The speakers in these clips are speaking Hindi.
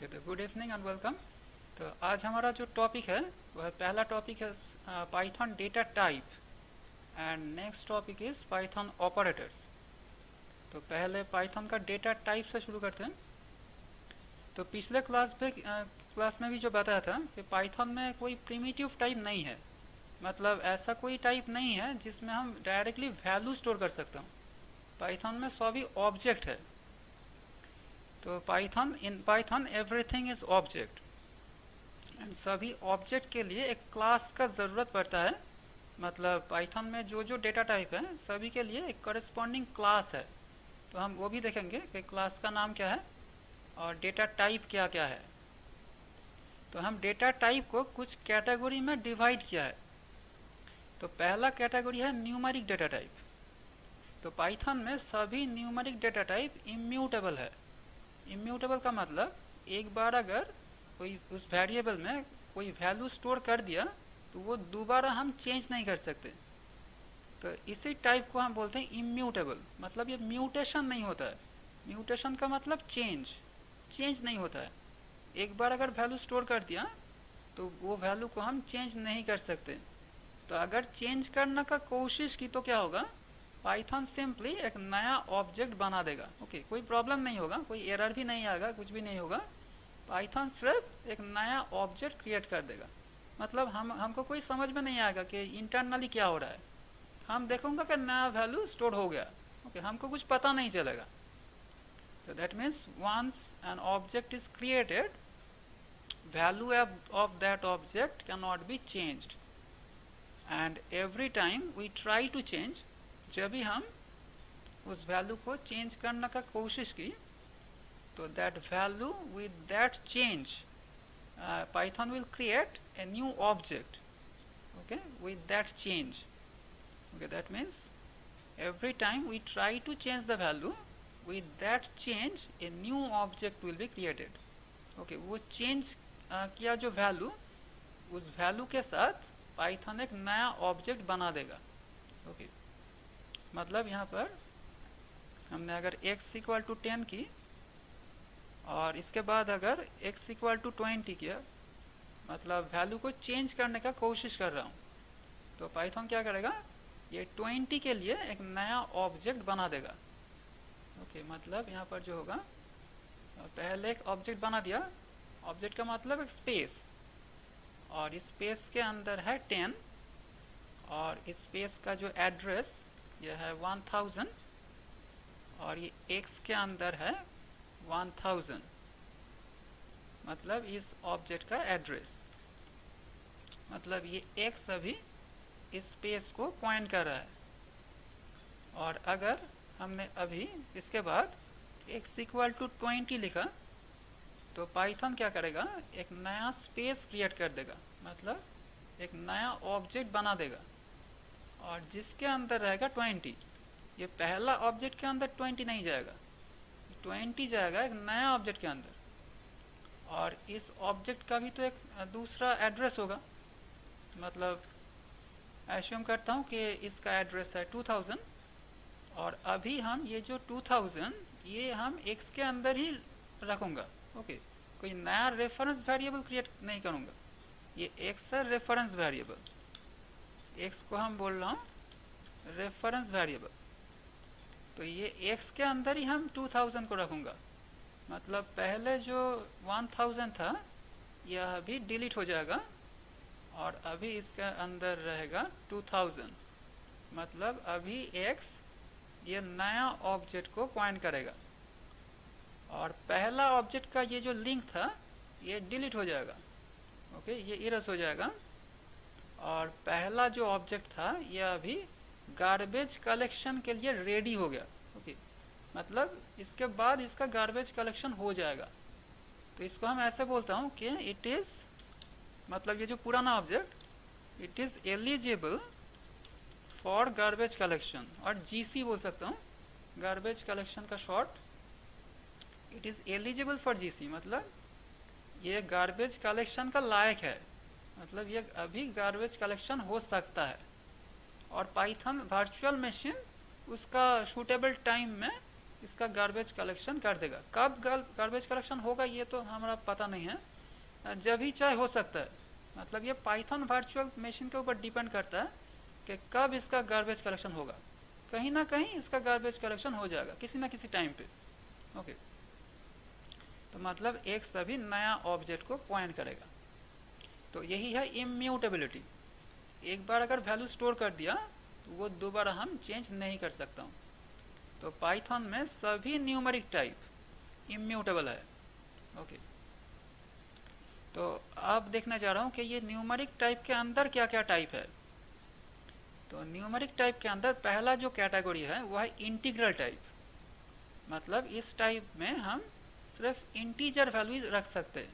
तो गुड इवनिंग एंड वेलकम। तो आज हमारा जो टॉपिक है वह पहला टॉपिक है Python data type and next topic is Python operators. तो पहले पाइथन का डेटा टाइप से शुरू करते हैं। तो पिछले क्लास में भी जो बताया था कि पाइथन में कोई प्रिमिटिव टाइप नहीं है, मतलब ऐसा कोई टाइप नहीं है जिसमें हम डायरेक्टली वैल्यू स्टोर कर सकते हो। पाइथन में सभी ऑब्जेक्ट है। तो Python everything is object and सभी ऑब्जेक्ट के लिए एक क्लास का ज़रूरत पड़ता है। मतलब पाइथन में जो जो डेटा टाइप है सभी के लिए एक करस्पॉन्डिंग क्लास है। तो हम वो भी देखेंगे कि क्लास का नाम क्या है और डेटा टाइप क्या क्या है। तो हम डेटा टाइप को कुछ कैटेगरी में डिवाइड किया है। तो पहला कैटेगरी है न्यूमेरिक डेटा टाइप। तो पाइथन में सभी न्यूमेरिक डेटा टाइप इम्यूटेबल है। इम्यूटेबल का मतलब एक बार अगर कोई उस वेरिएबल में कोई वैल्यू स्टोर कर दिया तो वो दोबारा हम चेंज नहीं कर सकते। तो इसी टाइप को हम बोलते हैं इम्यूटेबल, मतलब ये म्यूटेशन नहीं होता है। म्यूटेशन का मतलब चेंज नहीं होता है। एक बार अगर वैल्यू स्टोर कर दिया तो वो वैल्यू को हम चेंज नहीं कर सकते। तो अगर चेंज करने का कोशिश की तो क्या होगा, पाइथन सिंपली एक नया ऑब्जेक्ट बना देगा। ओके, कोई प्रॉब्लम नहीं होगा, कोई एरर भी नहीं आएगा, कुछ भी नहीं होगा। पाइथन सिर्फ एक नया ऑब्जेक्ट क्रिएट कर देगा। मतलब हमको कोई समझ में नहीं आएगा कि इंटरनली क्या हो रहा है। हम देखूंगा कि नया वैल्यू स्टोर हो गया। ओके, हमको कुछ पता नहीं चलेगा। तो that means once an object is created, value of that object cannot be changed and every time we try to change, जब भी हम उस वैल्यू को चेंज करने का कोशिश की तो that value with that change Python will create a new object. Okay, with that change, okay, that means every time we try to change the value, with that change a new object will be created। Okay, वो चेंज किया जो वैल्यू, उस वैल्यू के साथ पाइथन एक नया ऑब्जेक्ट बना देगा। ओके, मतलब यहाँ पर हमने अगर x इक्वल टू 10 की और इसके बाद अगर x इक्वल टू 20 किया, मतलब वैल्यू को चेंज करने का कोशिश कर रहा हूँ, तो पाइथन क्या करेगा, ये 20 के लिए एक नया ऑब्जेक्ट बना देगा। ओके, मतलब यहाँ पर जो होगा, पहले एक ऑब्जेक्ट बना दिया। ऑब्जेक्ट का मतलब एक स्पेस, और इस स्पेस के अंदर है 10 और इस स्पेस का जो एड्रेस यह है 1000 और ये x के अंदर है 1000, मतलब इस ऑब्जेक्ट का एड्रेस। मतलब ये x अभी इस स्पेस को पॉइंट कर रहा है। और अगर हमने अभी इसके बाद x इक्वल टू 20 लिखा तो पाइथन क्या करेगा, एक नया स्पेस क्रिएट कर देगा, मतलब एक नया ऑब्जेक्ट बना देगा और जिसके अंदर रहेगा 20। ये पहला ऑब्जेक्ट के अंदर 20 नहीं जाएगा, 20 जाएगा एक नया ऑब्जेक्ट के अंदर। और इस ऑब्जेक्ट का भी तो एक दूसरा एड्रेस होगा। मतलब एज्यूम करता हूँ कि इसका एड्रेस है 2000 और अभी हम ये जो 2000 ये हम x के अंदर ही रखूँगा। ओके, कोई नया रेफरेंस वेरिएबल क्रिएट नहीं करूँगा। ये x है रेफरेंस वेरिएबल, x को हम बोल रहा हूँ रेफरेंस वेरिएबल। तो ये x के अंदर ही हम 2000 को रखूँगा। मतलब पहले जो 1000 था यह अभी डिलीट हो जाएगा और अभी इसके अंदर रहेगा 2000। मतलब अभी x ये नया ऑब्जेक्ट को पॉइंट करेगा और पहला ऑब्जेक्ट का ये जो लिंक था ये डिलीट हो जाएगा। ओके, ये इरेज हो जाएगा और पहला जो ऑब्जेक्ट था ये अभी गार्बेज कलेक्शन के लिए रेडी हो गया। ओके, मतलब इसके बाद इसका गार्बेज कलेक्शन हो जाएगा। तो इसको हम ऐसे बोलता हूँ कि इट इज़, मतलब ये जो पुराना object it is eligible for garbage collection, और जीसी बोल सकता हूँ, गार्बेज कलेक्शन का short. It is eligible for GC, मतलब ये गार्बेज कलेक्शन का लायक है, मतलब ये अभी गार्बेज कलेक्शन हो सकता है। और पाइथन वर्चुअल मशीन उसका सूटेबल टाइम में इसका गार्बेज कलेक्शन कर देगा। कब गार्बेज कलेक्शन होगा ये तो हमारा पता नहीं है, जब भी चाहे हो सकता है। मतलब ये पाइथन वर्चुअल मशीन के ऊपर डिपेंड करता है कि कब इसका गार्बेज कलेक्शन होगा। कहीं ना कहीं इसका गार्बेज कलेक्शन हो जाएगा किसी ना किसी टाइम पे। ओके, तो मतलब एक सभी नया ऑब्जेक्ट को पॉइंट करेगा। तो यही है इम्यूटेबिलिटी। एक बार अगर वैल्यू स्टोर कर दिया तो वो दोबारा हम चेंज नहीं कर सकता हूँ। तो पाइथन में सभी न्यूमेरिक टाइप इम्यूटेबल है। ओके, तो अब देखना चाह रहा हूँ कि ये न्यूमेरिक टाइप के अंदर क्या क्या टाइप है। तो न्यूमेरिक टाइप के अंदर पहला जो कैटेगरी है वो है इंटीग्रल टाइप। मतलब इस टाइप में हम सिर्फ इंटीजर वैल्यू रख सकते हैं,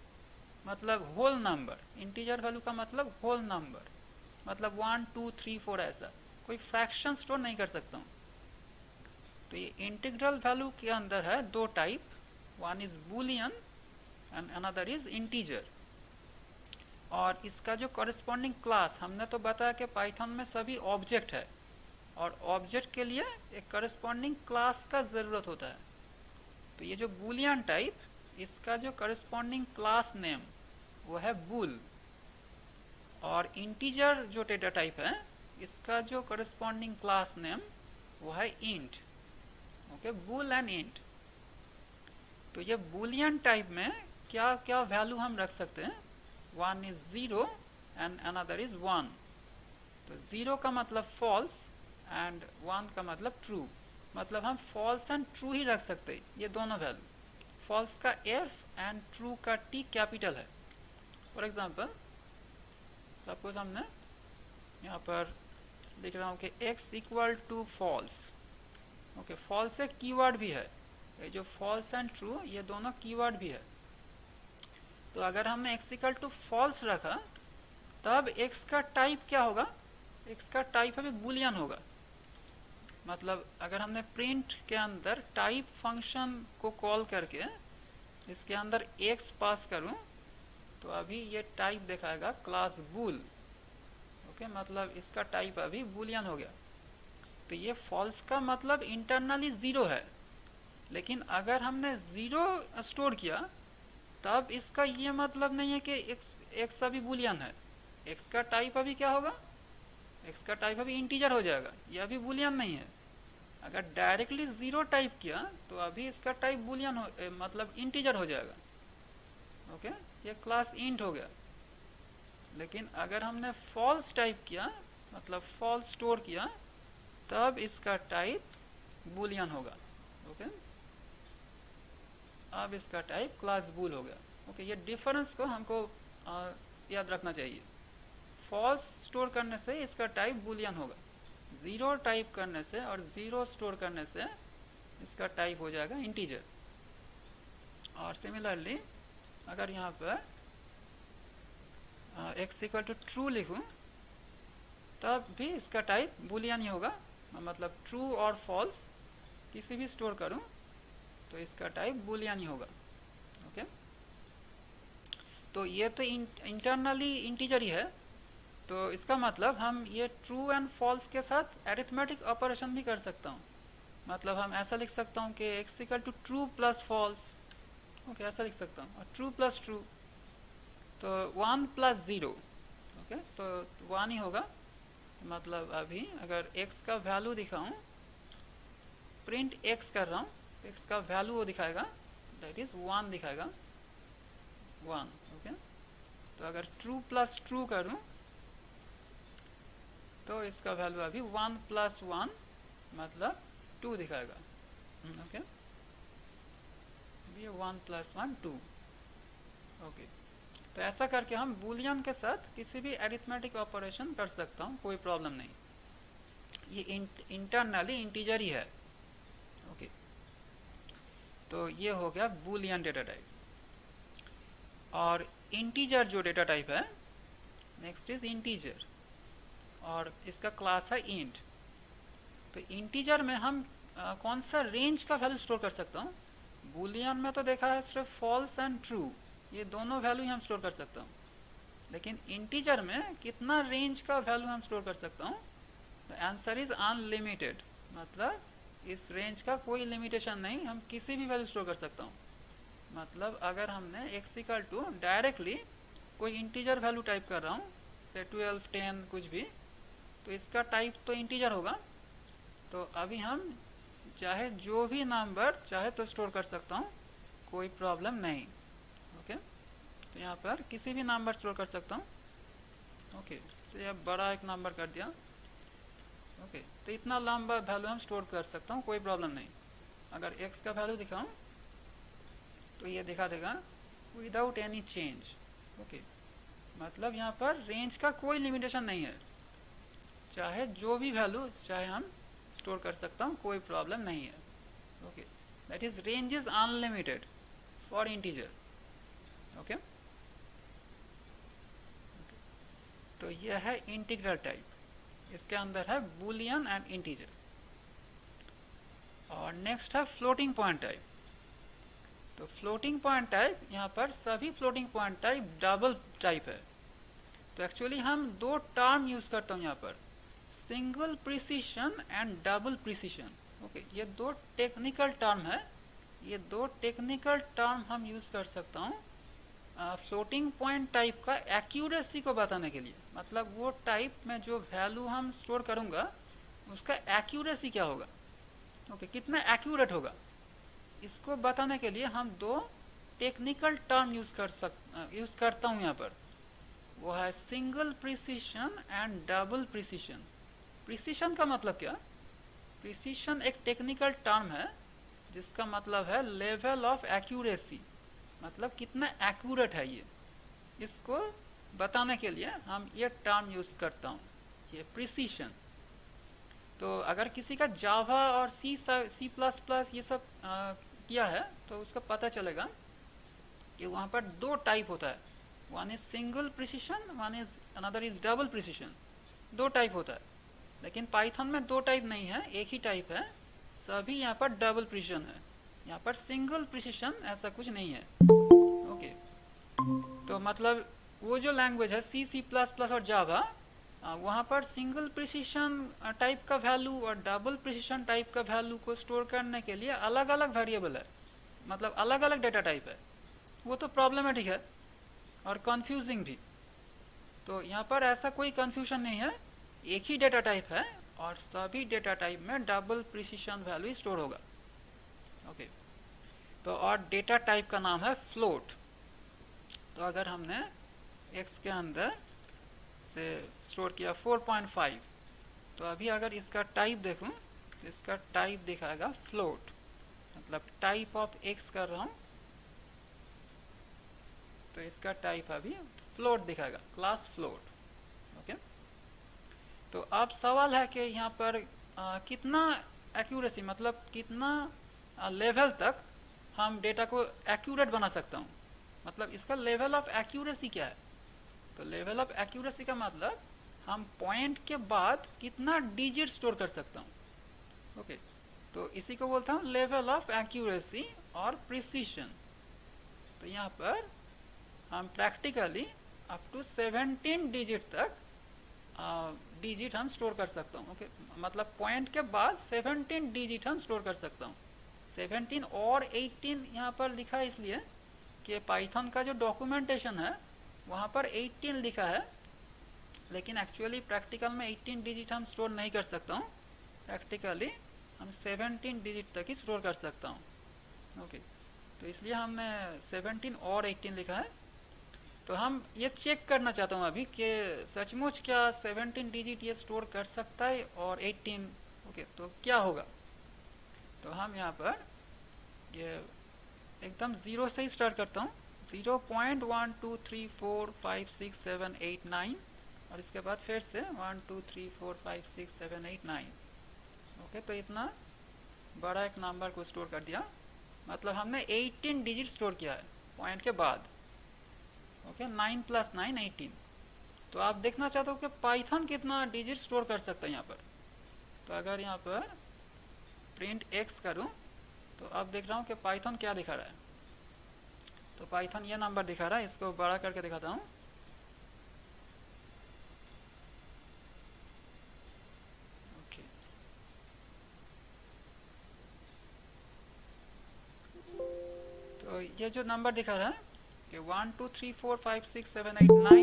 मतलब होल नंबर। इंटीजर वैल्यू का मतलब होल नंबर, मतलब 1 2 3 4 ऐसा, कोई फ्रैक्शन स्टोर नहीं कर सकता हूँ। तो ये इंटीग्रल वैल्यू के अंदर है दो type, one is Boolean and another is integer. और इसका जो कॉरेस्पॉन्डिंग क्लास, हमने तो बताया कि पाइथन में सभी ऑब्जेक्ट है और ऑब्जेक्ट के लिए एक कॉरेस्पॉन्डिंग क्लास का ज़रूरत होता है। तो ये जो बूलियन टाइप, इसका जो कॉरेस्पॉन्डिंग क्लास नेम वो है बूल। और इंटीजर जो डेटा टाइप है, इसका जो कॉरेस्पॉन्डिंग क्लास नेम वो है int. Okay, bool and int. तो ये बूलियन टाइप में क्या क्या वैल्यू हम रख सकते हैं। One is zero and another is one. तो ज़ीरो का मतलब फॉल्स एंड वन का मतलब ट्रू। मतलब हम फॉल्स एंड ट्रू ही रख सकते हैं, ये दोनों वैल्यू। फॉल्स का एफ एंड ट्रू का टी कैपिटल है। फॉर एग्जांपल, सपोज हमने यहाँ पर लिख रहा हूँ कि x equal to false. Okay, false एक कीवर्ड भी है, ये जो फॉल्स एंड ट्रू ये दोनों कीवर्ड भी है। तो अगर हमने x इक्वल टू फॉल्स रखा तब x का टाइप क्या होगा। x का टाइप अभी बूलियन होगा। मतलब अगर हमने प्रिंट के अंदर टाइप फंक्शन को कॉल करके इसके अंदर x पास करूं तो अभी ये टाइप दिखाएगा क्लास बूल। ओके, मतलब इसका टाइप अभी बूलियन हो गया। तो ये फॉल्स का मतलब इंटरनली ज़ीरो है, लेकिन अगर हमने ज़ीरो स्टोर किया तब इसका ये मतलब नहीं है कि x अभी बूलियन है। x का टाइप अभी क्या होगा, x का टाइप अभी इंटीजर हो जाएगा, ये अभी बूलियन नहीं है। अगर डायरेक्टली ज़ीरो टाइप किया तो अभी इसका टाइप बूलियन मतलब इंटीजर हो जाएगा। ओके, ये क्लास इंट हो गया। लेकिन अगर हमने फॉल्स टाइप किया, मतलब फॉल्स स्टोर किया, तब इसका टाइप बूलियन होगा। ओके, अब इसका टाइप क्लास बूल हो गया। ओके, ये डिफरेंस को हमको याद रखना चाहिए। फॉल्स स्टोर करने से इसका टाइप बूलियन होगा, ज़ीरो टाइप करने से और ज़ीरो स्टोर करने से इसका टाइप हो जाएगा इंटीजर। और सिमिलरली अगर यहाँ पर x इक्वल टू ट्रू लिखूँ तब भी इसका टाइप बूलियन ही होगा। मतलब ट्रू और फॉल्स किसी भी स्टोर करूँ तो इसका टाइप बूलियन ही होगा। ओके, तो ये तो इंटरनली इंटीजर ही है। तो इसका मतलब हम ये ट्रू एंड फॉल्स के साथ एरिथमेटिक ऑपरेशन भी कर सकता हूँ। मतलब हम ऐसा लिख सकता हूँ कि x equal to true plus false. Okay, ऐसा लिख सकता हूँ। और ट्रू प्लस ट्रू तो 1 प्लस ज़ीरो। ओके, तो 1 ही होगा। मतलब अभी अगर x का वैल्यू दिखाऊँ, प्रिंट x कर रहा हूँ, x का वैल्यू वो दिखाएगा, दैट इज 1 दिखाएगा, 1। ओके, तो अगर ट्रू प्लस ट्रू करूँ तो इसका वैल्यू अभी 1 प्लस 1 मतलब 2 दिखाएगा। ओके, ये 1 प्लस 1 2। ओके, तो ऐसा करके हम बूलियन के साथ किसी भी अरिथमेटिक ऑपरेशन कर सकता हूँ, कोई प्रॉब्लम नहीं। ये इंटरनली इंटीजर ही है। ओके, तो ये हो गया बूलियन डेटा टाइप। और इंटीजर जो डेटा टाइप है, नेक्स्ट इज इंटीजर और इसका क्लास है इंट। तो इंटीजर में हम कौन सा रेंज का वैल्यू स्टोर कर सकता हूँ। बूलियन में तो देखा है सिर्फ फॉल्स एंड ट्रू, ये दोनों वैल्यू हम स्टोर कर सकता हूँ। लेकिन इंटीजर में कितना रेंज का वैल्यू हम स्टोर कर सकता हूँ। The answer is unlimited. मतलब इस रेंज का कोई लिमिटेशन नहीं, हम किसी भी वैल्यू स्टोर कर सकता हूँ। मतलब अगर हमने x इक्वल टू डायरेक्टली कोई इंटीजर वैल्यू टाइप कर रहा हूँ, से 12 10 कुछ भी, तो इसका टाइप तो इंटीजर होगा। तो अभी हम चाहे जो भी नंबर चाहे तो स्टोर कर सकता हूँ, कोई प्रॉब्लम नहीं। ओके, तो यहाँ पर किसी भी नंबर स्टोर कर सकता हूँ। ओके, तो यह बड़ा एक नंबर कर दिया। ओके, तो इतना लंबा वैल्यू हम स्टोर कर सकता हूँ, कोई प्रॉब्लम नहीं। अगर x का वैल्यू दिखाऊँ तो ये दिखा देगा विदाउट एनी चेंज। ओके, मतलब यहाँ पर रेंज का कोई लिमिटेशन नहीं है, चाहे जो भी वैल्यू चाहे हम स्टोर कर सकता हूँ, कोई प्रॉब्लम नहीं है। Okay, that is range is unlimited for integer. Okay, तो यह है इंटीग्रल टाइप, इसके अंदर है बूलियन एंड इंटीजर। और नेक्स्ट है फ्लोटिंग पॉइंट टाइप। तो फ्लोटिंग पॉइंट टाइप, यहाँ पर सभी floating point type double type है। तो एक्चुअली हम दो टर्म यूज करता हूँ यहाँ पर, single precision and double precision. Okay, ये दो टेक्निकल टर्म है, ये दो टेक्निकल टर्म हम यूज कर सकता हूँ फ्लोटिंग पॉइंट टाइप का एक्यूरेसी को बताने के लिए। मतलब वो टाइप में जो वैल्यू हम स्टोर करूँगा उसका एक्यूरेसी क्या होगा, ओके, कितना एक्यूरेट होगा, इसको बताने के लिए हम दो टेक्निकल टर्म यूज करता हूँ यहाँ पर। वो है single precision and double precision. Precision का मतलब क्या? प्रिसिशन एक टेक्निकल टर्म है जिसका मतलब है लेवल ऑफ एक्यूरेसी, मतलब कितना एक्यूरेट है ये, इसको बताने के लिए हम ये टर्म यूज करता हूँ, ये प्रिसिशन। तो अगर किसी का जावा और सी प्लस प्लस ये सब किया है तो उसका पता चलेगा कि वहाँ पर दो टाइप होता है, one is single precision, one is another is double precision. दो टाइप होता है, लेकिन पाइथन में दो टाइप नहीं है, एक ही टाइप है। सभी यहाँ पर डबल प्रिसिशन है, यहाँ पर सिंगल प्रिसिशन ऐसा कुछ नहीं है। ओके, तो मतलब वो जो लैंग्वेज है सी प्लस प्लस और जावा, वहाँ पर सिंगल प्रिसिशन टाइप का वैल्यू और डबल प्रिसिशन टाइप का वैल्यू को स्टोर करने के लिए अलग अलग वेरिएबल है, मतलब अलग अलग डेटा टाइप है। वो तो प्रॉब्लमेटिक है और कंफ्यूजिंग भी। तो यहाँ पर ऐसा कोई कंफ्यूजन नहीं है, एक ही डेटा टाइप है और सभी डेटा टाइप में डबल प्रिसिशन वैल्यू स्टोर होगा। ओके, तो और डेटा टाइप का नाम है फ्लोट। तो अगर हमने x के अंदर से स्टोर किया 4.5, तो अभी अगर इसका टाइप देखूं तो इसका टाइप दिखाएगा फ्लोट, मतलब टाइप ऑफ x कर रहा हूं तो इसका टाइप अभी फ्लोट दिखाएगा, क्लास फ्लोट। ओके, तो अब सवाल है कि यहाँ पर कितना एक्यूरेसी, मतलब कितना लेवल तक हम डेटा को एक्यूरेट बना सकता हूँ, मतलब इसका लेवल ऑफ एक्यूरेसी क्या है। तो लेवल ऑफ एक्यूरेसी का मतलब हम पॉइंट के बाद कितना डिजिट स्टोर कर सकता हूँ। ओके, तो इसी को बोलता हूँ लेवल ऑफ एक्यूरेसी और प्रिसिशन। तो यहाँ पर हम प्रैक्टिकली अप टू 17 डिजिट तक डिजिट हम स्टोर कर सकता हूँ। ओके, मतलब पॉइंट के बाद 17 डिजिट हम स्टोर कर सकता हूँ। 17 और 18 यहाँ पर लिखा है इसलिए कि पाइथन का जो डॉक्यूमेंटेशन है वहाँ पर 18 लिखा है, लेकिन एक्चुअली प्रैक्टिकल में 18 डिजिट हम स्टोर नहीं कर सकता हूँ, प्रैक्टिकली हम 17 डिजिट तक ही स्टोर कर सकता हूँ। ओके, तो इसलिए हमने 17 और 18 लिखा है। तो हम ये चेक करना चाहता हूँ अभी कि सचमुच क्या 17 डिजिट ये स्टोर कर सकता है और 18। ओके, तो क्या होगा। तो हम यहाँ पर ये एकदम ज़ीरो से ही स्टार्ट करता हूँ, 0.1 2 3 4 5 6 7 8 9 और इसके बाद फिर से 1 2 3 4 5 6 7 8 9। ओके, तो इतना बड़ा एक नंबर को स्टोर कर दिया, मतलब हमने 18 डिजिट स्टोर किया है पॉइंट के बाद। ओके, 9 + 9 18। तो आप देखना चाहते हो कि पाइथन कितना डिजिट स्टोर कर सकता है यहाँ पर। तो अगर यहाँ पर प्रिंट x करूँ तो अब देख रहा हूँ कि पाइथन क्या दिखा रहा है। तो पाइथन ये नंबर दिखा रहा है, इसको बड़ा करके दिखाता हूँ। ओके, ये जो नंबर दिखा रहा है कि 1 2 3 4 5 6 7 8 9,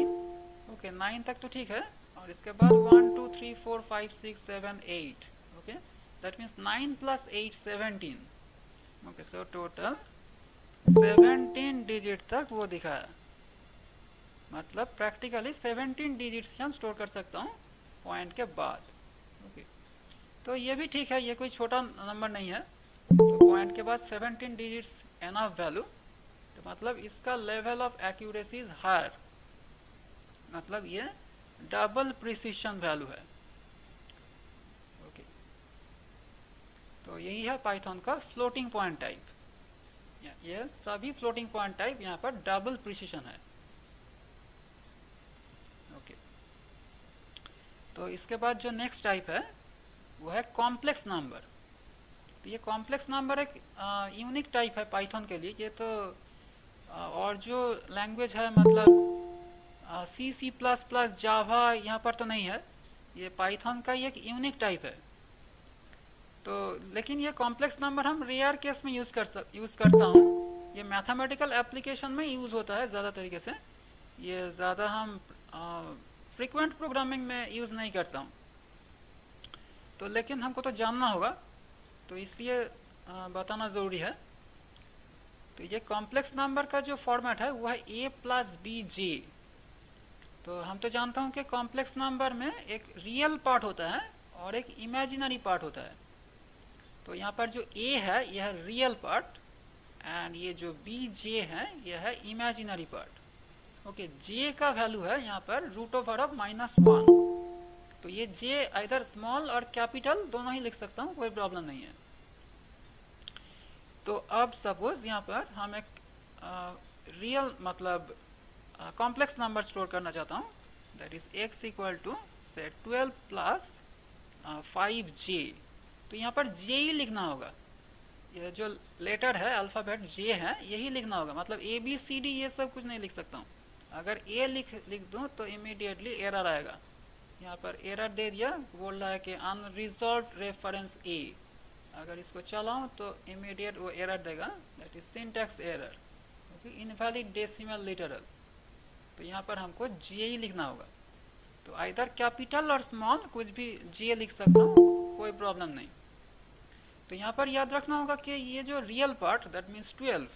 ओके 9 तक तो ठीक है, और इसके बाद 1 2 3 4 5 6 7 8, okay that means 9 plus 8 17, okay so total 17 digit तक वो दिखाया, मतलब प्रैक्टिकली 17 डिजिट्स हम स्टोर कर सकता हूँ पॉइंट के बाद, ओके तो ये भी ठीक है, ये कोई छोटा नंबर नहीं है, तो पॉइंट के बाद 17 डिजिट्स एनफ वैल्यू, तो मतलब इसका level of accuracy is higher, मतलब ये डबल प्रिसिशन वैल्यू है, ओके तो यही है पाइथन का फ्लोटिंग पॉइंट टाइप, ये सभी फ्लोटिंग पॉइंट टाइप यहाँ पर डबल प्रिसिशन है, ओके तो इसके बाद जो नेक्स्ट टाइप है वो है कॉम्प्लेक्स नंबर। तो ये कॉम्प्लेक्स नंबर एक यूनिक टाइप है पाइथन के लिए, ये तो और जो लैंग्वेज है मतलब सी सी प्लस प्लस जावा यहाँ पर तो नहीं है, ये पाइथन का एक यूनिक टाइप है। तो लेकिन ये कॉम्प्लेक्स नंबर हम रेयर केस में यूज़ करता हूँ, ये मैथमेटिकल एप्लीकेशन में यूज़ होता है ज़्यादा तरीके से, ये ज़्यादा हम फ्रीक्वेंट प्रोग्रामिंग में यूज़ नहीं करता हूँ, तो लेकिन हमको तो जानना होगा, तो इसलिए बताना ज़रूरी है। तो ये कॉम्प्लेक्स नंबर का जो फॉर्मेट है वो है a प्लस बी जे। तो हम तो जानता हूँ कि कॉम्प्लेक्स नंबर में एक रियल पार्ट होता है और एक इमेजिनरी पार्ट होता है। तो यहाँ पर जो a है यह है रियल पार्ट, एंड ये जो बी जे है यह है इमेजिनरी पार्ट। ओके j का वैल्यू है यहाँ पर √(-1). तो ये j इधर स्मॉल और कैपिटल दोनों ही लिख सकता हूँ, कोई प्रॉब्लम नहीं है। तो अब सपोज यहाँ पर हम एक रियल मतलब कॉम्प्लेक्स नंबर स्टोर करना चाहता हूँ, that is x equal to से 12 प्लस 5j। तो यहाँ पर j ही लिखना होगा, यह जो लेटर है अल्फ़ाबेट j है यही लिखना होगा, मतलब a b c d ये सब कुछ नहीं लिख सकता हूँ। अगर a लिख दूँ तो इमीडिएटली एरर आएगा, यहाँ पर एरर दे दिया, बोल रहा है कि अनरिजॉल्व्ड रेफरेंस a। अगर इसको चलाऊं तो इमीडिएट वो एरर देगा, that is syntax error, okay invalid decimal literal. तो यहाँ पर हमको जे ही लिखना होगा, तो आइदर कैपिटल और स्मॉल कुछ भी जे लिख सकता हूँ, कोई प्रॉब्लम नहीं। तो यहाँ पर याद रखना होगा कि ये जो real part that means 12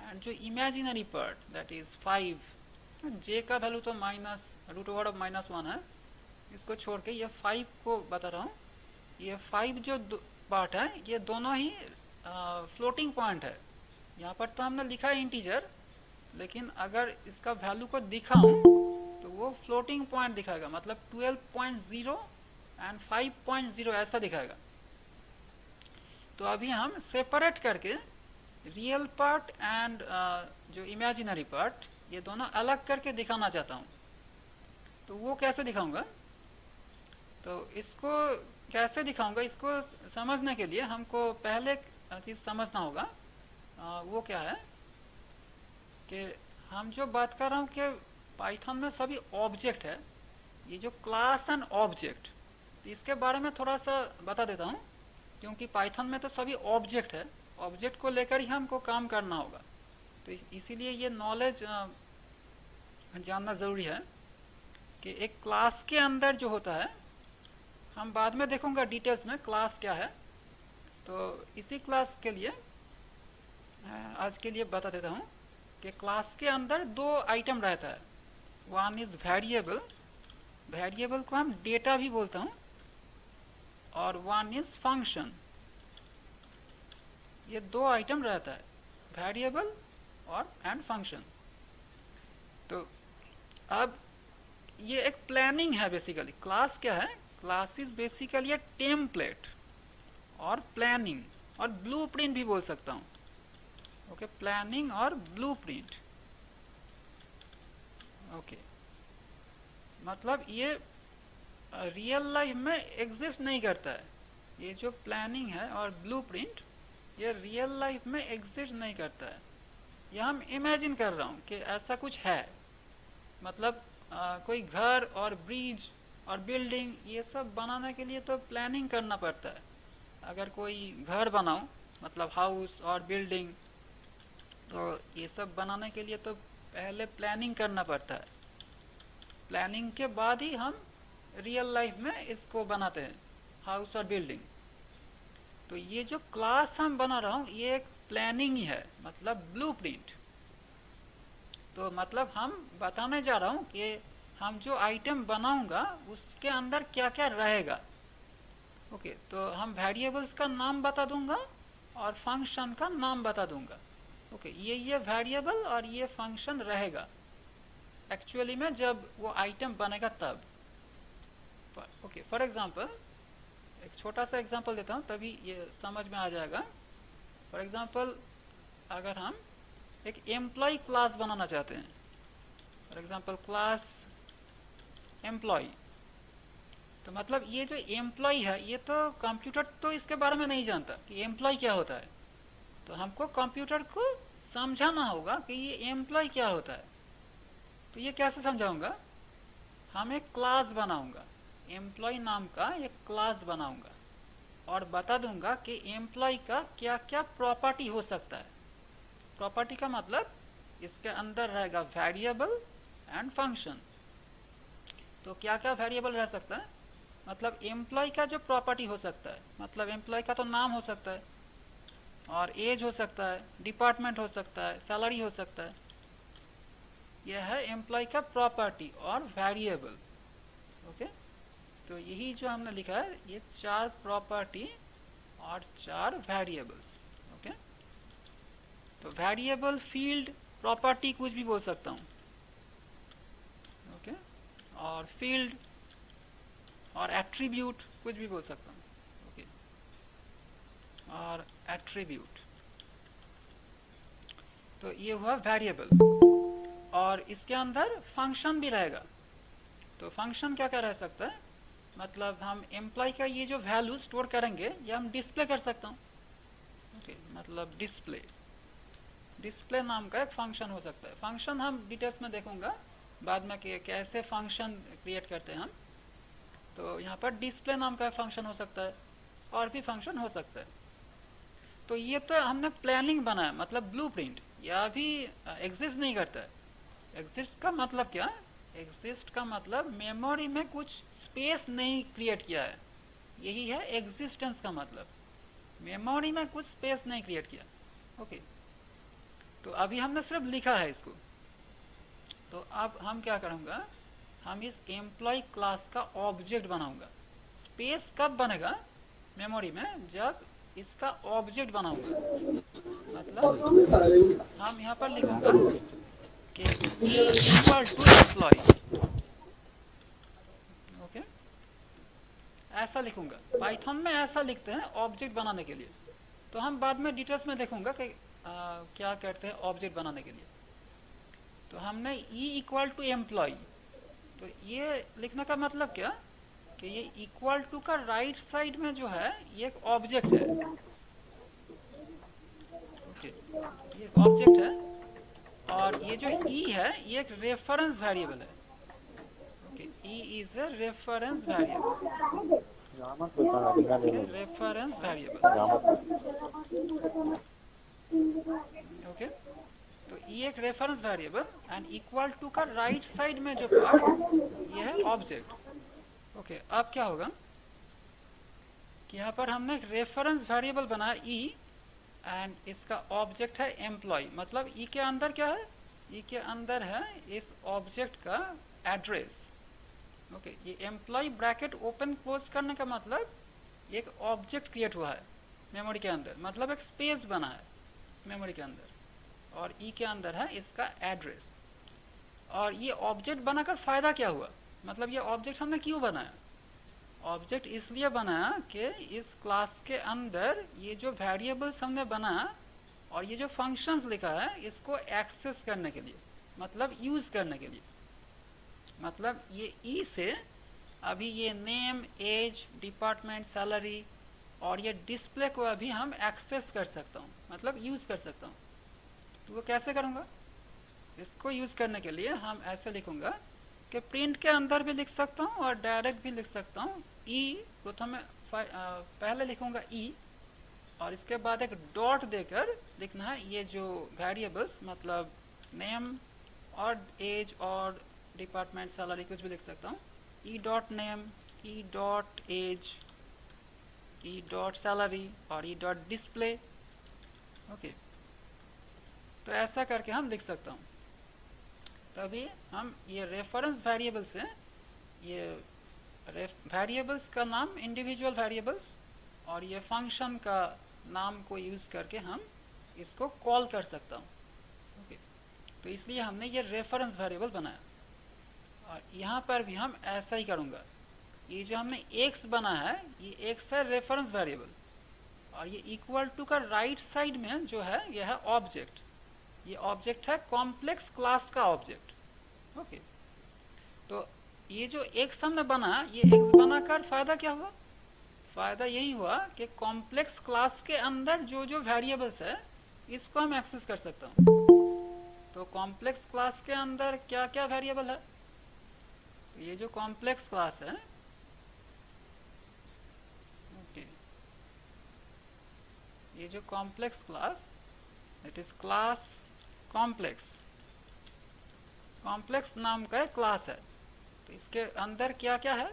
and जो इमेजिनरी पार्ट दैट इज 5, जे का वैल्यू तो √(-1) है, इसको छोड़ के ये 5 को बता रहा हूँ। ये 5 जो पार्ट है ये दोनों ही फ्लोटिंग पॉइंट है। यहाँ पर तो हमने लिखा है इंटीजर, लेकिन अगर इसका वैल्यू को दिखाऊं तो वो फ्लोटिंग पॉइंट दिखाएगा, मतलब 12.0 एंड 5.0 ऐसा दिखाएगा। तो अभी हम सेपरेट करके रियल पार्ट एंड जो इमेजिनरी पार्ट ये दोनों अलग करके दिखाना चाहता हूँ। तो वो कैसे दिखाऊंगा, तो इसको कैसे दिखाऊंगा, इसको समझने के लिए हमको पहले चीज़ समझना होगा, वो क्या है कि हम जो बात कर रहा हूँ कि पाइथन में सभी ऑब्जेक्ट है, ये जो क्लास एंड ऑब्जेक्ट, तो इसके बारे में थोड़ा सा बता देता हूँ, क्योंकि पाइथन में तो सभी ऑब्जेक्ट है, ऑब्जेक्ट को लेकर ही हमको काम करना होगा। तो इसीलिए ये नॉलेज जानना ज़रूरी है कि एक क्लास के अंदर जो होता है, हम बाद में देखूंगा डिटेल्स में क्लास क्या है। तो इसी क्लास के लिए आज के लिए बता देता हूँ कि क्लास के अंदर 2 आइटम रहता है, वन इज वेरिएबल, वेरिएबल को हम डेटा भी बोलता हूँ, और वन इज फंक्शन। ये 2 आइटम रहता है, वेरिएबल और एंड फंक्शन। तो अब ये एक प्लानिंग है बेसिकली। क्लास क्या है, class is basically a template और प्लानिंग और ब्लूप्रिंट भी बोल सकता हूँ, ओके प्लानिंग और ब्लूप्रिंट, ओके मतलब ये रियल लाइफ में एग्जिस्ट नहीं करता है। ये जो प्लानिंग है और ब्लूप्रिंट ये रियल लाइफ में एग्जिस्ट नहीं करता है, ये हम इमेजिन कर रहा हूँ कि ऐसा कुछ है। मतलब कोई घर और ब्रिज और बिल्डिंग ये सब बनाने के लिए तो प्लानिंग करना पड़ता है। अगर कोई घर बनाऊं मतलब हाउस और बिल्डिंग, तो ये सब बनाने के लिए तो पहले प्लानिंग करना पड़ता है, प्लानिंग के बाद ही हम रियल लाइफ में इसको बनाते हैं, हाउस और बिल्डिंग। तो ये जो क्लास हम बना रहा हूँ ये एक प्लानिंग ही है, मतलब ब्लूप्रिंट। तो मतलब हम बताने जा रहा हूँ कि हम जो आइटम बनाऊंगा उसके अंदर क्या क्या रहेगा। ओके, तो हम वेरिएबल्स का नाम बता दूंगा और फंक्शन का नाम बता दूंगा। ओके, ये वेरिएबल और ये फंक्शन रहेगा एक्चुअली में जब वो आइटम बनेगा तब। ओके, फॉर एग्जांपल एक छोटा सा एग्जांपल देता हूँ तभी ये समझ में आ जाएगा। फॉर एग्जांपल अगर हम एक एम्प्लॉय क्लास बनाना चाहते हैं, फॉर एग्जांपल क्लास एम्प्लॉय, तो मतलब ये जो एम्प्लॉय है ये तो कंप्यूटर तो इसके बारे में नहीं जानता कि एम्प्लॉय क्या होता है। तो हमको कंप्यूटर को समझाना होगा कि ये एम्प्लॉय क्या होता है। तो ये कैसे समझाऊंगा, हम एक क्लास बनाऊंगा, एम्प्लॉय नाम का एक क्लास बनाऊंगा और बता दूंगा कि एम्प्लॉय का क्या क्या प्रॉपर्टी हो सकता है। प्रॉपर्टी का मतलब इसके अंदर रहेगा वेरिएबल एंड फंक्शन। तो क्या क्या वेरिएबल रह सकता है, मतलब एम्प्लॉय का जो प्रॉपर्टी हो सकता है, मतलब एम्प्लॉय का तो नाम हो सकता है और एज हो सकता है, डिपार्टमेंट हो सकता है, सैलरी हो सकता है। यह है एम्प्लॉय का प्रॉपर्टी और वेरिएबल। ओके, तो यही जो हमने लिखा है ये 4 प्रॉपर्टी और 4 वेरिएबल्स। ओके, तो वेरिएबल, फील्ड, प्रॉपर्टी कुछ भी बोल सकता हूँ। ओके, और फील्ड और एट्रीब्यूट कुछ भी बोल सकता हूँ। ओके, और एट्रीब्यूट, तो ये हुआ वेरिएबल। और इसके अंदर फंक्शन भी रहेगा। तो फंक्शन क्या क्या रह सकता है, मतलब हम एम्प्लॉय का ये जो वैल्यू स्टोर करेंगे ये हम डिस्प्ले कर सकता हूँ। ओके, मतलब डिस्प्ले, डिस्प्ले नाम का एक फंक्शन हो सकता है। फंक्शन हम डिटेल्स में देखूंगा बाद में कि कैसे फंक्शन क्रिएट करते हैं हम। तो यहाँ पर डिस्प्ले नाम का फंक्शन हो सकता है और भी फंक्शन हो सकता है। तो ये तो हमने प्लानिंग बनाया, मतलब ब्लूप्रिंट, यह भी एग्जिस्ट नहीं करता है। एग्जिस्ट का मतलब क्या, एग्जिस्ट का मतलब मेमोरी में कुछ स्पेस नहीं क्रिएट किया है, यही है एग्जिस्टेंस का मतलब। मेमोरी में कुछ स्पेस नहीं क्रिएट किया। ओके, तो अभी हमने सिर्फ लिखा है इसको। तो अब हम क्या करूँगा, हम इस एम्प्लॉय क्लास का ऑब्जेक्ट बनाऊंगा। स्पेस कब बनेगा मेमोरी में, जब इसका ऑब्जेक्ट बनाऊंगा। मतलब हम यहाँ पर लिखूंगा कि e equal to employee. Okay, ऐसा लिखूंगा। पाइथन में ऐसा लिखते हैं ऑब्जेक्ट बनाने के लिए। तो हम बाद में डिटेल्स में देखूंगा कि क्या करते हैं ऑब्जेक्ट बनाने के लिए। तो हमने ई इक्वल टू एम्प्लॉय, तो ये लिखने का मतलब क्या कि ये इक्वल टू का राइट साइड में जो है ये एक ऑब्जेक्ट है। ओके, ये एक ऑब्जेक्ट है और ये जो ई है ये एक रेफरेंस वेरिएबल है। Okay, e is a reference variable. Reference variable. Okay, तो ये एक reference variable and equal to का राइट साइड में जो पार्ट ये है ऑब्जेक्ट। ओके, अब क्या होगा कि यहाँ पर हमने एक रेफरेंस वेरिएबल बनाया ई एंड इसका ऑब्जेक्ट है एम्प्लॉय। मतलब ई के अंदर क्या है, ई के अंदर है इस ऑब्जेक्ट का एड्रेस। ओके, ये एम्प्लॉय ब्रैकेट ओपन क्लोज करने का मतलब एक ऑब्जेक्ट क्रिएट हुआ है मेमोरी के अंदर, मतलब एक स्पेस बना है मेमोरी के अंदर और ई के अंदर है इसका एड्रेस। और ये ऑब्जेक्ट बनाकर फायदा क्या हुआ, मतलब ये ऑब्जेक्ट हमने क्यों बनाया, ऑब्जेक्ट इसलिए बनाया कि इस क्लास के अंदर ये जो वेरिएबल्स हमने बनाया और ये जो फंक्शंस लिखा है इसको एक्सेस करने के लिए, मतलब यूज करने के लिए। मतलब ये ई से अभी ये नेम, एज, डिपार्टमेंट, सैलरी और ये डिस्प्ले को अभी हम एक्सेस कर सकता हूँ, मतलब यूज कर सकता हूँ। तो वो कैसे करूँगा, इसको यूज करने के लिए हम ऐसे लिखूंगा कि प्रिंट के अंदर भी लिख सकता हूँ और डायरेक्ट भी लिख सकता हूँ। ई प्रथम पहले लिखूंगा ई और इसके बाद एक डॉट देकर लिखना है ये जो वेरिएबल्स, मतलब नेम और एज और डिपार्टमेंट सैलरी कुछ भी लिख सकता हूँ। E dot name, e dot age, e dot salary और ई डॉट डिस्प्ले। ओके, तो ऐसा करके हम लिख सकता हूँ। तभी हम ये रेफरेंस वेरिएबल से ये वेरिएबल्स का नाम इंडिविजुअल वेरिएबल्स और ये फंक्शन का नाम को यूज़ करके हम इसको कॉल कर सकता हूँ। ओके, तो इसलिए हमने ये रेफरेंस वेरिएबल बनाया। और यहाँ पर भी हम ऐसा ही करूँगा। ये जो हमने x बनाया है ये x है रेफरेंस वेरिएबल, और ये इक्वल टू का राइट साइड में जो है ये है ऑब्जेक्ट। ये ऑब्जेक्ट है कॉम्प्लेक्स क्लास का ऑब्जेक्ट। ओके, तो ये जो x हमने बना, ये x बनाकर फायदा क्या हुआ? फायदा यही हुआ कि कॉम्प्लेक्स क्लास के अंदर जो जो वेरिएबल्स है इसको हम एक्सेस कर सकता हूँ। तो कॉम्प्लेक्स क्लास के अंदर क्या क्या वेरिएबल है? तो ये जो कॉम्प्लेक्स क्लास है, ओके, ये जो complex class, it is class complex. Complex नाम का एक क्लास है। तो इसके अंदर क्या क्या है?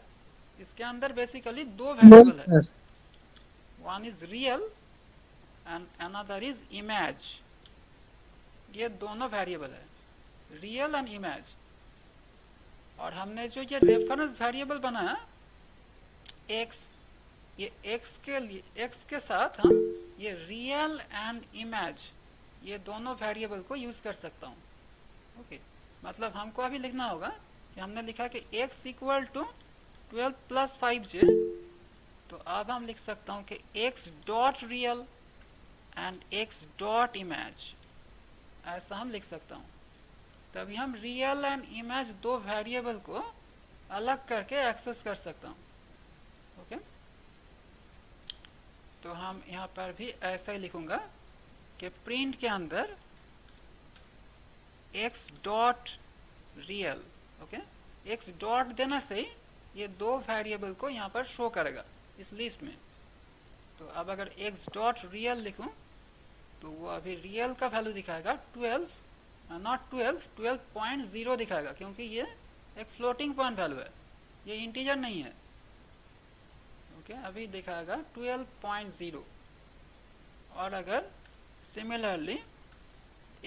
इसके अंदर बेसिकली दो वेरिएबल है। One is real and another is image. ये दोनों वेरिएबल है, रियल एंड इमेज। और हमने जो ये रेफरेंस वेरिएबल बनाया x, ये x के साथ हम ये रियल एंड इमेज ये दोनों वेरिएबल को यूज कर सकता हूँ। ओके, मतलब हमको अभी लिखना होगा कि हमने लिखा कि x equal to 12 plus 5j। तो अब हम लिख सकता हूँ कि x dot real and x dot image, ऐसा हम लिख सकता हूँ। तभी हम रियल एंड इमेज दो वेरिएबल को अलग करके एक्सेस कर सकता हूँ। ओके, तो हम यहाँ पर भी ऐसा ही लिखूंगा कि प्रिंट के अंदर x dot real. Okay, x dot देने से ये दो वेरिएबल को यहाँ पर शो करेगा इस लिस्ट में। तो अब अगर x डॉट रियल लिखूं तो वो अभी रियल का वैल्यू दिखाएगा 12, नॉट 12, 12.0 दिखाएगा, क्योंकि ये एक फ्लोटिंग पॉइंट वैल्यू है, ये इंटीजर नहीं है। ओके, अभी दिखाएगा 12.0। और अगर सिमिलरली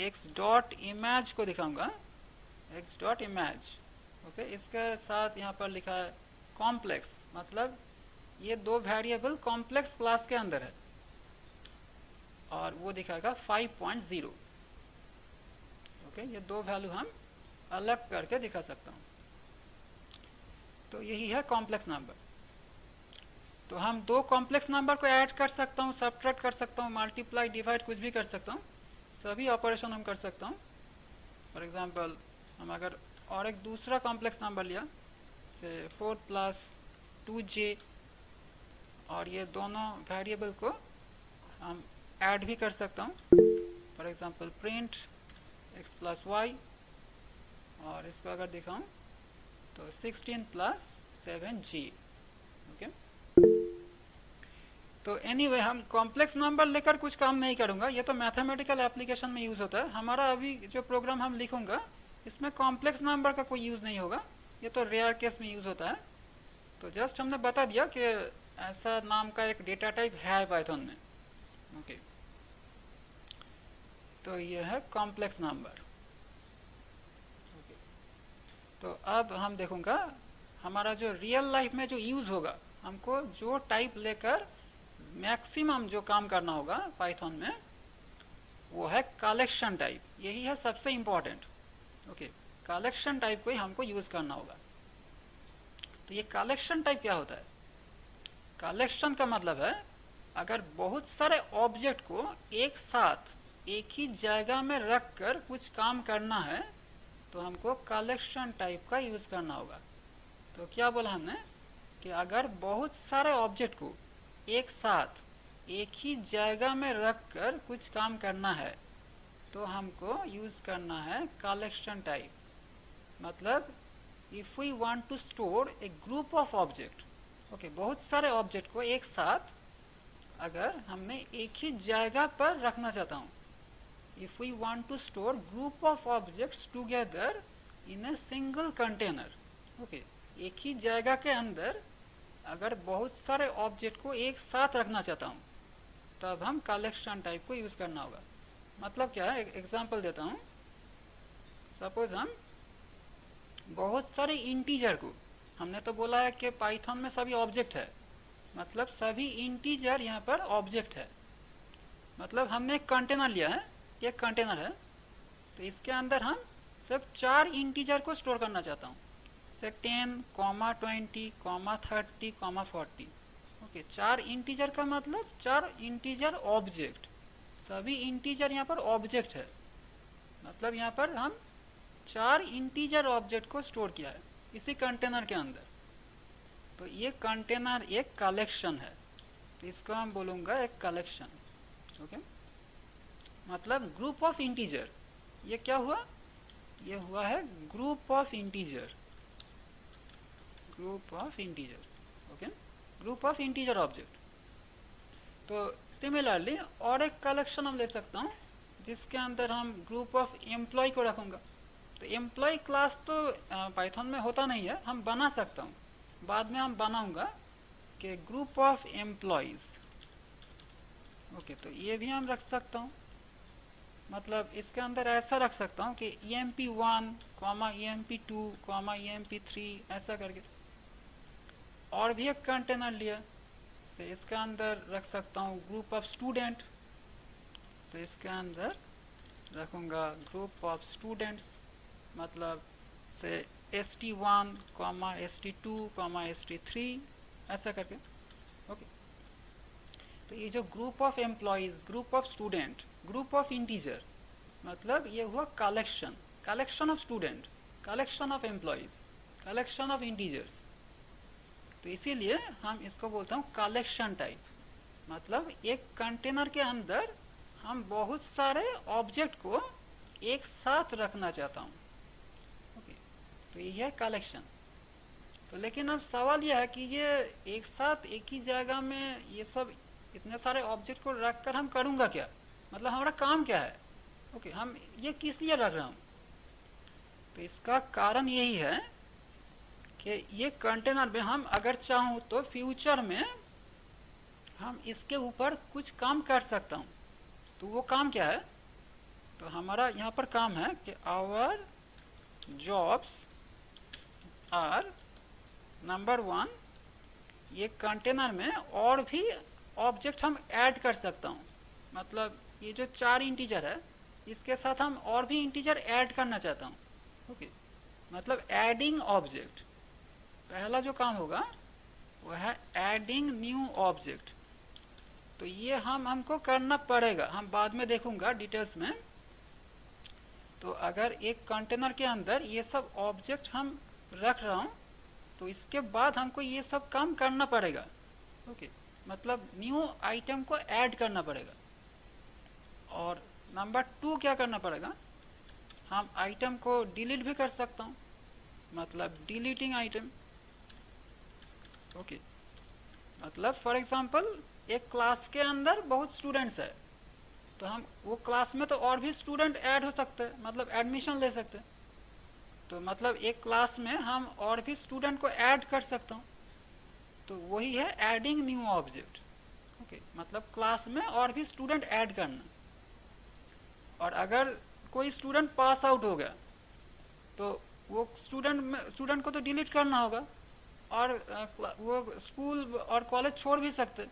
x डॉट इमेज को दिखाऊंगा, x डॉट इमेज, ओके, इसके साथ यहाँ पर लिखा है कॉम्प्लेक्स, मतलब ये दो वेरिएबल कॉम्प्लेक्स क्लास के अंदर है, और वो दिखाएगा 5.0। ओके, ये दो वैल्यू हम अलग करके दिखा सकता हूँ। तो यही है कॉम्प्लेक्स नंबर। तो हम दो कॉम्प्लेक्स नंबर को ऐड कर सकता हूँ, सब्ट्रैक्ट कर सकता हूँ, मल्टीप्लाई, डिवाइड, कुछ भी कर सकता हूँ। सभी ऑपरेशन हम कर सकता हूँ। फॉर एग्जांपल हम अगर और एक दूसरा कॉम्प्लेक्स नंबर लिया, से 4 प्लस 2j, और ये दोनों वेरिएबल को हम ऐड भी कर सकता हूँ। For example print x plus y, और इसको अगर दिखाऊं तो 16 प्लस 7g। ओके, तो एनीवे हम कॉम्प्लेक्स नंबर लेकर कुछ काम नहीं करूंगा, ये तो मैथमेटिकल एप्लीकेशन में यूज होता है। हमारा अभी जो प्रोग्राम हम लिखूंगा इसमें कॉम्प्लेक्स नंबर का कोई यूज नहीं होगा, ये तो रेयर केस में यूज होता है। तो जस्ट हमने बता दिया कि ऐसा नाम का एक डेटा टाइप है पाइथन में। ओके, तो ये है कॉम्प्लेक्स नंबर। तो अब हम देखूंगा हमारा जो रियल लाइफ में जो यूज होगा, हमको जो टाइप लेकर मैक्सिमम जो काम करना होगा पाइथन में, वो है कलेक्शन टाइप। यही है सबसे इम्पोर्टेंट। ओके, कलेक्शन टाइप को ही हमको यूज करना होगा। तो ये कलेक्शन टाइप क्या होता है? कलेक्शन का मतलब है अगर बहुत सारे ऑब्जेक्ट को एक साथ एक ही जगह में रख कर कुछ काम करना है तो हमको कलेक्शन टाइप का यूज करना होगा। तो क्या बोला हमने कि अगर बहुत सारे ऑब्जेक्ट को एक साथ एक ही जगह में रख कर कुछ काम करना है तो हमको यूज करना है कलेक्शन टाइप। मतलब if we want to store a group of object, okay, बहुत सारे ऑब्जेक्ट को एक साथ अगर हमने एक ही जगह पर रखना चाहता हूँ, if we want to store group of objects together in a single container, okay, एक ही जगह के अंदर अगर बहुत सारे ऑब्जेक्ट को एक साथ रखना चाहता हूँ, तब हम कलेक्शन टाइप को यूज करना होगा। मतलब क्या है, एग्जांपल देता हूँ। सपोज हम बहुत सारे इंटीजर को, हमने तो बोला है कि पाइथन में सभी ऑब्जेक्ट है, मतलब सभी इंटीजर यहाँ पर ऑब्जेक्ट है। मतलब हमने एक कंटेनर लिया है, एक कंटेनर है, तो इसके अंदर हम सिर्फ 4 इंटीजर को स्टोर करना चाहता हूँ, से 10, 20, 30, 40। ओके, 4 इंटीजर का मतलब 4 इंटीजर ऑब्जेक्ट, सभी इंटीजर यहाँ पर ऑब्जेक्ट है। मतलब यहाँ पर हम 4 इंटीजर ऑब्जेक्ट को स्टोर किया है इसी कंटेनर के अंदर। तो ये कंटेनर एक कलेक्शन है, तो इसको हम बोलूँगा एक कलेक्शन। ओके, मतलब ग्रुप ऑफ इंटीजर, ये क्या हुआ, ये हुआ है group of integer, group of integers. Okay, group of integer object. तो सिमिलरली और एक कलेक्शन हम ले सकता हूँ जिसके अंदर हम ग्रुप ऑफ एम्प्लॉय को रखूँगा। तो एम्प्लॉय क्लास तो पाइथन में होता नहीं है, हम बना सकता हूँ, बाद में हम बनाऊँगा कि ग्रुप ऑफ एम्प्लॉयज़। ओके, तो ये भी हम रख सकता हूँ। मतलब इसके अंदर ऐसा रख सकता हूँ कि emp1, emp2, emp3 ऐसा करके। और भी एक कंटेनर लिया, से इसके अंदर रख सकता हूँ ग्रुप ऑफ स्टूडेंट, तो इसके अंदर रखूँगा ग्रुप ऑफ स्टूडेंट्स। मतलब से st1, st2, st3 ऐसा करके। ओके, तो ये जो group of employees, group of student, group of integer, मतलब ये हुआ collection, collection of student, collection of employees, collection of integers. तो इसीलिए हम इसको बोलते हैं कलेक्शन टाइप। मतलब एक कंटेनर के अंदर हम बहुत सारे ऑब्जेक्ट को एक साथ रखना चाहता हूँ। ओके, तो ये है कलेक्शन। तो लेकिन अब सवाल यह है कि ये एक साथ एक ही जगह में ये सब इतने सारे ऑब्जेक्ट को रख कर हम करूँगा क्या, मतलब हमारा काम क्या है। ओके, हम ये किस लिए रख रहा हूँ। तो इसका कारण यही है कि ये कंटेनर में हम अगर चाहूँ तो फ्यूचर में हम इसके ऊपर कुछ काम कर सकता हूँ। तो वो काम क्या है, तो हमारा यहाँ पर काम है कि आवर जॉब्स आर नंबर 1, ये कंटेनर में और भी ऑब्जेक्ट हम ऐड कर सकता हूँ। मतलब ये जो 4 इंटीजर है, इसके साथ हम और भी इंटीजर ऐड करना चाहता हूँ। ओके, मतलब एडिंग ऑब्जेक्ट, पहला जो काम होगा वह है एडिंग न्यू ऑब्जेक्ट। तो ये हमको करना पड़ेगा, हम बाद में देखूंगा डिटेल्स में। तो अगर एक कंटेनर के अंदर ये सब ऑब्जेक्ट हम रख रहा हूँ, तो इसके बाद हमको ये सब काम करना पड़ेगा। ओके, मतलब न्यू आइटम को ऐड करना पड़ेगा। और नंबर 2 क्या करना पड़ेगा, हम आइटम को डिलीट भी कर सकता हूँ, मतलब डिलीटिंग आइटम। ओके, मतलब फॉर एग्जांपल एक क्लास के अंदर बहुत स्टूडेंट्स है, तो हम वो क्लास में तो और भी स्टूडेंट ऐड हो सकते हैं, मतलब एडमिशन ले सकते हैं। तो मतलब एक क्लास में हम और भी स्टूडेंट को ऐड कर सकता हूँ, तो वही है एडिंग न्यू ऑब्जेक्ट। ओके, मतलब क्लास में और भी स्टूडेंट ऐड करना। और अगर कोई स्टूडेंट पास आउट हो गया, तो वो स्टूडेंट को तो डिलीट करना होगा, और वो स्कूल और कॉलेज छोड़ भी सकते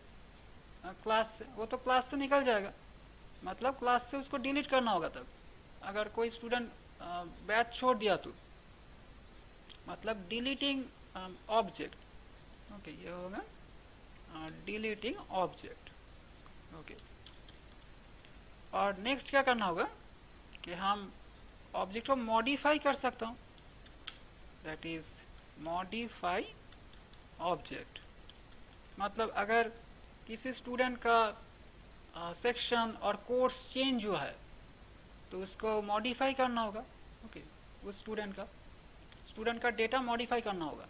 क्लास से, वो तो क्लास से निकल जाएगा, मतलब क्लास से उसको डिलीट करना होगा तब, अगर कोई स्टूडेंट बैच छोड़ दिया तो, मतलब डिलीटिंग ऑब्जेक्ट। ओके, ये होगा डिलीटिंग ऑब्जेक्ट। ओके, और नेक्स्ट क्या करना होगा कि हम ऑब्जेक्ट को मॉडिफाई कर सकता हूँ, दैट इज मॉडिफाई ऑब्जेक्ट। मतलब अगर किसी स्टूडेंट का सेक्शन और कोर्स चेंज हुआ है, तो उसको मॉडिफाई करना होगा। ओके, उस स्टूडेंट का डेटा मॉडिफाई करना होगा,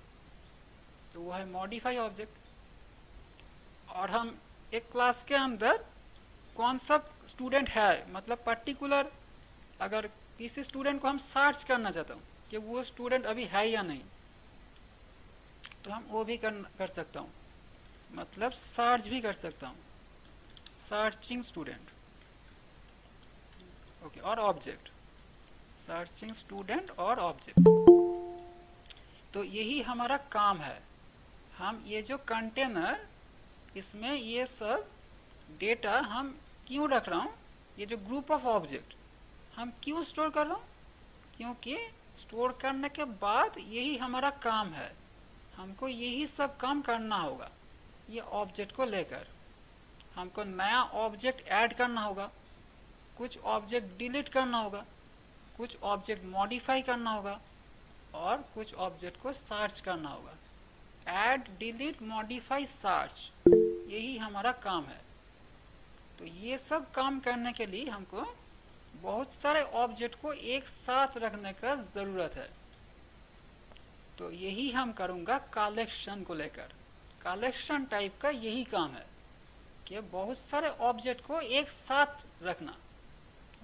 तो वो है मॉडिफाई ऑब्जेक्ट। और हम एक क्लास के अंदर कौन सा स्टूडेंट है, मतलब पर्टिकुलर अगर किसी स्टूडेंट को हम सर्च करना चाहता हूँ कि वो स्टूडेंट अभी है या नहीं, तो हम वो भी कर सकता हूँ, मतलब सर्च भी कर सकता हूँ, सर्चिंग स्टूडेंट। ओके, और ऑब्जेक्ट, सर्चिंग स्टूडेंट और ऑब्जेक्ट। तो यही हमारा काम है। हम ये जो कंटेनर, इसमें ये सब डेटा हम क्यों रख रहा हूँ, ये जो ग्रुप ऑफ ऑब्जेक्ट हम क्यों स्टोर कर रहा हूँ, क्योंकि स्टोर करने के बाद यही हमारा काम है, हमको यही सब काम करना होगा। ये ऑब्जेक्ट को लेकर हमको नया ऑब्जेक्ट ऐड करना होगा, कुछ ऑब्जेक्ट डिलीट करना होगा, कुछ ऑब्जेक्ट मॉडिफाई करना होगा, और कुछ ऑब्जेक्ट को सर्च करना होगा। ऐड, डिलीट, मॉडिफाई, सर्च, यही हमारा काम है। तो ये सब काम करने के लिए हमको बहुत सारे ऑब्जेक्ट को एक साथ रखने का ज़रूरत है। तो यही हम करूँगा कलेक्शन को लेकर। कलेक्शन टाइप का यही काम है कि बहुत सारे ऑब्जेक्ट को एक साथ रखना।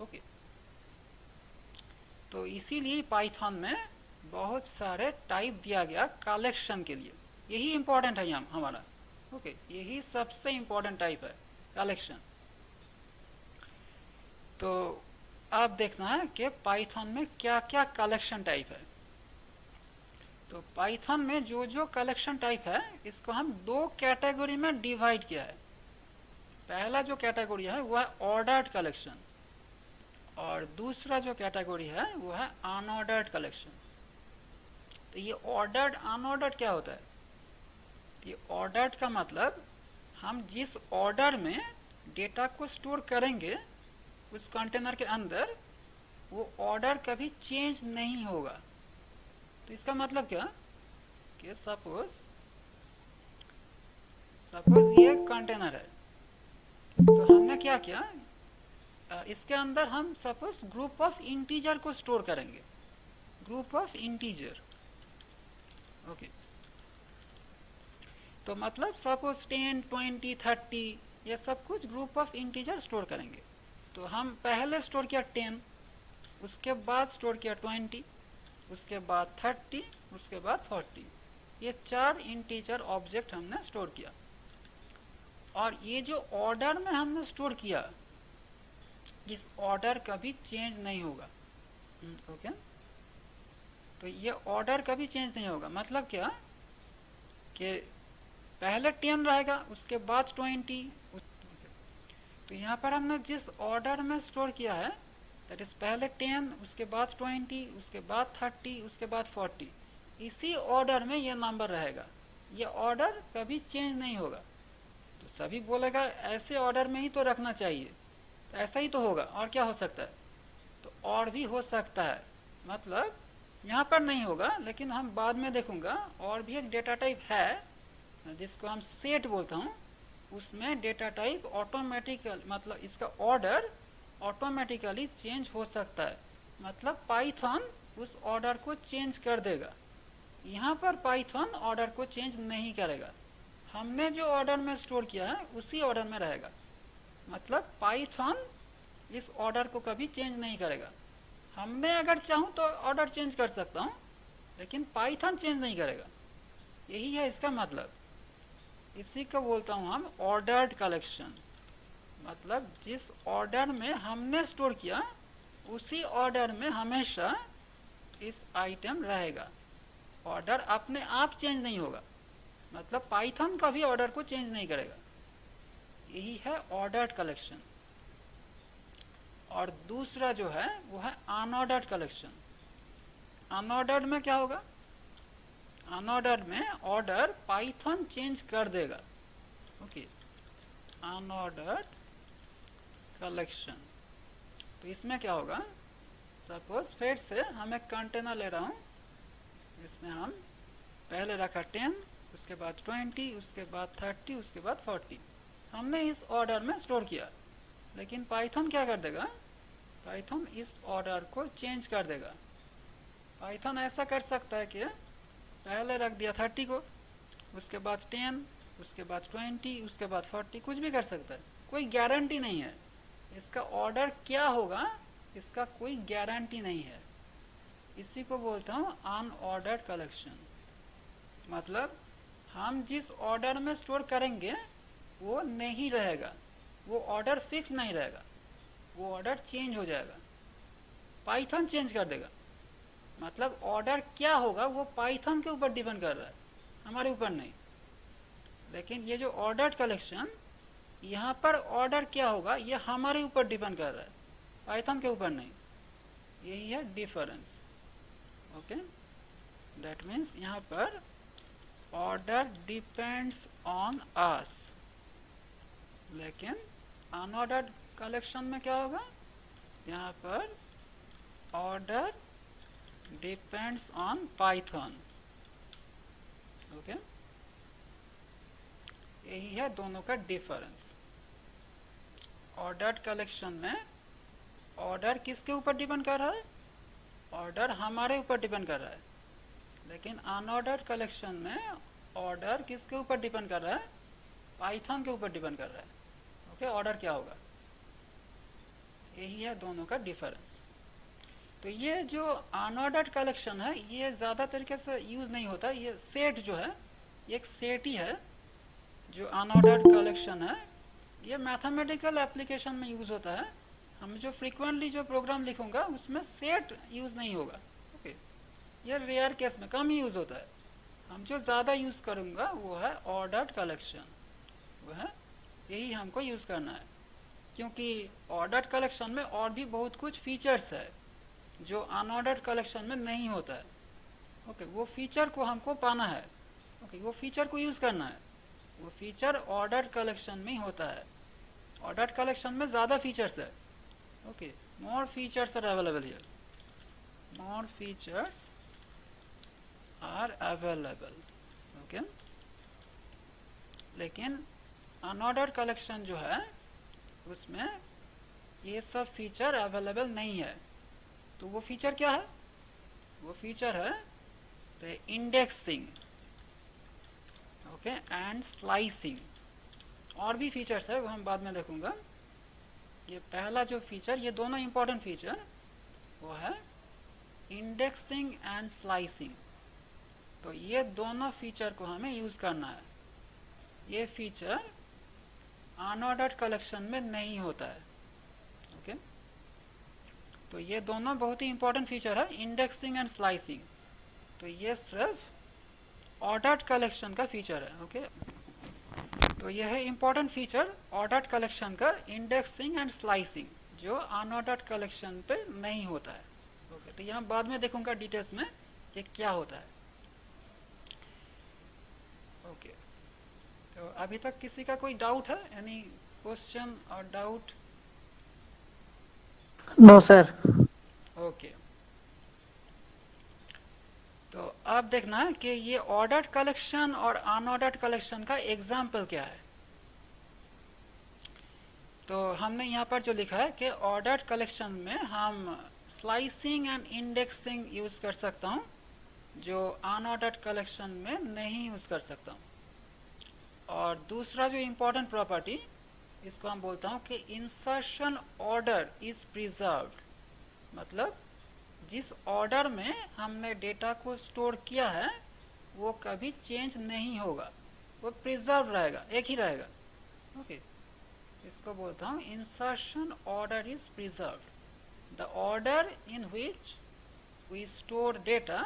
ओके, तो इसीलिए पाइथन में बहुत सारे टाइप दिया गया कलेक्शन के लिए। यही इम्पोर्टेंट है यहाँ हमारा। ओके, यही सबसे इम्पोर्टेंट टाइप है, कलेक्शन। तो आप देखना है कि पाइथन में क्या क्या कलेक्शन टाइप है। तो पाइथन में जो जो कलेक्शन टाइप है, इसको हम दो कैटेगरी में डिवाइड किया है। पहला जो कैटेगरी है वो है ऑर्डर्ड कलेक्शन, और दूसरा जो कैटेगरी है वो है अनऑर्डर्ड कलेक्शन। तो ये ऑर्डर्ड अनऑर्डर्ड क्या होता है? ये ऑर्डर्ड का मतलब हम जिस ऑर्डर में डेटा को स्टोर करेंगे उस कंटेनर के अंदर, वो ऑर्डर कभी चेंज नहीं होगा। तो इसका मतलब क्या कि सपोज ये कंटेनर है, तो हमने क्या किया, इसके अंदर हम सपोज ग्रुप ऑफ इंटीजर को स्टोर करेंगे, ग्रुप ऑफ इंटीजर। ओके, तो मतलब सपोज 10, 20, 30, ये सब कुछ ग्रुप ऑफ इंटीजर स्टोर करेंगे। तो हम पहले स्टोर किया 10, उसके बाद स्टोर किया 20, उसके बाद 30, उसके बाद 40। ये 4 इंटीजर ऑब्जेक्ट हमने स्टोर किया, और ये जो ऑर्डर में हमने स्टोर किया, इस ऑर्डर कभी चेंज नहीं होगा। ओके, तो ये ऑर्डर कभी चेंज नहीं होगा। मतलब क्या कि पहले 10 रहेगा, उसके बाद 20। तो यहाँ पर हमने जिस ऑर्डर में स्टोर किया है, दैट इज पहले 10, उसके बाद 20, उसके बाद 30, उसके बाद 40, इसी ऑर्डर में ये नंबर रहेगा। ये ऑर्डर कभी चेंज नहीं होगा। तो सभी बोलेगा ऐसे ऑर्डर में ही तो रखना चाहिए, तो ऐसा ही तो होगा, और क्या हो सकता है? तो और भी हो सकता है, मतलब यहाँ पर नहीं होगा, लेकिन हम बाद में देखूंगा। और भी एक डेटा टाइप है जिसको हम सेट बोलता हूँ, उसमें डेटा टाइप ऑटोमेटिकल, मतलब इसका ऑर्डर ऑटोमेटिकली चेंज हो सकता है, मतलब पाइथन उस ऑर्डर को चेंज कर देगा। यहाँ पर पाइथन ऑर्डर को चेंज नहीं करेगा, हमने जो ऑर्डर में स्टोर किया है उसी ऑर्डर में रहेगा। मतलब पाइथन इस ऑर्डर को कभी चेंज नहीं करेगा। हमने अगर चाहूँ तो ऑर्डर चेंज कर सकता हूँ, लेकिन पाइथन चेंज नहीं करेगा। यही है इसका मतलब। इसी को बोलता हूँ हम ऑर्डर्ड कलेक्शन। मतलब जिस ऑर्डर में हमने स्टोर किया उसी ऑर्डर में हमेशा इस आइटम रहेगा, ऑर्डर अपने आप चेंज नहीं होगा। मतलब पाइथन कभी ऑर्डर को चेंज नहीं करेगा। यही है ऑर्डर्ड कलेक्शन। और दूसरा जो है वो है अनऑर्डर्ड कलेक्शन। अनऑर्डर्ड में क्या होगा? अनऑर्डर्ड में ऑर्डर पाइथन चेंज कर देगा। Okay, unordered collection. तो इसमें क्या होगा, सपोज फिर से हम एक कंटेनर ले रहा हूँ, इसमें हम पहले रखा 10, उसके बाद 20, उसके बाद 30, उसके बाद 40। हमने इस ऑर्डर में स्टोर किया, लेकिन पाइथन क्या कर देगा, पाइथन इस ऑर्डर को चेंज कर देगा। पाइथन ऐसा कर सकता है कि पहले रख दिया 30 को, उसके बाद 10, उसके बाद 20, उसके बाद 40, कुछ भी कर सकता है, कोई गारंटी नहीं है इसका ऑर्डर क्या होगा, इसका कोई गारंटी नहीं है। इसी को बोलता हूँ अनऑर्डर्ड कलेक्शन। मतलब हम जिस ऑर्डर में स्टोर करेंगे वो नहीं रहेगा, वो ऑर्डर फिक्स नहीं रहेगा, वो ऑर्डर चेंज हो जाएगा, पाइथन चेंज कर देगा। मतलब ऑर्डर क्या होगा वो पाइथन के ऊपर डिपेंड कर रहा है, हमारे ऊपर नहीं। लेकिन ये जो ऑर्डर्ड कलेक्शन, यहाँ पर ऑर्डर क्या होगा ये हमारे ऊपर डिपेंड कर रहा है, पाइथन के ऊपर नहीं। यही है डिफरेंस। ओके, दैट मीन्स यहाँ पर ऑर्डर डिपेंड्स ऑन अस, लेकिन अनऑर्डर्ड कलेक्शन में क्या होगा, यहाँ पर order depends on Python. Okay, यही है दोनों का डिफरेंस। ऑर्डर्ड कलेक्शन में ऑर्डर किसके ऊपर डिपेंड कर रहा है, ऑर्डर हमारे ऊपर डिपेंड कर रहा है। लेकिन अनऑर्डर्ड कलेक्शन में ऑर्डर किसके ऊपर डिपेंड कर रहा है, पाइथन के ऊपर डिपेंड कर रहा है। ओके, ऑर्डर क्या होगा, यही है दोनों का डिफरेंस। तो ये जो अनऑर्डर्ड कलेक्शन है ये ज़्यादा तरीके से यूज़ नहीं होता। ये सेट जो है ये एक सेट ही है। जो अनऑर्डर्ड कलेक्शन है ये मैथमेटिकल एप्लीकेशन में यूज़ होता है। हम जो फ्रीक्वेंटली जो प्रोग्राम लिखूंगा उसमें सेट यूज़ नहीं होगा। ओके, ये रेयर केस में कम ही यूज़ होता है। हम जो ज़्यादा यूज़ करूँगा वो है ऑर्डर्ड कलेक्शन, वो है यही हमको यूज़ करना है। क्योंकि ऑर्डर्ड कलेक्शन में और भी बहुत कुछ फीचर्स है जो अनऑर्डर्ड कलेक्शन में नहीं होता है। ओके, वो फीचर को हमको पाना है। ओके, वो फीचर को यूज़ करना है। वो फीचर ऑर्डर्ड कलेक्शन में ही होता है। ऑर्डर्ड कलेक्शन में ज़्यादा फीचर्स है। Okay, more features are available here, more features are available. Okay, लेकिन अनऑर्डर्ड कलेक्शन जो है उसमें ये सब फीचर अवेलेबल नहीं है। तो वो फीचर क्या है, वो फीचर है से इंडेक्सिंग, ओके, एंड स्लाइसिंग। और भी फीचर्स है वो हम बाद में देखूंगा। ये पहला जो फीचर, ये दोनों इंपॉर्टेंट फीचर वो है इंडेक्सिंग एंड स्लाइसिंग। तो ये दोनों फीचर को हमें यूज़ करना है। ये फीचर अनऑर्डर्ड कलेक्शन में नहीं होता है। ओके, तो ये दोनों बहुत ही इंपॉर्टेंट फीचर है, इंडेक्सिंग एंड स्लाइसिंग। तो ये सिर्फ ऑर्डर्ड कलेक्शन का फीचर है। ओके, तो यह है इंपॉर्टेंट फीचर ऑर्डर्ड कलेक्शन का, इंडेक्सिंग एंड स्लाइसिंग, जो अनऑर्डर्ड कलेक्शन पे नहीं होता है। ओके, तो यहाँ बाद में देखूंगा डिटेल्स में कि क्या होता है। ओके, तो अभी तक किसी का कोई डाउट है, एनी क्वेश्चन और डाउट? No sir. ओके, तो अब देखना है कि ये ऑर्डर्ड कलेक्शन और अनऑर्डर्ड कलेक्शन का एग्जाम्पल क्या है। तो हमने यहाँ पर जो लिखा है कि ऑर्डर्ड कलेक्शन में हम स्लाइसिंग एंड इंडेक्सिंग यूज़ कर सकता हूँ, जो अनऑर्डर्ड कलेक्शन में नहीं यूज़ कर सकता हूँ। और दूसरा जो इम्पोर्टेंट प्रॉपर्टी, इसको हम बोलता हूँ कि इंसर्शन ऑर्डर इज प्रिजर्व्ड। मतलब जिस ऑर्डर में हमने डेटा को स्टोर किया है वो कभी चेंज नहीं होगा, वो प्रिजर्व रहेगा, एक ही रहेगा। ओके, इसको बोलता हूँ insertion order is preserved. The order in which we store data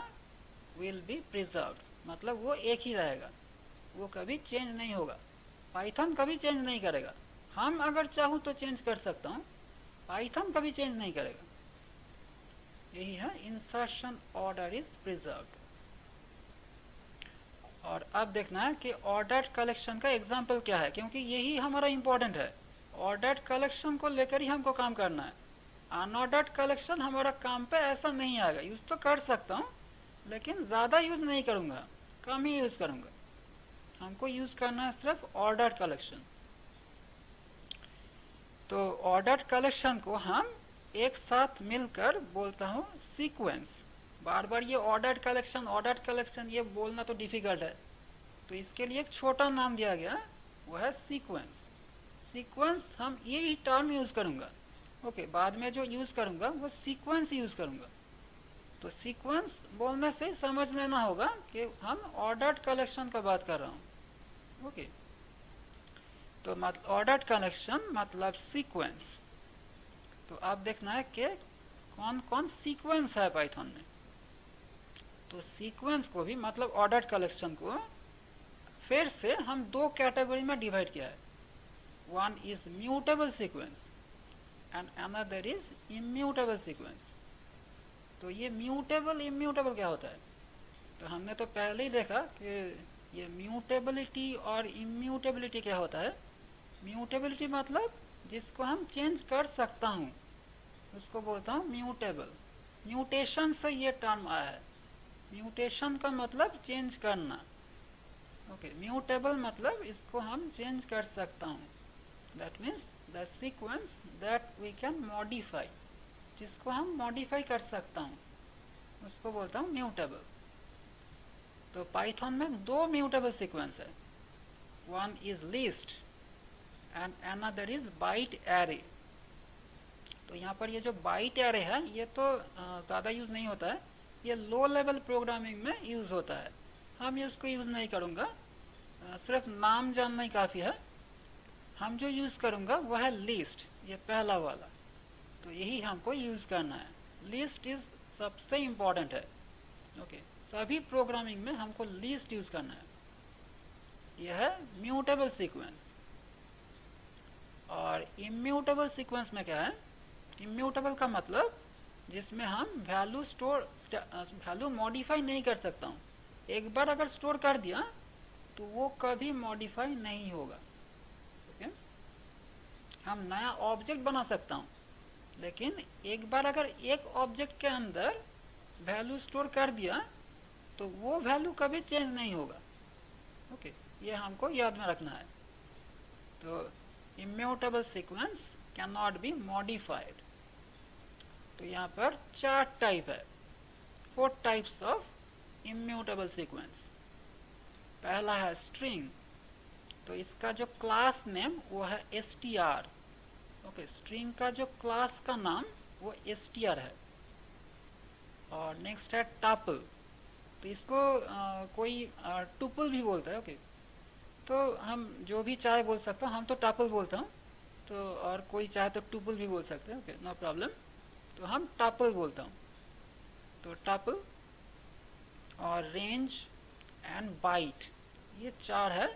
will be preserved. मतलब वो एक ही रहेगा, वो कभी चेंज नहीं होगा। पाइथन कभी चेंज नहीं करेगा। हम अगर चाहूँ तो चेंज कर सकता हूँ, पाइथन कभी चेंज नहीं करेगा। यही है इंसर्शन ऑर्डर इज प्रिजर्व्ड। और अब देखना है कि ऑर्डर्ड कलेक्शन का एग्जाम्पल क्या है, क्योंकि यही हमारा इंपॉर्टेंट है। ऑर्डर्ड कलेक्शन को लेकर ही हमको काम करना है। अनऑर्डर्ड कलेक्शन हमारा काम पे ऐसा नहीं आएगा। यूज़ तो कर सकता हूँ लेकिन ज़्यादा यूज़ नहीं करूँगा, कम ही यूज़ करूँगा। हमको यूज़ करना है सिर्फ ऑर्डर्ड कलेक्शन। तो ऑर्डर्ड कलेक्शन को हम एक साथ मिलकर बोलता हूँ सीक्वेंस। बार बार ये ऑर्डर्ड कलेक्शन ये बोलना तो डिफिकल्ट है। तो इसके लिए एक छोटा नाम दिया गया, वो है सीक्वेंस। सीक्वेंस हम ये टर्म यूज करूंगा, ओके, बाद में जो यूज करूंगा वो सीक्वेंस यूज करूंगा। तो सीक्वेंस बोलने से समझ लेना होगा कि हम ऑर्डर्ड कलेक्शन का बात कर रहा हूँ, ओके। तो मतलब ऑर्डर्ड कलेक्शन मतलब सीक्वेंस। तो आप देखना है कि कौन कौन सीक्वेंस है पाइथन में। तो सीक्वेंस को भी मतलब ऑर्डर्ड कलेक्शन को फिर से हम दो कैटेगरी में डिवाइड किया है। One is mutable sequence and another is immutable sequence. तो ये म्यूटेबल इम्यूटेबल क्या होता है? तो हमने तो पहले ही देखा कि ये म्यूटेबिलिटी और इम्यूटेबिलिटी क्या होता है। म्यूटेबिलिटी मतलब जिसको हम चेंज कर सकता हूँ उसको बोलता हूँ म्यूटेबल। म्यूटेशन से ये टर्म आया है। म्यूटेशन का मतलब चेंज करना, ओके। म्यूटेबल मतलब इसको हम चेंज कर सकता हूँ, that means the sequence that we can modify, जिसको हम मॉडिफाई कर सकता हूँ उसको बोलता हूँ म्यूटेबल। तो पाइथन में दो म्यूटेबल सीक्वेंस है, one is list and another is byte array. तो यहाँ पर ये जो बाइट एरे है ये तो ज़्यादा यूज़ नहीं होता है, ये लो लेवल प्रोग्रामिंग में यूज़ होता है। हम इसको यूज़ नहीं करूँगा, सिर्फ नाम जानना ही काफ़ी है। हम जो यूज़ करूँगा वो है लिस्ट, ये पहला वाला। तो यही हमको यूज़ करना है। लिस्ट इज सबसे इम्पॉर्टेंट है, ओके। सभी प्रोग्रामिंग में हमको लिस्ट यूज़ करना है। यह है म्यूटेबल सीक्वेंस। और इम्यूटेबल सीक्वेंस में क्या है? इम्यूटेबल का मतलब जिसमें हम वैल्यू मॉडिफाई नहीं कर सकता हूँ। एक बार अगर स्टोर कर दिया तो वो कभी मॉडिफाई नहीं होगा, ओके। हम नया ऑब्जेक्ट बना सकता हूँ, लेकिन एक बार अगर एक ऑब्जेक्ट के अंदर वैल्यू स्टोर कर दिया तो वो वैल्यू कभी चेंज नहीं होगा, ओके। ये हमको याद में रखना है। तो immutable sequence can not be modified. तो यहाँ पर 4 टाइप है, 4 टाइप्स ऑफ इम्यूटेबल सीक्वेंस। पहला है स्ट्रिंग। तो इसका जो क्लास नेम वो है str, ओके। स्ट्रिंग का जो क्लास का नाम वो str है। और नेक्स्ट है टपल। तो इसको कोई टुपल भी बोलता है, ओके। तो हम जो भी चाहे बोल सकते हो, हम तो टपल बोलता हूँ, तो और कोई चाहे तो टुपल भी बोल सकते हैं, ओके, नो प्रॉब्लम। तो हम टपल बोलता हूँ। तो टपल और रेंज एंड बाइट, ये 4 है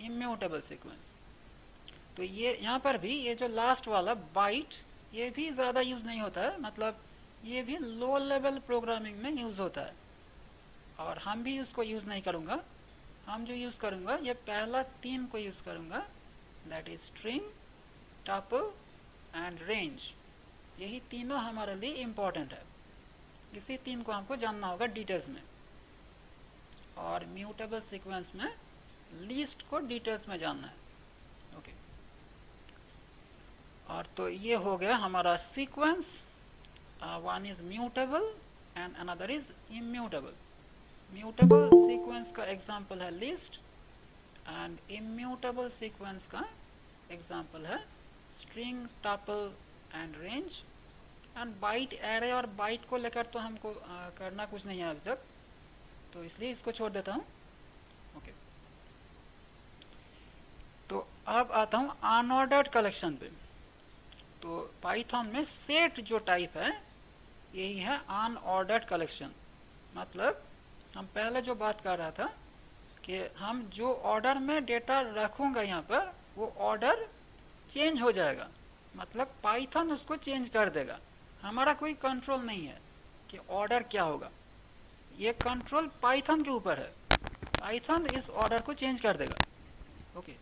इम्यूटेबल सीक्वेंस। तो ये यहाँ पर भी ये जो लास्ट वाला बाइट, ये भी ज़्यादा यूज़ नहीं होता है, मतलब ये भी लो लेवल प्रोग्रामिंग में यूज़ होता है और हम भी उसको यूज़ नहीं करूँगा। हम जो यूज़ करूँगा ये पहला 3 को यूज़ करूँगा, that is string, tuple and range. यही तीनों हमारे लिए इम्पोर्टेंट है। इसी 3 को हमको जानना होगा डिटेल्स में। और म्यूटेबल सीक्वेंस में लिस्ट को डिटेल्स में जानना है, ओके। और तो ये हो गया हमारा sequence. One is mutable and another is immutable. Mutable sequence का एग्जांपल है लिस्ट एंड इम्यूटेबल सीक्वेंस का एग्जांपल है string, tuple and range and byte array. और बाइट को लेकर तो हमको करना कुछ नहीं है अभी तक, तो इसलिए इसको छोड़ देता हूँ, ओके। तो अब आता हूँ अनऑर्डर्ड कलेक्शन पे। तो पाइथन में सेट जो टाइप है यही है अनऑर्डर्ड कलेक्शन। मतलब हम पहले जो बात कर रहा था कि हम जो ऑर्डर में डेटा रखूँगा यहाँ पर वो ऑर्डर चेंज हो जाएगा, मतलब पाइथन उसको चेंज कर देगा। हमारा कोई कंट्रोल नहीं है कि ऑर्डर क्या होगा, ये कंट्रोल पाइथन के ऊपर है। पाइथन इस ऑर्डर को चेंज कर देगा, ओके।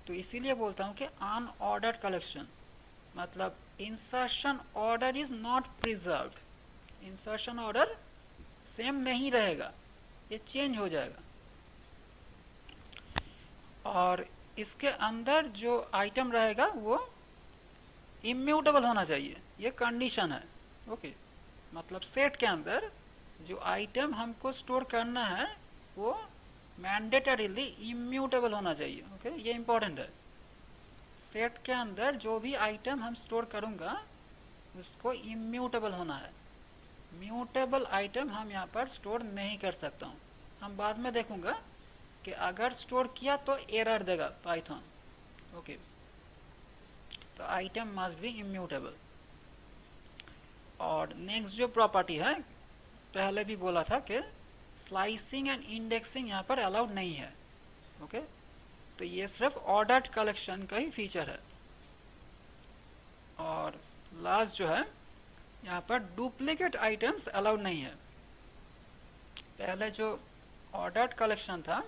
तो इसीलिए बोलता हूँ कि अनऑर्डर्ड कलेक्शन मतलब insertion order is not preserved. Insertion order same नहीं रहेगा, ये चेंज हो जाएगा। और इसके अंदर जो आइटम रहेगा वो इम्यूटेबल होना चाहिए, ये कंडीशन है, ओके। मतलब सेट के अंदर जो आइटम हमको स्टोर करना है वो मैंडेटरीली इम्यूटेबल होना चाहिए। ओके, ये इंपॉर्टेंट है। सेट के अंदर जो भी आइटम हम स्टोर करूँगा उसको इम्यूटेबल होना है। म्यूटेबल आइटम हम यहाँ पर स्टोर नहीं कर सकता हूँ। हम बाद में देखूंगा कि अगर स्टोर किया तो एरर देगा पाइथन। ओके, तो आइटम मस्ट बी इम्यूटेबल। और नेक्स्ट जो प्रॉपर्टी है, पहले भी बोला था कि स्लाइसिंग एंड इंडेक्सिंग यहाँ पर अलाउड नहीं है। ओके, तो ये सिर्फ ऑर्डर्ड कलेक्शन का ही फीचर है। और लास्ट जो है, यहाँ पर डुप्लीकेट आइटम्स अलाउड नहीं है। पहले जो ऑर्डर्ड कलेक्शन था,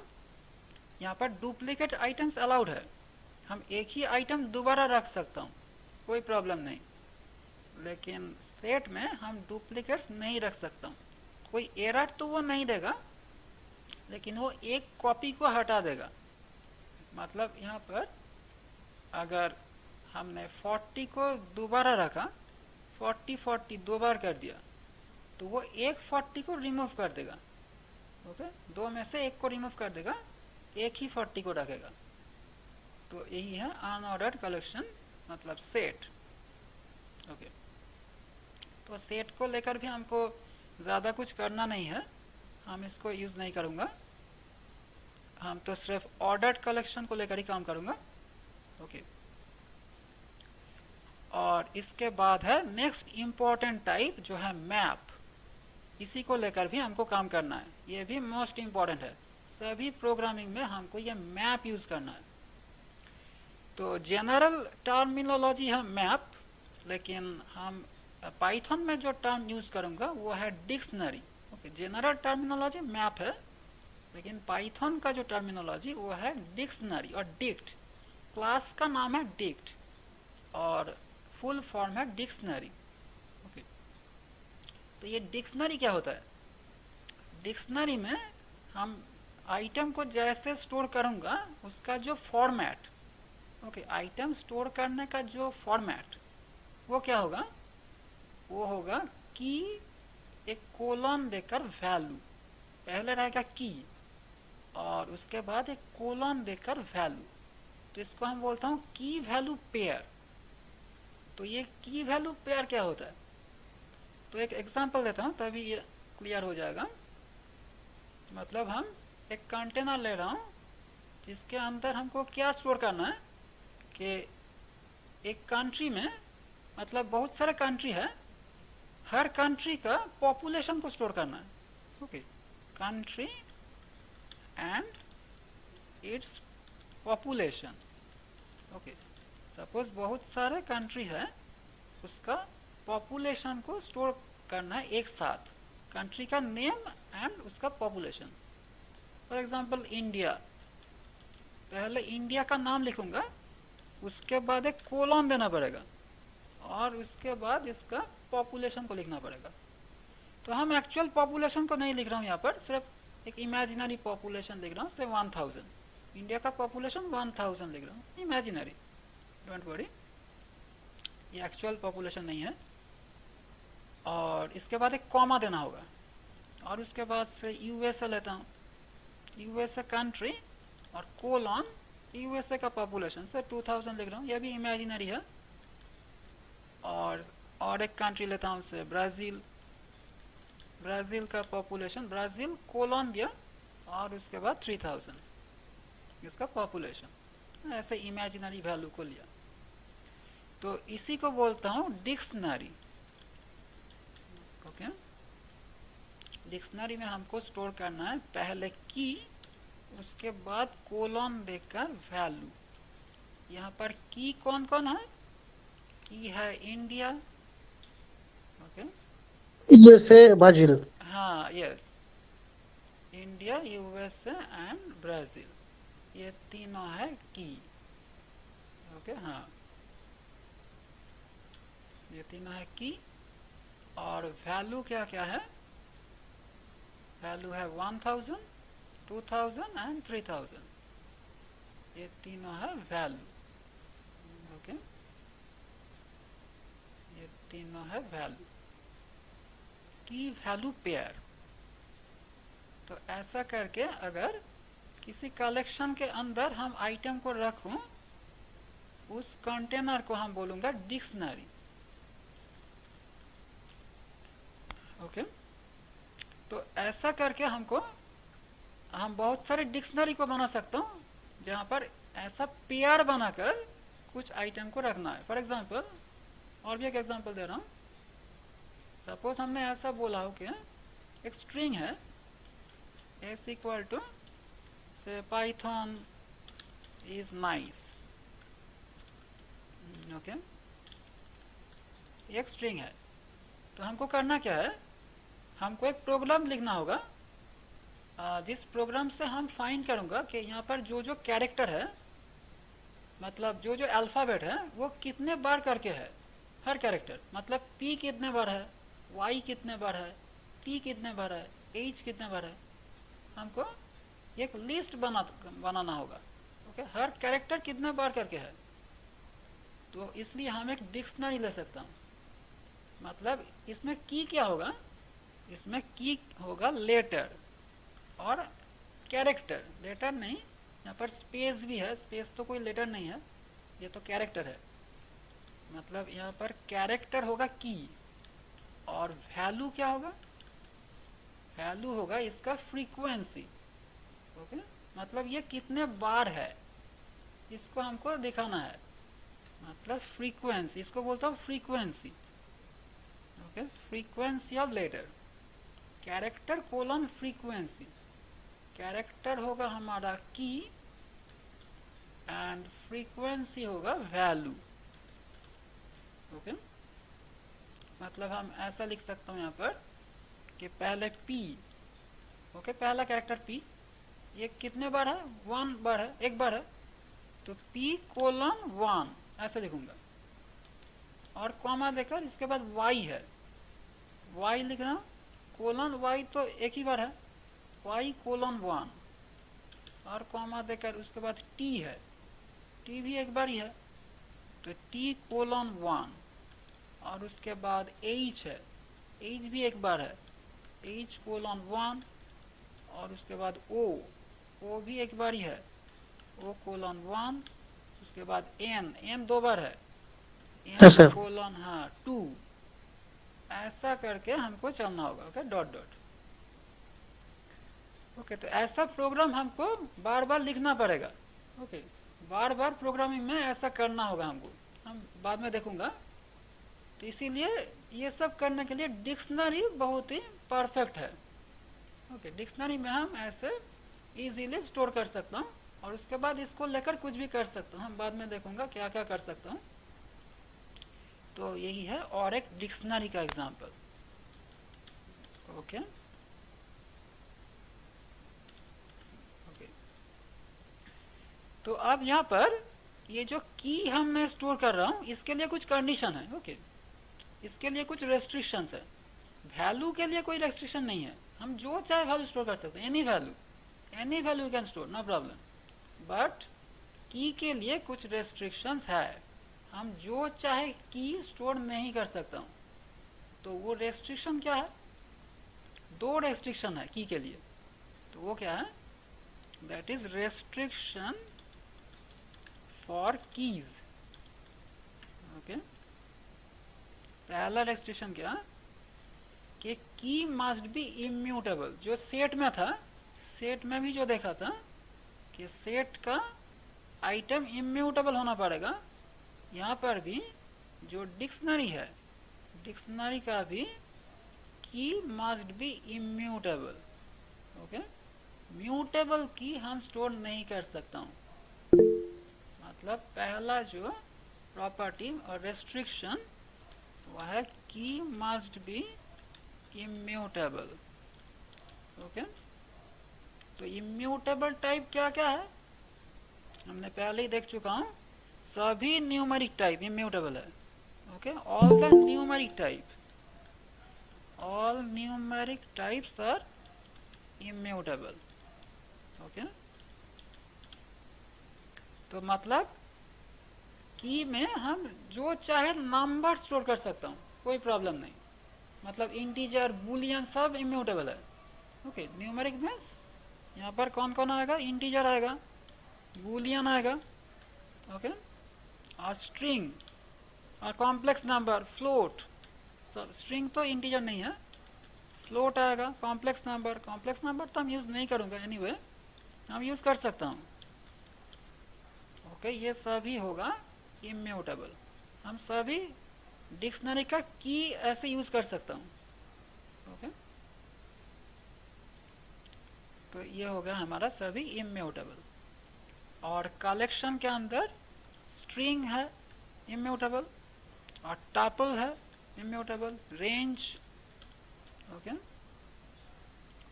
यहाँ पर डुप्लीकेट आइटम्स अलाउड है। हम एक ही आइटम दोबारा रख सकता हूँ, कोई प्रॉब्लम नहीं। लेकिन सेट में हम डुप्लीकेट्स नहीं रख सकता हूँ। कोई एरर तो वो नहीं देगा, लेकिन वो एक कॉपी को हटा देगा। मतलब यहाँ पर अगर हमने 40 को दोबारा रखा, 40 दो बार कर दिया, तो वो एक 40 को रिमूव कर देगा। ओके, दो में से एक को रिमूव कर देगा, एक ही 40 को रखेगा। तो यही है अनऑर्डर्ड कलेक्शन, मतलब सेट। ओके, तो सेट को लेकर भी हमको ज़्यादा कुछ करना नहीं है, हम इसको यूज़ नहीं करूँगा। हम तो सिर्फ ऑर्डर्ड कलेक्शन को लेकर ही काम करूँगा। ओके, और इसके बाद है नेक्स्ट इम्पॉर्टेंट टाइप जो है मैप। इसी को लेकर भी हमको काम करना है। ये भी मोस्ट इम्पॉर्टेंट है। सभी प्रोग्रामिंग में हमको ये मैप यूज़ करना है। तो जनरल टर्मिनोलॉजी है मैप, लेकिन हम पाइथन में जो टर्म यूज़ करूँगा वो है dictionary. Okay, general terminology map है, लेकिन पाइथन का जो टर्मिनोलॉजी वो है डिक्शनरी और डिक्ट। क्लास का नाम है डिक्ट और फुल फॉर्म है डिक्शनरी। ओके, तो ये डिक्शनरी क्या होता है? डिक्शनरी में हम आइटम को जैसे स्टोर करूँगा उसका जो फॉर्मेट, ओके, आइटम स्टोर करने का जो फॉर्मेट वो क्या होगा? वो होगा की एक कोलन देकर वैल्यू, पहले रहेगा की और उसके बाद एक कोलन देकर वैल्यू। तो इसको हम बोलता हूँ की वैल्यू पेयर। तो ये की वैल्यू पेयर क्या होता है? तो एक एग्जांपल देता हूँ तभी ये क्लियर हो जाएगा। मतलब हम एक कंटेनर ले रहा हूँ जिसके अंदर हमको क्या स्टोर करना है कि एक कंट्री में, मतलब बहुत सारे कंट्री है, हर कंट्री का पॉपुलेशन को स्टोर करना है। Okay, country and its population. Okay, suppose बहुत सारे कंट्री है, उसका पॉपुलेशन को स्टोर करना है एक साथ, कंट्री का नेम एंड उसका पॉपुलेशन। फॉर एग्जांपल इंडिया, पहले इंडिया का नाम लिखूंगा, उसके बाद एक कोलन देना पड़ेगा और उसके बाद इसका पॉपुलेशन को लिखना पड़ेगा। तो हम एक्चुअल पॉपुलेशन को नहीं लिख रहा हूँ यहाँ पर, सिर्फ एक इमेजिनरी पॉपुलेशन लिख रहा हूँ, से 1000। इंडिया का पॉपुलेशन 1000 लिख रहा हूँ, इमेजिनरी, डोंट वरी, ये एक्चुअल पॉपुलेशन नहीं है। और इसके बाद एक कॉमा देना होगा और उसके बाद से यूएसए लेता हूँ, यूएसए कंट्री और कोलन यूएसए का पॉपुलेशन से 2000 लिख रहा हूँ, यह भी इमेजिनरी है। और एक कंट्री लेता हूँ से ब्राज़ील, ब्राज़ील का पॉपुलेशन, ब्राज़ील कोलन दिया और उसके बाद 3000 इसका पॉपुलेशन, ऐसे इमेजिनरी वैल्यू को लिया। तो इसी को बोलता हूँ डिक्शनरी। ओके, डिक्शनरी में हमको स्टोर करना है पहले की, उसके बाद कोलन देकर वैल्यू। यहाँ पर की कौन कौन है? की है इंडिया, ओके, यूएसए, ब्राजील। हाँ, yes, India, USA and Brazil, ये तीनों है की। ओके, हाँ, ये तीनों है की। और वैल्यू क्या क्या है? वैल्यू है 1000, 2000 एंड 3000, ये तीनों है वैल्यू। ओके, ये तीनों है वैल्यू, की वैल्यू पेयर। तो ऐसा करके अगर किसी कलेक्शन के अंदर हम आइटम को रखूं, उस कंटेनर को हम बोलूंगा डिक्शनरी। ओके, तो ऐसा करके हम बहुत सारे डिक्शनरी को बना सकता हूँ, जहाँ पर ऐसा पेयर बनाकर कुछ आइटम को रखना है। फॉर एग्जांपल, और भी एक एग्जांपल दे रहा हूँ। सपोज हमने ऐसा बोला हो कि एक स्ट्रिंग है s इक्वल टू से पाइथन इज नाइस। ओके, एक स्ट्रिंग है, तो हमको करना क्या है, हमको एक प्रोग्राम लिखना होगा, जिस प्रोग्राम से हम फाइंड करूंगा कि यहाँ पर जो जो कैरेक्टर है, मतलब जो जो अल्फ़ाबेट है, वो कितने बार करके है, हर कैरेक्टर, मतलब p कितने बार है, y कितने बार है, t कितने बार है, h कितने बार है, हमको एक लिस्ट बनाना होगा। ओके, हर कैरेक्टर कितने बार करके है, तो इसलिए हम एक डिक्शनरी ले सकता हूँ। मतलब इसमें की क्या होगा, इसमें की होगा लेटर और कैरेक्टर। लेटर नहीं, यहाँ पर स्पेस भी है, स्पेस तो कोई लेटर नहीं है, ये तो कैरेक्टर है। मतलब यहाँ पर कैरेक्टर होगा की, और वैल्यू क्या होगा, वैल्यू होगा इसका फ्रीक्वेंसी। ओके, मतलब ये कितने बार है, इसको हमको दिखाना है, मतलब फ्रीक्वेंसी, इसको बोलता हूँ frequency. Okay, frequency of letter, character colon frequency. Character होगा हमारा की एंड फ्रीक्वेंसी होगा वैल्यू। ओके, मतलब हम ऐसा लिख सकता हूँ यहाँ पर कि पहले p, ओके, पहला कैरेक्टर p, ये कितने बार है, 1 बार है, एक बार है, तो p कोलन 1 ऐसे लिखूंगा, और कॉमा देकर इसके बाद y है, y लिखना, कोलन y तो एक ही बार है, y कोलन 1, और कॉमा देकर उसके बाद t है, t भी एक बार ही है, तो t कोलन 1, और उसके बाद h है, h भी एक बार है, h कोलन 1, और उसके बाद o भी एक बार ही है, o कोलन 1, उसके बाद n दो बार है, Yes, sir. n कोलन 2, ऐसा करके हमको चलना होगा। Okay, dot dot. ओके, तो ऐसा प्रोग्राम हमको बार बार लिखना पड़ेगा। ओके, बार बार प्रोग्रामिंग में ऐसा करना होगा हमको, हम बाद में देखूंगा। तो इसीलिए ये सब करने के लिए डिक्शनरी बहुत ही परफेक्ट है। ओके, डिक्शनरी में हम ऐसे इजीली स्टोर कर सकता हूँ, और उसके बाद इसको लेकर कुछ भी कर सकता हूँ, हम बाद में देखूंगा क्या क्या कर सकता हूँ। तो यही है और एक डिक्शनरी का एग्जांपल। ओके, तो अब यहाँ पर ये जो की हम मैं स्टोर कर रहा हूँ, इसके लिए कुछ कंडीशन है। ओके, इसके लिए कुछ रेस्ट्रिक्शंस है। वैल्यू के लिए कोई रेस्ट्रिक्शन नहीं है, हम जो चाहे वैल्यू स्टोर कर सकते हैं, any value you can store, no problem. But key के लिए कुछ रेस्ट्रिक्शंस है, हम जो चाहे की स्टोर नहीं कर सकता हूँ। तो वो रेस्ट्रिक्शन क्या है, 2 रेस्ट्रिक्शन है की के लिए। तो वो क्या है, that is restriction for keys. Okay, पहला रेस्ट्रिक्शन क्या, कि की मस्ट बी इम्यूटेबल। जो सेट में था, सेट में भी जो देखा था कि सेट का आइटम इम्यूटेबल होना पड़ेगा, यहाँ पर भी जो डिक्शनरी है, डिक्शनरी का भी की must be immutable. Okay, mutable की हम स्टोर नहीं कर सकता हूँ। मतलब पहला जो प्रॉपर्टी और रेस्ट्रिक्शन वह है की मस्ट बी इम्यूटेबल। ओके, तो इम्यूटेबल टाइप क्या क्या है, हमने पहले ही देख चुका हूँ, सभी न्यूमेरिक टाइप इम्यूटेबल है। Okay, all the numeric type, all numeric types are immutable. Okay, तो मतलब की में हम जो चाहे नंबर स्टोर कर सकता हूँ, कोई प्रॉब्लम नहीं। मतलब इंटीजर, बुलियन सब इम्यूटेबल है। ओके, न्यूमेरिक मीन्स यहाँ पर कौन कौन आएगा, इंटीजर आएगा, बूलियन आएगा, ओके, और स्ट्रिंग और कॉम्प्लेक्स नंबर, फ्लोट। स्ट्रिंग तो इंटीजर नहीं है, फ्लोट आएगा, कॉम्प्लेक्स नंबर तो हम यूज़ नहीं करूँगा, एनीवे हम यूज़ कर सकता हूँ, ओके। ये सभी होगा इम्यूटेबल। हम सभी डिक्शनरी का की ऐसे यूज़ कर सकता हूँ, ओके। तो ये हो गया हमारा सभी इम्यूटेबल। और कलेक्शन के अंदर स्ट्रिंग है इम्यूटेबल, और टपल है इम्यूटेबल, रेंज, ओके।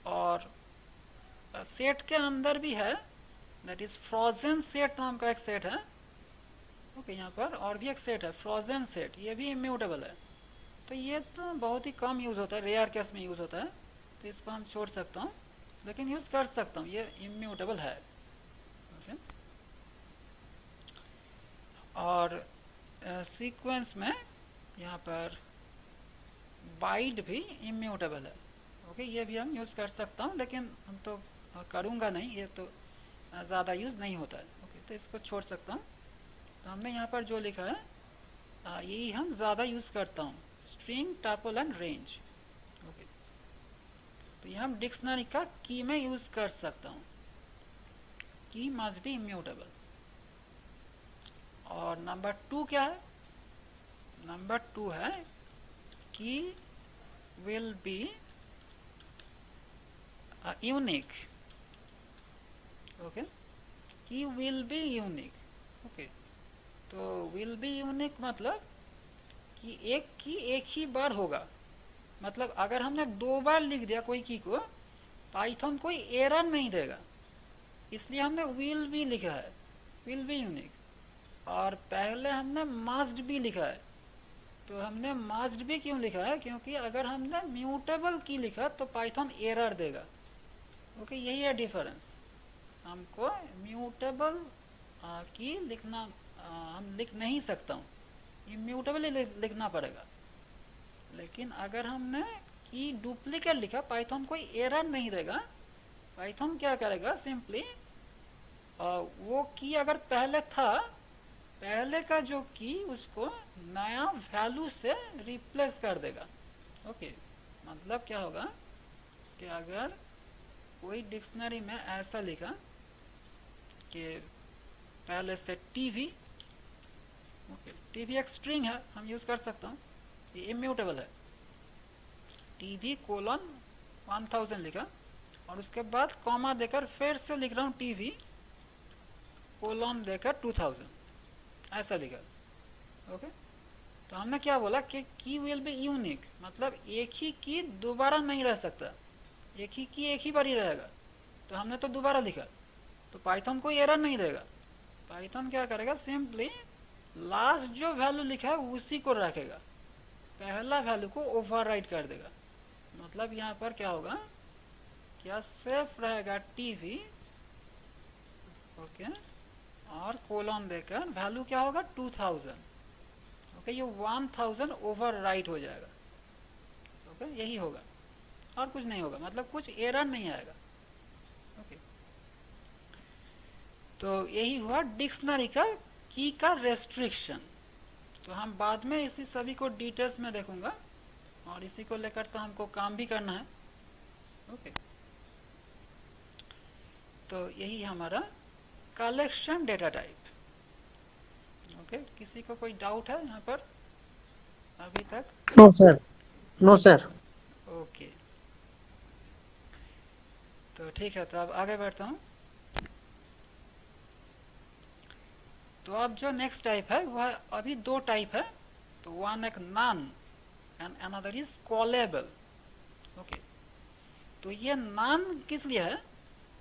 और सेट के अंदर भी है, दैट इज फ्रोजन सेट नाम का एक सेट है, ओके। यहाँ पर और भी एक सेट है फ्रोजन सेट, ये भी इम्यूटेबल है। तो ये तो बहुत ही कम यूज़ होता है, रेयर केस में यूज़ होता है, तो इसको हम छोड़ सकता हूँ, लेकिन यूज़ कर सकता हूँ, ये इम्यूटेबल है, ओके। और सीक्वेंस में यहाँ पर बाइट भी इम्यूटेबल है, ओके। ये भी हम यूज़ कर सकता हूँ, लेकिन हम तो करूँगा नहीं, ये तो ज़्यादा यूज़ नहीं होता है, ओके। तो इसको छोड़ सकता हूँ। तो हमने यहाँ पर जो लिखा है यही हम ज़्यादा यूज़ करता हूँ, string, tuple and range, okay. तो ये हम डिक्शनरी का की में यूज़ कर सकता हूँ, की मस्ट बी इम्यूटेबल। और नंबर 2 क्या है, नंबर 2 है की विल बी यूनिक, ओके। की विल बी यूनिक, ओके। तो विल बी यूनिक मतलब कि एक की एक ही बार होगा, मतलब अगर हमने 2 बार लिख दिया कोई की को, पाइथन कोई एरर नहीं देगा, इसलिए हमने विल बी लिखा है, विल बी यूनिक। और पहले हमने मस्ट बी लिखा है, तो हमने मस्ट बी क्यों लिखा है, क्योंकि अगर हमने म्यूटेबल की लिखा तो पाइथन एरर देगा, ओके। यही है डिफरेंस, हमको म्यूटेबल की लिखना हम लिख नहीं सकता हूँ, इम्यूटेबल ही लिखना पड़ेगा। लेकिन अगर हमने की डुप्लीकेट लिखा, पाइथन कोई एरर नहीं देगा, पाइथन क्या करेगा, सिंपली वो की अगर पहले था, पहले का जो की उसको नया वैल्यू से रिप्लेस कर देगा, ओके। मतलब क्या होगा कि अगर कोई डिक्शनरी में ऐसा लिखा कि पहले से टीवी, ओके, टीवी एक स्ट्रिंग है, हम यूज़ कर सकता हूँ, ये इम्यूटेबल है, टीवी कोलन 1000 लिखा, और उसके बाद कॉमा देकर फिर से लिख रहा हूँ टीवी कोलन देकर 2000, ऐसा लिखा, ओके। तो हमने क्या बोला कि की विल बी यूनिक, मतलब एक ही की दोबारा नहीं रह सकता, एक ही की एक ही बार ही रहेगा। तो हमने तो दोबारा लिखा, तो पाइथन कोई एरर नहीं देगा, पाइथन क्या करेगा, सिंपली लास्ट जो वैल्यू लिखा है उसी को रखेगा, पहला वैल्यू को ओवरराइट कर देगा। मतलब यहाँ पर क्या होगा, क्या सेफ रहेगा टीवी, ओके, और कोलन देकर वैल्यू क्या होगा 2000, ओके। ये 1000 ओवरराइट हो जाएगा, ओके। यही होगा, और कुछ नहीं होगा, मतलब कुछ एरर नहीं आएगा, ओके। तो यही हुआ डिक्शनरी का की का रेस्ट्रिक्शन। तो हम बाद में इसी सभी को डिटेल्स में देखूंगा, और इसी को लेकर तो हमको काम भी करना है, ओके। तो यही हमारा कलेक्शन डेटा टाइप, ओके। किसी को कोई डाउट है यहाँ पर अभी तक? No sir, no sir. Okay, तो ठीक है, तो अब आगे बढ़ता हूँ। तो अब जो नेक्स्ट टाइप है वह अभी 2 टाइप है, तो वन एक non and another is callable, okay. तो ये नॉन किस लिए है,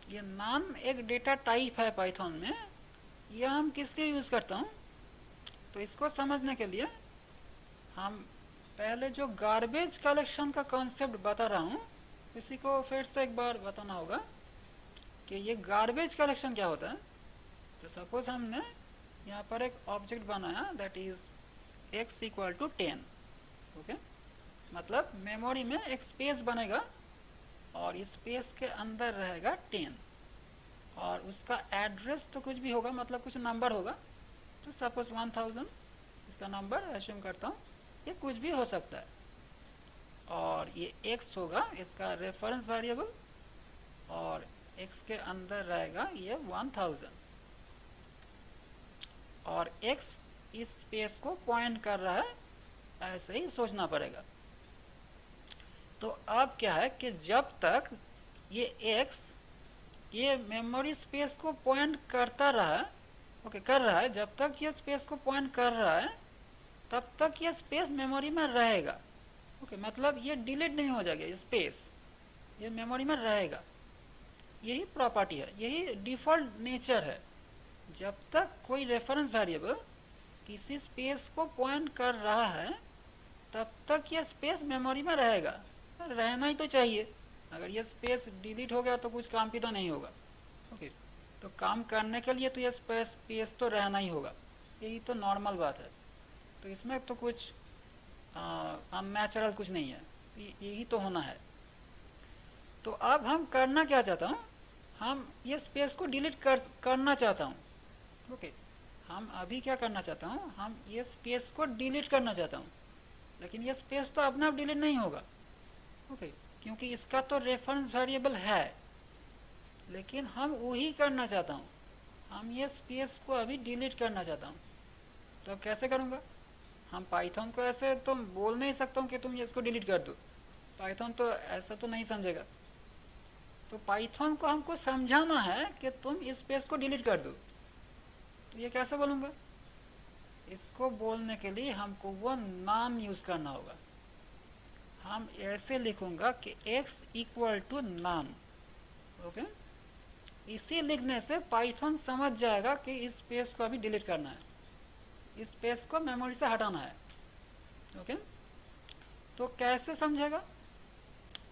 ये नॉन एक डेटा टाइप है पाइथन में, ये हम किस लिए यूज़ करता हूँ, तो इसको समझने के लिए हम पहले जो गार्बेज कलेक्शन का कॉन्सेप्ट बता रहा हूँ, इसी को फिर से एक बार बताना होगा कि ये गार्बेज कलेक्शन क्या होता है। तो सपोज हमने यहाँ पर एक ऑब्जेक्ट बनाया, that is x equal to 10, okay. मतलब मेमोरी में एक स्पेस बनेगा, और इस स्पेस के अंदर रहेगा 10, और उसका एड्रेस तो कुछ भी होगा, मतलब कुछ नंबर होगा। तो सपोज 1000 इसका नंबर एज्यूम करता हूँ, ये कुछ भी हो सकता है। और ये x होगा इसका रेफरेंस वेरिएबल, और x के अंदर रहेगा ये 1000, और x इस स्पेस को पॉइंट कर रहा है, ऐसे ही सोचना पड़ेगा। तो अब क्या है कि जब तक ये x ये मेमोरी स्पेस को पॉइंट करता रहा, ओके कर रहा है, जब तक ये स्पेस को पॉइंट कर रहा है तब तक ये स्पेस मेमोरी में रहेगा। ओके मतलब ये डिलीट नहीं हो जाएगा, ये स्पेस ये मेमोरी में रहेगा। यही प्रॉपर्टी है, यही डिफ़ॉल्ट नेचर है। जब तक कोई रेफरेंस वेरिएबल किसी स्पेस को पॉइंट कर रहा है तब तक ये स्पेस मेमोरी में रहेगा, रहना ही तो चाहिए। अगर ये स्पेस डिलीट हो गया तो कुछ काम भी तो नहीं होगा। ओके तो काम करने के लिए तो ये स्पेस तो रहना ही होगा, यही तो नॉर्मल बात है। तो इसमें तो कुछ अननेचुरल कुछ नहीं है, यही तो होना है। तो अब हम करना क्या चाहता हूँ, हम ये स्पेस को डिलीट करना चाहता हूँ। ओके हम अभी क्या करना चाहता हूँ, हम ये स्पेस को डिलीट करना चाहता हूँ, लेकिन ये स्पेस तो अपने आप डिलीट नहीं होगा। ओके क्योंकि इसका तो रेफरेंस वेरिएबल है, लेकिन हम वही करना चाहता हूँ, हम ये स्पेस को अभी डिलीट करना चाहता हूँ। तो अब कैसे करूँगा, हम पाइथन को ऐसे तो बोल नहीं सकता हूँ कि तुम इसको डिलीट कर दो, पाइथन तो ऐसा तो नहीं समझेगा। तो पाइथन को हमको समझाना है कि तुम इस स्पेस को डिलीट कर दो। तो ये कैसे बोलूँगा, इसको बोलने के लिए हमको वो नाम यूज़ करना होगा। हम ऐसे लिखूँगा कि x इक्वल टू नाम। ओके इसी लिखने से पाइथन समझ जाएगा कि इस स्पेस को अभी डिलीट करना है, इस स्पेस को मेमोरी से हटाना है। ओके तो कैसे समझेगा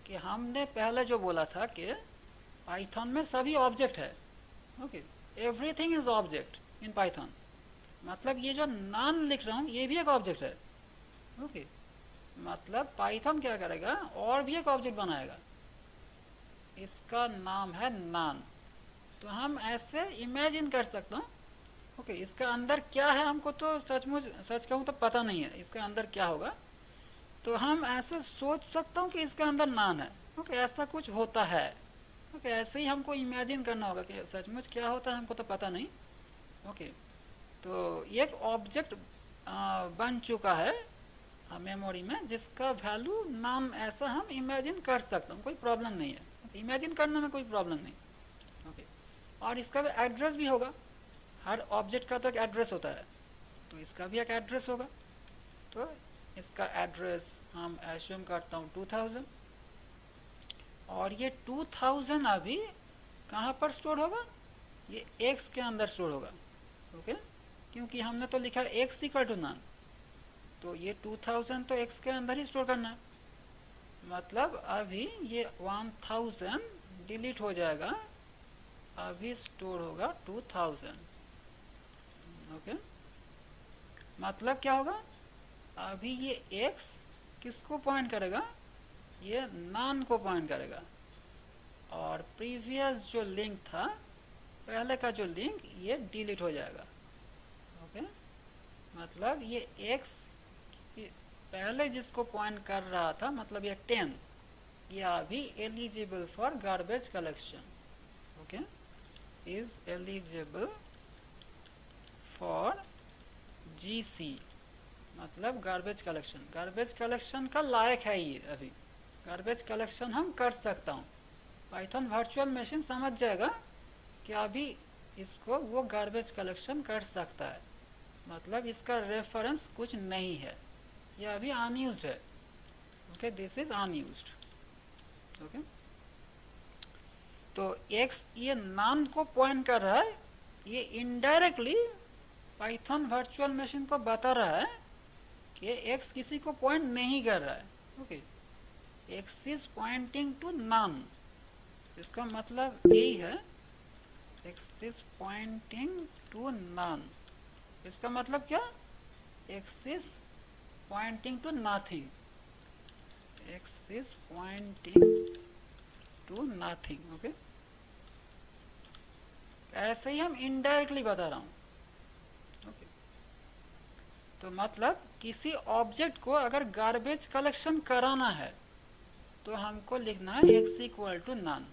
कि हमने पहले जो बोला था कि पाइथन में सभी ऑब्जेक्ट है। Okay everything is object in Python, मतलब ये जो नॉन लिख रहा हूँ ये भी एक ऑब्जेक्ट है। ओके मतलब पाइथन क्या करेगा, और भी एक ऑब्जेक्ट बनाएगा, इसका नाम है नॉन। तो हम ऐसे इमेजिन कर सकते हैं। ओके इसका अंदर क्या है हमको तो सचमुच सच कहूँ तो पता नहीं है इसका अंदर क्या होगा। तो हम ऐसे सोच सकता हूँ कि इसके अंदर नॉन है। ओके ऐसा कुछ होता है। ओके ऐसे ही हमको इमेजिन करना होगा कि सचमुच क्या होता है हमको तो पता नहीं। ओके तो एक ऑब्जेक्ट बन चुका है मेमोरी में जिसका वैल्यू नाम ऐसा हम इमेजिन कर सकते हैं, कोई प्रॉब्लम नहीं है, इमेजिन करने में कोई प्रॉब्लम नहीं। ओके और इसका भी एड्रेस भी होगा, हर ऑब्जेक्ट का तो एक एड्रेस होता है, तो इसका भी एक एड्रेस होगा। तो इसका एड्रेस हम एज्यूम करता हूँ 2000, और ये 2000 अभी कहाँ पर स्टोर होगा, ये x के अंदर स्टोर होगा। ओके क्योंकि हमने तो लिखा x इक्वल टू नॉन, तो ये 2000 तो x के अंदर ही स्टोर करना है। मतलब अभी ये 1000 डिलीट हो जाएगा, अभी स्टोर होगा 2000। ओके मतलब क्या होगा, अभी ये x किसको पॉइंट करेगा, ये नॉन को पॉइंट करेगा, और प्रीवियस जो लिंक था पहले का जो लिंक ये डिलीट हो जाएगा। ओके मतलब ये x पहले जिसको पॉइंट कर रहा था, मतलब ये 10, ये अभी eligible for garbage collection. Okay is eligible for GC, मतलब गार्बेज कलेक्शन, गार्बेज कलेक्शन का लायक है ये, अभी गार्बेज कलेक्शन हम कर सकता हूँ। पाइथन वर्चुअल मशीन समझ जाएगा कि अभी इसको वो गार्बेज कलेक्शन कर सकता है, मतलब इसका रेफरेंस कुछ नहीं है, ये अभी अनयूज्ड है। Okay this is unused. Okay तो x ये नॉन को पॉइंट कर रहा है, ये इनडायरेक्टली पाइथन वर्चुअल मशीन को बता रहा है कि x किसी को पॉइंट नहीं कर रहा है। Okay x is pointing to none, इसका मतलब यही है, x is pointing to none, इसका मतलब क्या, x is pointing to nothing, x is pointing to nothing. Okay ऐसे ही हम इनडायरेक्टली बता रहा हूँ। ओके, तो मतलब किसी ऑब्जेक्ट को अगर गार्बेज कलेक्शन कराना है तो हमको लिखना है x equal to none.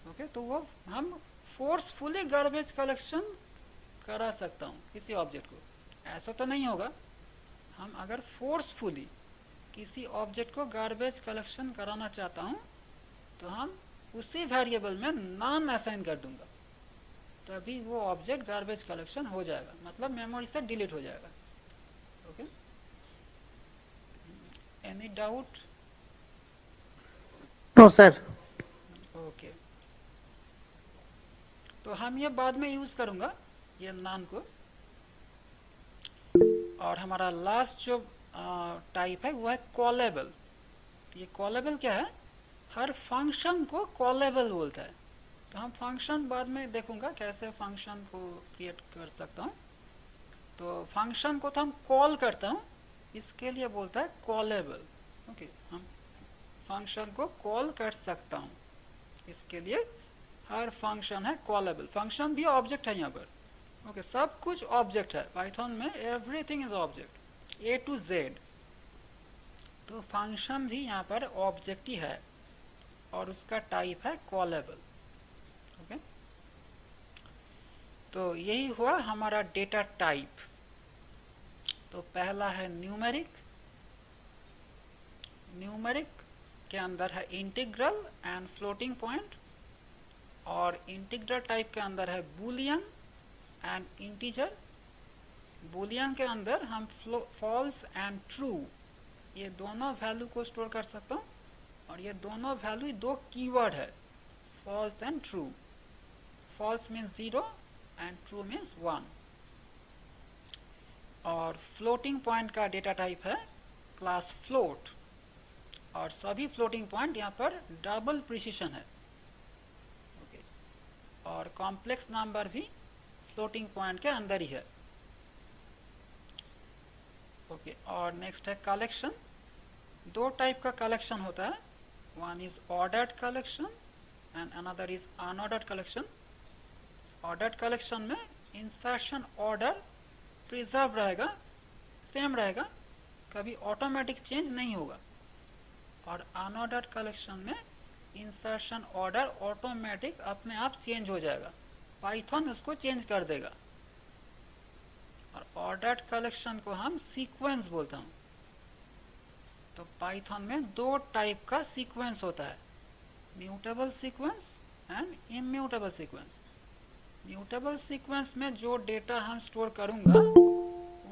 Okay, तो वो हम फोर्सफुली गार्बेज कलेक्शन करा सकता हूँ किसी ऑब्जेक्ट को, ऐसा तो नहीं होगा। हम अगर फोर्सफुली किसी ऑब्जेक्ट को गार्बेज कलेक्शन कराना चाहता हूँ तो हम उसी वेरिएबल में नॉन असाइन कर दूंगा, तभी वो ऑब्जेक्ट गार्बेज कलेक्शन हो जाएगा, मतलब मेमोरी से डिलीट हो जाएगा। Okay, any doubt? No, sir. Okay, तो हम ये बाद में यूज करूंगा ये नॉन को। और हमारा लास्ट जो टाइप है वो है कॉलेबल। ये कॉलेबल क्या है? हर फंक्शन को कॉलेबल बोलता है। तो हम फंक्शन बाद में देखूंगा कैसे फंक्शन को क्रिएट कर सकता हूँ। तो फंक्शन को तो हम कॉल करता हूँ, इसके लिए बोलता है कॉलेबल। ओके, हम फंक्शन को कॉल कर सकता हूँ, इसके लिए हर फंक्शन है कॉलेबल। फंक्शन भी ऑब्जेक्ट है यहाँ पर। ओके, सब कुछ ऑब्जेक्ट है पाइथन में, everything is object, A to Z. तो फंक्शन भी यहाँ पर ऑब्जेक्ट ही है और उसका टाइप है कॉलेबल। ओके, तो यही हुआ हमारा डेटा टाइप। तो पहला है न्यूमेरिक। न्यूमेरिक के अंदर है इंटीग्रल एंड फ्लोटिंग पॉइंट, और इंटीग्रल टाइप के अंदर है बूलियन एंड इंटीजर। बूलियन के अंदर हम फॉल्स एंड ट्रू ये दोनों वैल्यू को स्टोर कर सकता हूँ, और ये दोनों वैल्यू दो कीवर्ड है, false and true. False means 0 and true means 1। और फ्लोटिंग पॉइंट का डेटा टाइप है क्लास फ्लोट, और सभी फ्लोटिंग पॉइंट यहाँ पर डबल प्रिसिशन है। ओके, और कॉम्प्लेक्स नंबर भी फ्लोटिंग पॉइंट के अंदर ही है। ओके, और नेक्स्ट है कलेक्शन। दो टाइप का कलेक्शन होता है, one is ordered collection and another is unordered collection. Ordered collection में इंसर्शन ऑर्डर प्रिजर्व रहेगा, सेम रहेगा, कभी ऑटोमेटिक चेंज नहीं होगा। और अनऑर्डर्ड कलेक्शन में इंसर्शन ऑर्डर ऑटोमेटिक अपने आप चेंज हो जाएगा, पाइथन उसको चेंज कर देगा। और ऑर्डर्ड कलेक्शन को हम सीक्वेंस बोलता हूँ। तो पाइथन में दो टाइप का सीक्वेंस होता है, mutable sequence and immutable sequence. Mutable sequence में जो डेटा हम स्टोर करूंगा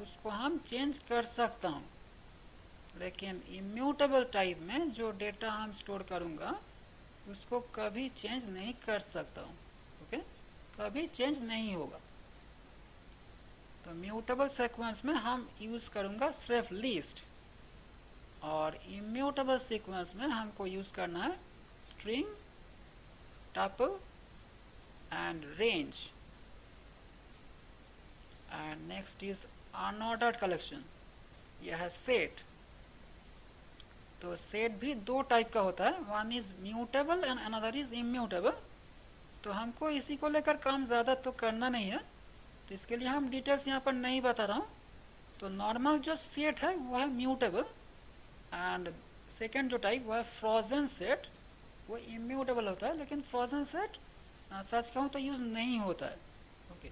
उसको हम चेंज कर सकता हूँ, लेकिन इम्यूटेबल टाइप में जो डेटा हम स्टोर करूंगा उसको कभी चेंज नहीं कर सकता हूँ। ओके, कभी चेंज नहीं होगा। तो म्यूटेबल सीक्वेंस में हम यूज करूंगा सिर्फ लिस्ट, और इम्यूटेबल सीक्वेंस में हमको यूज करना है string, tuple and range. And next is unordered collection, यह है सेट। तो सेट भी दो टाइप का होता है, one is mutable and another is immutable. तो हमको इसी को लेकर काम ज़्यादा तो करना नहीं है, तो इसके लिए हम डिटेल्स यहाँ पर नहीं बता रहा हूँ। तो नॉर्मल जो सेट है वो है म्यूटेबल, एंड सेकेंड जो टाइप वो है फ्रोजन सेट, वो इम्यूटेबल होता है। लेकिन फ्रोजन सेट सच कहूँ तो यूज़ नहीं होता है। ओके,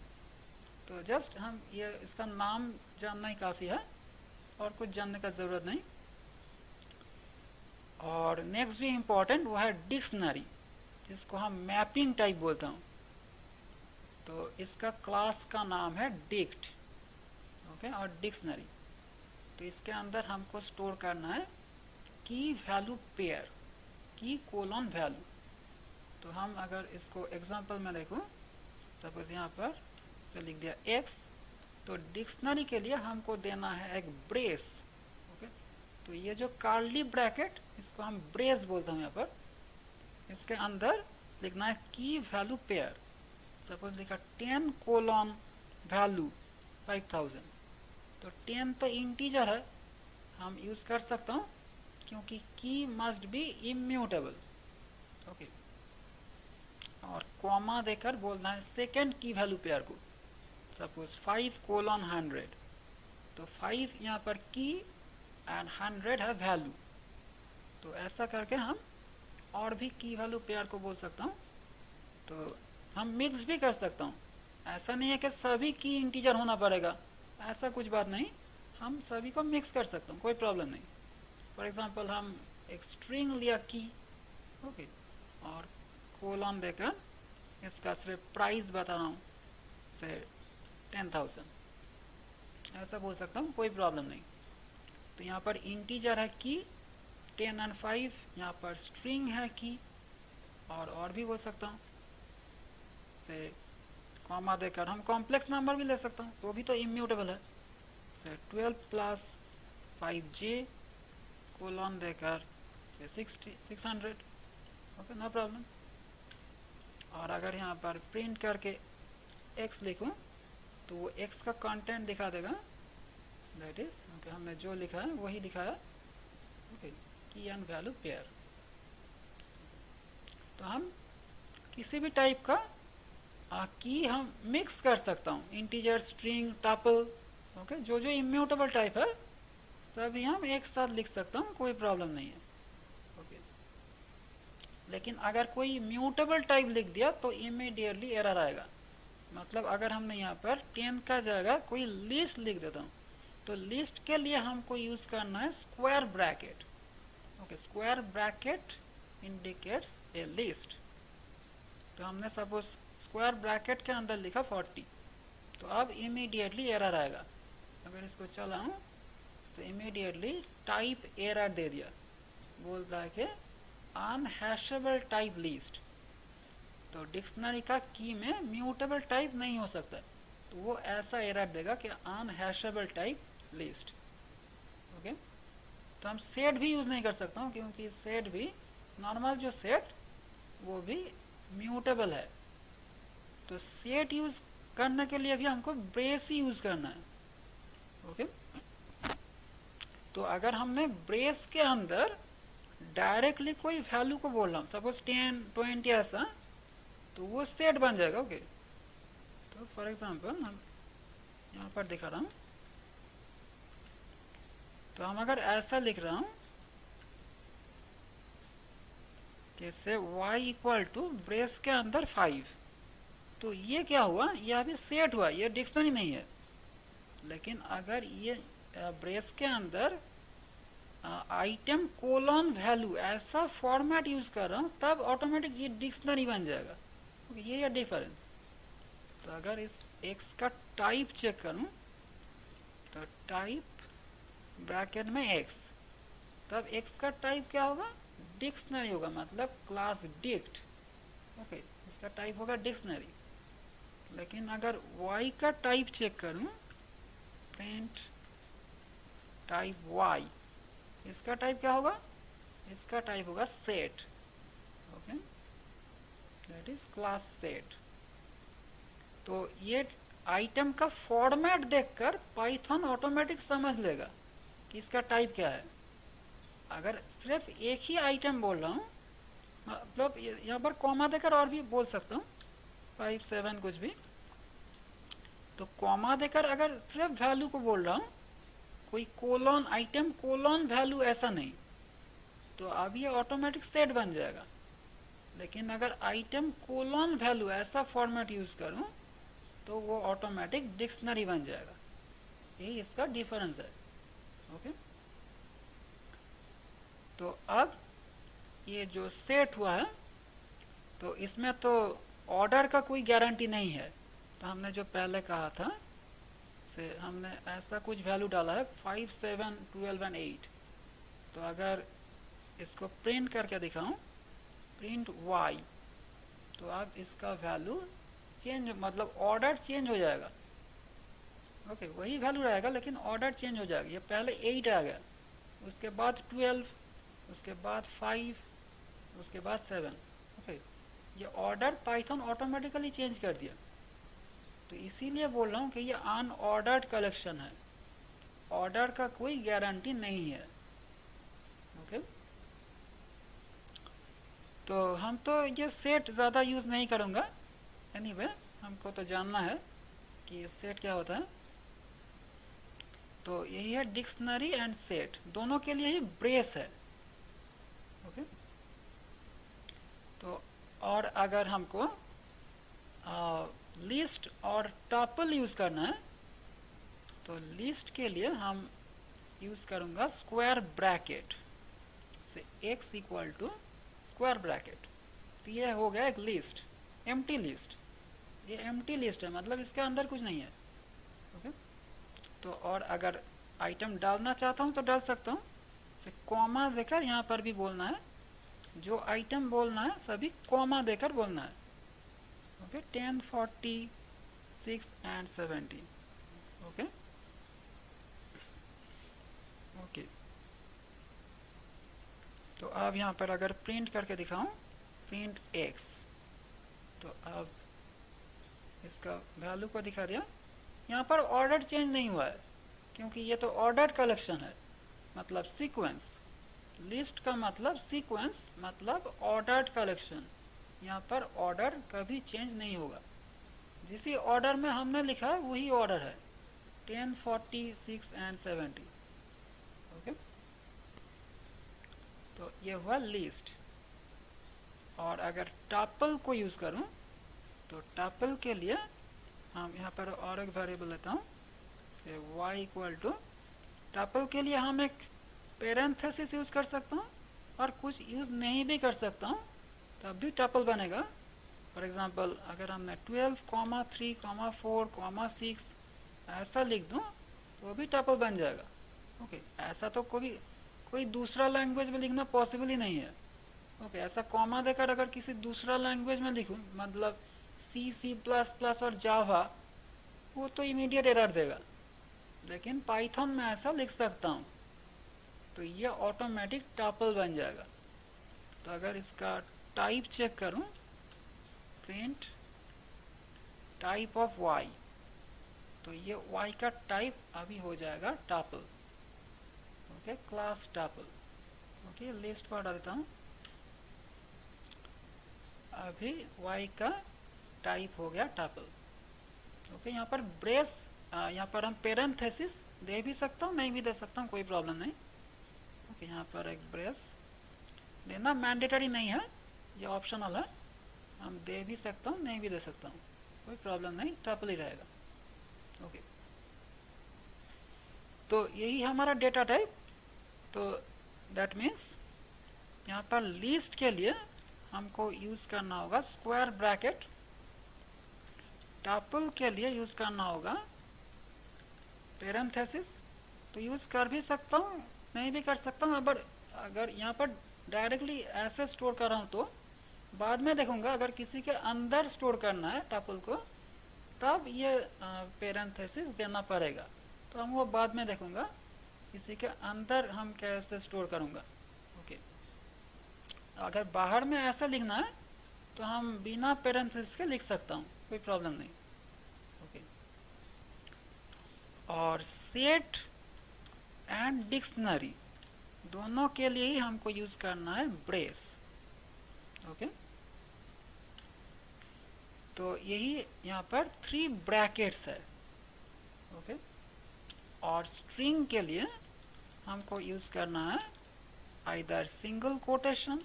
तो जस्ट हम ये इसका नाम जानना ही काफ़ी है, और कुछ जानने का ज़रूरत नहीं। और नेक्स्ट जो इम्पोर्टेंट वो है डिक्शनरी, जिसको हम मैपिंग टाइप बोलता हूँ। तो इसका क्लास का नाम है डिक्ट। ओके, और डिक्शनरी, तो इसके अंदर हमको स्टोर करना है की वैल्यू पेयर, की कोलन वैल्यू। तो हम अगर इसको एग्जांपल में देखो, सपोज यहाँ पर से लिख दिया x, तो डिक्शनरी के लिए हमको देना है एक ब्रेस। ओके, तो ये जो कार्ली ब्रैकेट इसको हम ब्रेस बोलते हैं यहाँ पर, इसके अंदर लिखना है की वैल्यू पेयर। सपोज लिखा 10 कोलन वैल्यू 5000, तो 10 तो इंटीजर है, हम यूज कर सकता हूँ क्योंकि की मस्ट बी इम्यूटेबल। ओके, और कॉमा कॉमा देकर बोलना है सेकेंड की वैल्यू पेयर को। सपोज 5:100, तो 5 यहाँ पर की एंड 100 है वैल्यू। तो ऐसा करके हम और भी की वैल्यू पेयर को बोल सकता हूँ। तो हम मिक्स भी कर सकता हूँ, ऐसा नहीं है कि सभी की इंटीजर होना पड़ेगा, ऐसा कुछ बात नहीं, हम सभी को मिक्स कर सकता हूँ, कोई प्रॉब्लम नहीं। फॉर एग्जांपल हम एक स्ट्रिंग लिया की, ओके, और कोलन देकर इसका सिर्फ प्राइस बता रहा हूँ से 10,000, ऐसा बोल सकता हूँ, कोई प्रॉब्लम नहीं। तो यहाँ पर इंटीजर है की 10 और 5, यहाँ पर स्ट्रिंग है की, और भी बोल सकता हूँ से कॉमा देकर हम कॉम्प्लेक्स नंबर भी ले सकता हूँ, वो भी तो इम्यूटेबल है। से 12 प्लस 5j कोलन देकर से 600, ओके, नो प्रॉब्लम। और अगर यहाँ पर प्रिंट करके x लिखूँ तो वो x का कंटेंट दिखा देगा, दैट इज हमने जो लिखा है वही दिखाया, ओके, की एंड वैल्यू पेयर। तो हम किसी भी टाइप का की हम मिक्स कर सकता हूँ, इंटीजर, स्ट्रिंग, टपल, ओके, जो जो इम्यूटेबल टाइप है सभी हम एक साथ लिख सकता हूँ, कोई प्रॉब्लम नहीं है, ओके। लेकिन अगर कोई म्यूटेबल टाइप लिख दिया तो इमीडिएटली एरर आएगा। मतलब अगर हमने यहाँ पर 10 का जगह कोई लिस्ट लिख देता हूँ, तो लिस्ट के लिए हमको यूज करना है square bracket, okay. Square bracket indicates a list. तो हमने सपोज स्क्वायर ब्रैकेट के अंदर लिखा 40, तो अब इमीडिएटली एरर आएगा। अगर इसको चलाऊं तो इमीडिएटली टाइप एरर दे दिया, बोलता है कि अनहैशेबल टाइप लिस्ट। तो डिक्शनरी का की में म्यूटेबल टाइप नहीं हो सकता, तो वो ऐसा एरर देगा कि अनहैशेबल टाइप लिस्ट, ओके। तो हम सेट भी यूज नहीं कर सकता हूँ, क्योंकि सेट भी नॉर्मल जो सेट वो भी म्यूटेबल है। तो सेट यूज करने के लिए भी हमको ब्रेस ही यूज करना है, ओके। तो अगर हमने ब्रेस के अंदर डायरेक्टली कोई वैल्यू को बोल रहा हूँ, सपोज 10, 20 ऐसा, तो वो सेट बन जाएगा, ओके। तो फॉर एग्जांपल हम यहाँ पर दिखा रहा हूँ, तो हम अगर ऐसा लिख रहा हूँ कि से y इक्वल टू ब्रेस के अंदर 5, तो ये क्या हुआ, ये अभी सेट हुआ, ये डिक्शनरी नहीं है। लेकिन अगर ये ब्रेस के अंदर आइटम कोलन वैल्यू ऐसा फॉर्मेट यूज कर रहा हूँ, तब ऑटोमेटिक ये डिक्शनरी बन जाएगा, ये है डिफरेंस। तो अगर इस x का टाइप चेक करूँ, तो टाइप ब्रैकेट में x, तब x का टाइप क्या होगा, डिक्शनरी होगा, मतलब क्लास डिक्ट, ओके, इसका टाइप होगा डिक्शनरी। लेकिन अगर y का टाइप चेक करूं, प्रिंट टाइप y, इसका टाइप क्या होगा, इसका टाइप होगा set, okay, that is class set. तो ये आइटम का फॉर्मेट देखकर पाइथन ऑटोमेटिक समझ लेगा कि इसका टाइप क्या है। अगर सिर्फ एक ही आइटम बोल रहा हूँ, मतलब यहाँ पर कॉमा देकर और भी बोल सकता हूँ, 5, 7 कुछ भी, तो कॉमा देकर अगर सिर्फ वैल्यू को बोल रहा हूँ, कोई कोलन आइटम कोलन वैल्यू ऐसा नहीं, तो अब ये ऑटोमेटिक सेट बन जाएगा। लेकिन अगर आइटम कोलन वैल्यू ऐसा फॉर्मेट यूज करूँ तो वो ऑटोमेटिक डिक्शनरी बन जाएगा, यही इसका डिफरेंस है, ओके। तो अब ये जो सेट हुआ है, तो इसमें तो ऑर्डर का कोई गारंटी नहीं है। तो हमने जो पहले कहा था से हमने ऐसा कुछ वैल्यू डाला है 5, 7, 12 और 8। तो अगर इसको प्रिंट करके दिखाऊं, प्रिंट y, तो अब इसका वैल्यू चेंज, मतलब ऑर्डर चेंज हो जाएगा, ओके, वही वैल्यू रहेगा लेकिन ऑर्डर चेंज हो जाएगा। ये पहले 8 आ गया, उसके बाद 12, उसके बाद 5, उसके बाद 7, ओके, ये ऑर्डर पाइथन ऑटोमेटिकली चेंज कर दिया। तो इसीलिए बोल रहा हूँ कि ये अनऑर्डर्ड कलेक्शन है, ऑर्डर का कोई गारंटी नहीं है, ओके। तो हम तो ये सेट ज़्यादा यूज़ नहीं करूँगा, एनीवे हमको तो जानना है कि सेट क्या होता है। तो यही है डिक्शनरी एंड सेट, दोनों के लिए ही ब्रेस है। ओके, तो और अगर हमको लिस्ट और टपल यूज करना है तो लिस्ट के लिए हम यूज करूंगा स्क्वायर ब्रैकेट से x equal to square bracket. तो ये हो गया एक लिस्ट, एम्प्टी लिस्ट। ये एम्प्टी लिस्ट है, मतलब इसके अंदर कुछ नहीं है। ओके, तो और अगर आइटम डालना चाहता हूँ तो डाल सकता हूँ। कॉमा देकर यहाँ पर भी बोलना है, जो आइटम बोलना है सभी कॉमा देकर बोलना है। Okay, 10, 40, 6 and 70। ओके ओके, तो अब यहाँ पर अगर प्रिंट करके दिखाऊं, प्रिंट x, तो अब इसका वैल्यू को दिखा दिया। यहाँ पर ऑर्डर चेंज नहीं हुआ है क्योंकि ये तो ऑर्डर्ड कलेक्शन है, मतलब सीक्वेंस। लिस्ट का मतलब सीक्वेंस, मतलब ऑर्डर्ड कलेक्शन। यहाँ पर ऑर्डर कभी चेंज नहीं होगा, जिस ऑर्डर में हमने लिखा है वही ऑर्डर है, 10, 40, 6 एंड 70। ओके, तो ये हुआ लिस्ट। और अगर टपल को यूज करूं तो टपल के लिए हम यहाँ पर और एक वेरिएबल लेता हूँ, y इक्वल टू, टपल के लिए हम एक पेरेंथेसिस यूज कर सकता हूँ और कुछ यूज नहीं भी कर सकता हूँ, तब भी टपल बनेगा। फॉर एग्जांपल अगर हमने 12, 3, 4, 6 ऐसा लिख दूं तो भी टपल बन जाएगा। ओके, ऐसा तो कोई दूसरा लैंग्वेज में लिखना पॉसिबल ही नहीं है। ओके, ऐसा कॉमा देकर अगर किसी दूसरा लैंग्वेज में लिखूं, मतलब C++ और जावा, वो तो इमीडिएट एरर देगा। लेकिन पाइथन में ऐसा लिख सकता हूँ, तो ये ऑटोमेटिक टपल बन जाएगा। तो अगर इसका टाइप चेक करूं, प्रिंट टाइप ऑफ y, तो ये y का टाइप अभी हो जाएगा tuple. Okay, class tuple. Okay, list को हटा देता हूँ। अभी y का टाइप हो गया टपल। ओके, यहाँ पर ब्रेस, यहाँ पर हम पेरेंथेसिस दे भी सकता हूँ, नहीं भी दे सकता हूँ, कोई प्रॉब्लम नहीं। ओके, यहाँ पर एक ब्रेस देना मैंडेटरी नहीं है, ये ऑप्शनल है। हम दे भी सकता हूँ, नहीं भी दे सकता हूँ, कोई प्रॉब्लम नहीं, टपल ही रहेगा। ओके, तो यही हमारा डेटा टाइप। तो दैट मीन्स यहाँ पर लिस्ट के लिए हमको यूज करना होगा स्क्वायर ब्रैकेट, टपल के लिए यूज करना होगा पेरेंथेसिस। तो यूज कर भी सकता हूँ, नहीं भी कर सकता हूँ। अगर यहाँ पर डायरेक्टली ऐसे स्टोर कर रहा हूँ तो बाद में देखूंगा, अगर किसी के अंदर स्टोर करना है टपल को, तब ये पेरेंथेसिस देना पड़ेगा। तो हम वो बाद में देखूंगा, किसी के अंदर हम कैसे स्टोर करूंगा। ओके, अगर बाहर में ऐसा लिखना है तो हम बिना पेरेंथेसिस के लिख सकता हूँ, कोई प्रॉब्लम नहीं। ओके, और सेट एंड डिक्शनरी दोनों के लिए ही हमको यूज करना है ब्रेस। ओके, तो यही यहाँ पर 3 ब्रैकेट्स है। ओके, और स्ट्रिंग के लिए हमको यूज करना है आइदर सिंगल कोटेशन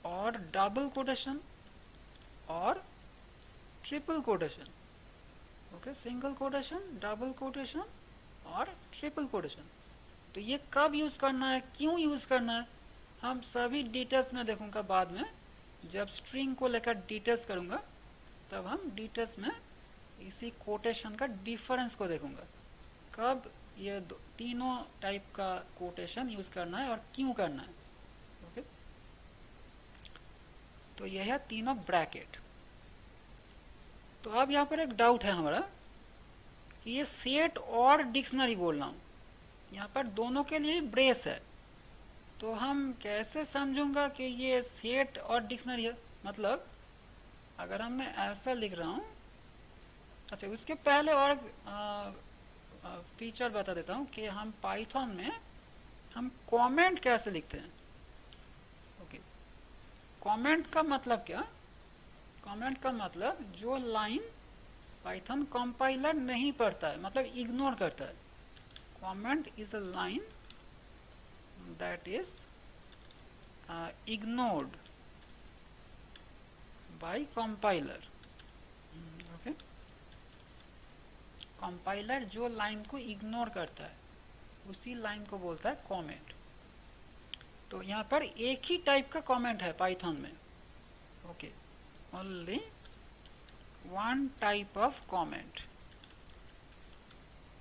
और डबल कोटेशन और triple quotation. Okay, single quotation, double quotation और ट्रिपल कोटेशन। तो ये कब यूज करना है, क्यों यूज करना है, हम सभी डिटेल्स में देखूंगा बाद में। जब स्ट्रिंग को लेकर डिटेल्स करूंगा तब हम डिटेल्स में इसी कोटेशन का डिफरेंस को देखूंगा, कब ये तीनों टाइप का कोटेशन यूज करना है और क्यों करना है। ओके, तो यह है तीनों ब्रैकेट। तो अब यहाँ पर एक डाउट है हमारा कि ये सेट और डिक्शनरी बोल रहा हूँ, यहाँ पर दोनों के लिए ब्रेस है, तो हम कैसे समझूंगा कि ये सेट और डिक्शनरी है। मतलब अगर हम मैं ऐसा लिख रहा हूँ, अच्छा उसके पहले और फीचर बता देता हूँ कि हम पाइथन में हम कमेंट कैसे लिखते हैं। ओके, कमेंट का मतलब क्या, कमेंट का मतलब जो लाइन पाइथन कंपाइलर नहीं पढ़ता है, मतलब इग्नोर करता है। Comment is a line that is ignored by compiler। Okay, compiler जो लाइन को इग्नोर करता है उसी लाइन को बोलता है कमेंट। तो यहाँ पर एक ही टाइप का कमेंट है पाइथन में। Okay, only one type of comment.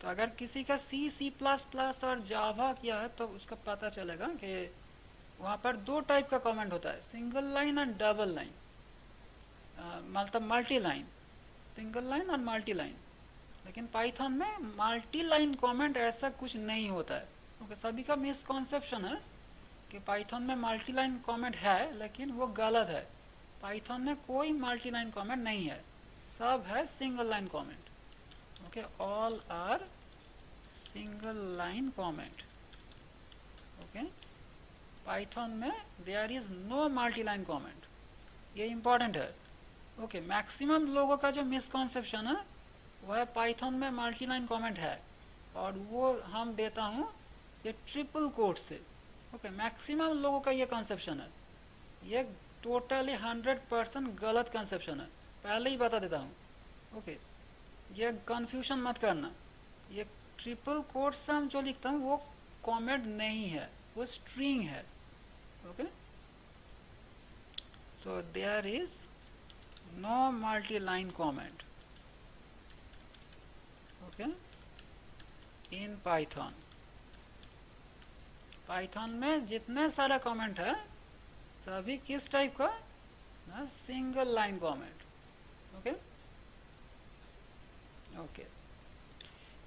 तो अगर किसी का C++ और जावा किया है तो उसका पता चलेगा कि वहाँ पर दो टाइप का कमेंट होता है, सिंगल लाइन और डबल लाइन, मतलब मल्टी लाइन, सिंगल लाइन और मल्टी लाइन। लेकिन पाइथन में मल्टी लाइन कमेंट ऐसा कुछ नहीं होता है। क्योंकि सभी का मिसकॉन्सेप्शन है कि पाइथन में मल्टी लाइन कमेंट है, लेकिन वो गलत है। पाइथन में कोई मल्टी लाइन कमेंट नहीं है, सब है single line comment. Okay, all are single line comment. Okay, Python में there is no multi line comment, ये इंपॉर्टेंट है। ओके, मैक्सिमम लोगों का जो मिसकॉन्सेप्शन है वह पाइथन में मल्टी लाइन कमेंट है, और वो हम देता हूँ ये ट्रिपल कोट से। ओके, मैक्सिमम लोगों का ये कंसेप्शन है, ये टोटली 100% गलत कंसेप्शन है, पहले ही बता देता हूँ। ओके, ये कंफ्यूजन मत करना। ये ट्रिपल कोट से हम जो लिखता हूँ वो कमेंट नहीं है, वो स्ट्रिंग है। Okay, so there is no multi-line comment, okay, in Python। Python में जितने सारा कमेंट है सभी किस टाइप का, ना single line comment. Okay okay,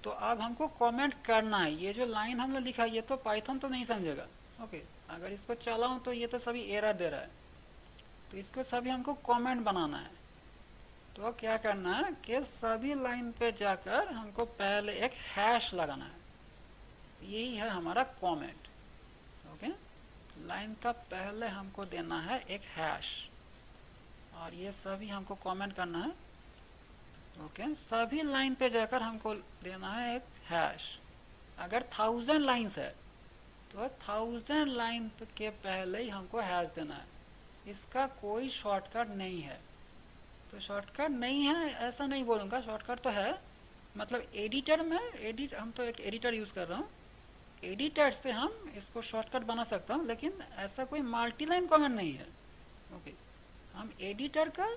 तो अब हमको कमेंट करना है। ये जो लाइन हमने लिखा है ये तो पाइथन तो नहीं समझेगा। ओके, अगर इसको चलाऊं तो ये तो सभी एरर दे रहा है, तो इसको सभी हमको कमेंट बनाना है। तो क्या करना है कि सभी लाइन पे जाकर हमको पहले एक हैश लगाना है, यही है हमारा कमेंट। ओके, लाइन का पहले हमको देना है एक हैश, और ये सभी हमको कमेंट करना है। ओके, सभी लाइन पे जाकर हमको देना है एक हैश। अगर 1000 लाइन्स है तो 1000 लाइन के पहले ही हमको हैश देना है, इसका कोई शॉर्टकट नहीं है। तो शॉर्टकट नहीं है ऐसा नहीं बोलूँगा, शॉर्टकट तो है। मतलब एडिटर में हम तो एक एडिटर यूज़ कर रहा हूँ, एडिटर से हम इसको शॉर्टकट बना सकता हूँ, लेकिन ऐसा कोई मल्टीलाइन कमेंट नहीं है। ओके, हम एडिटर का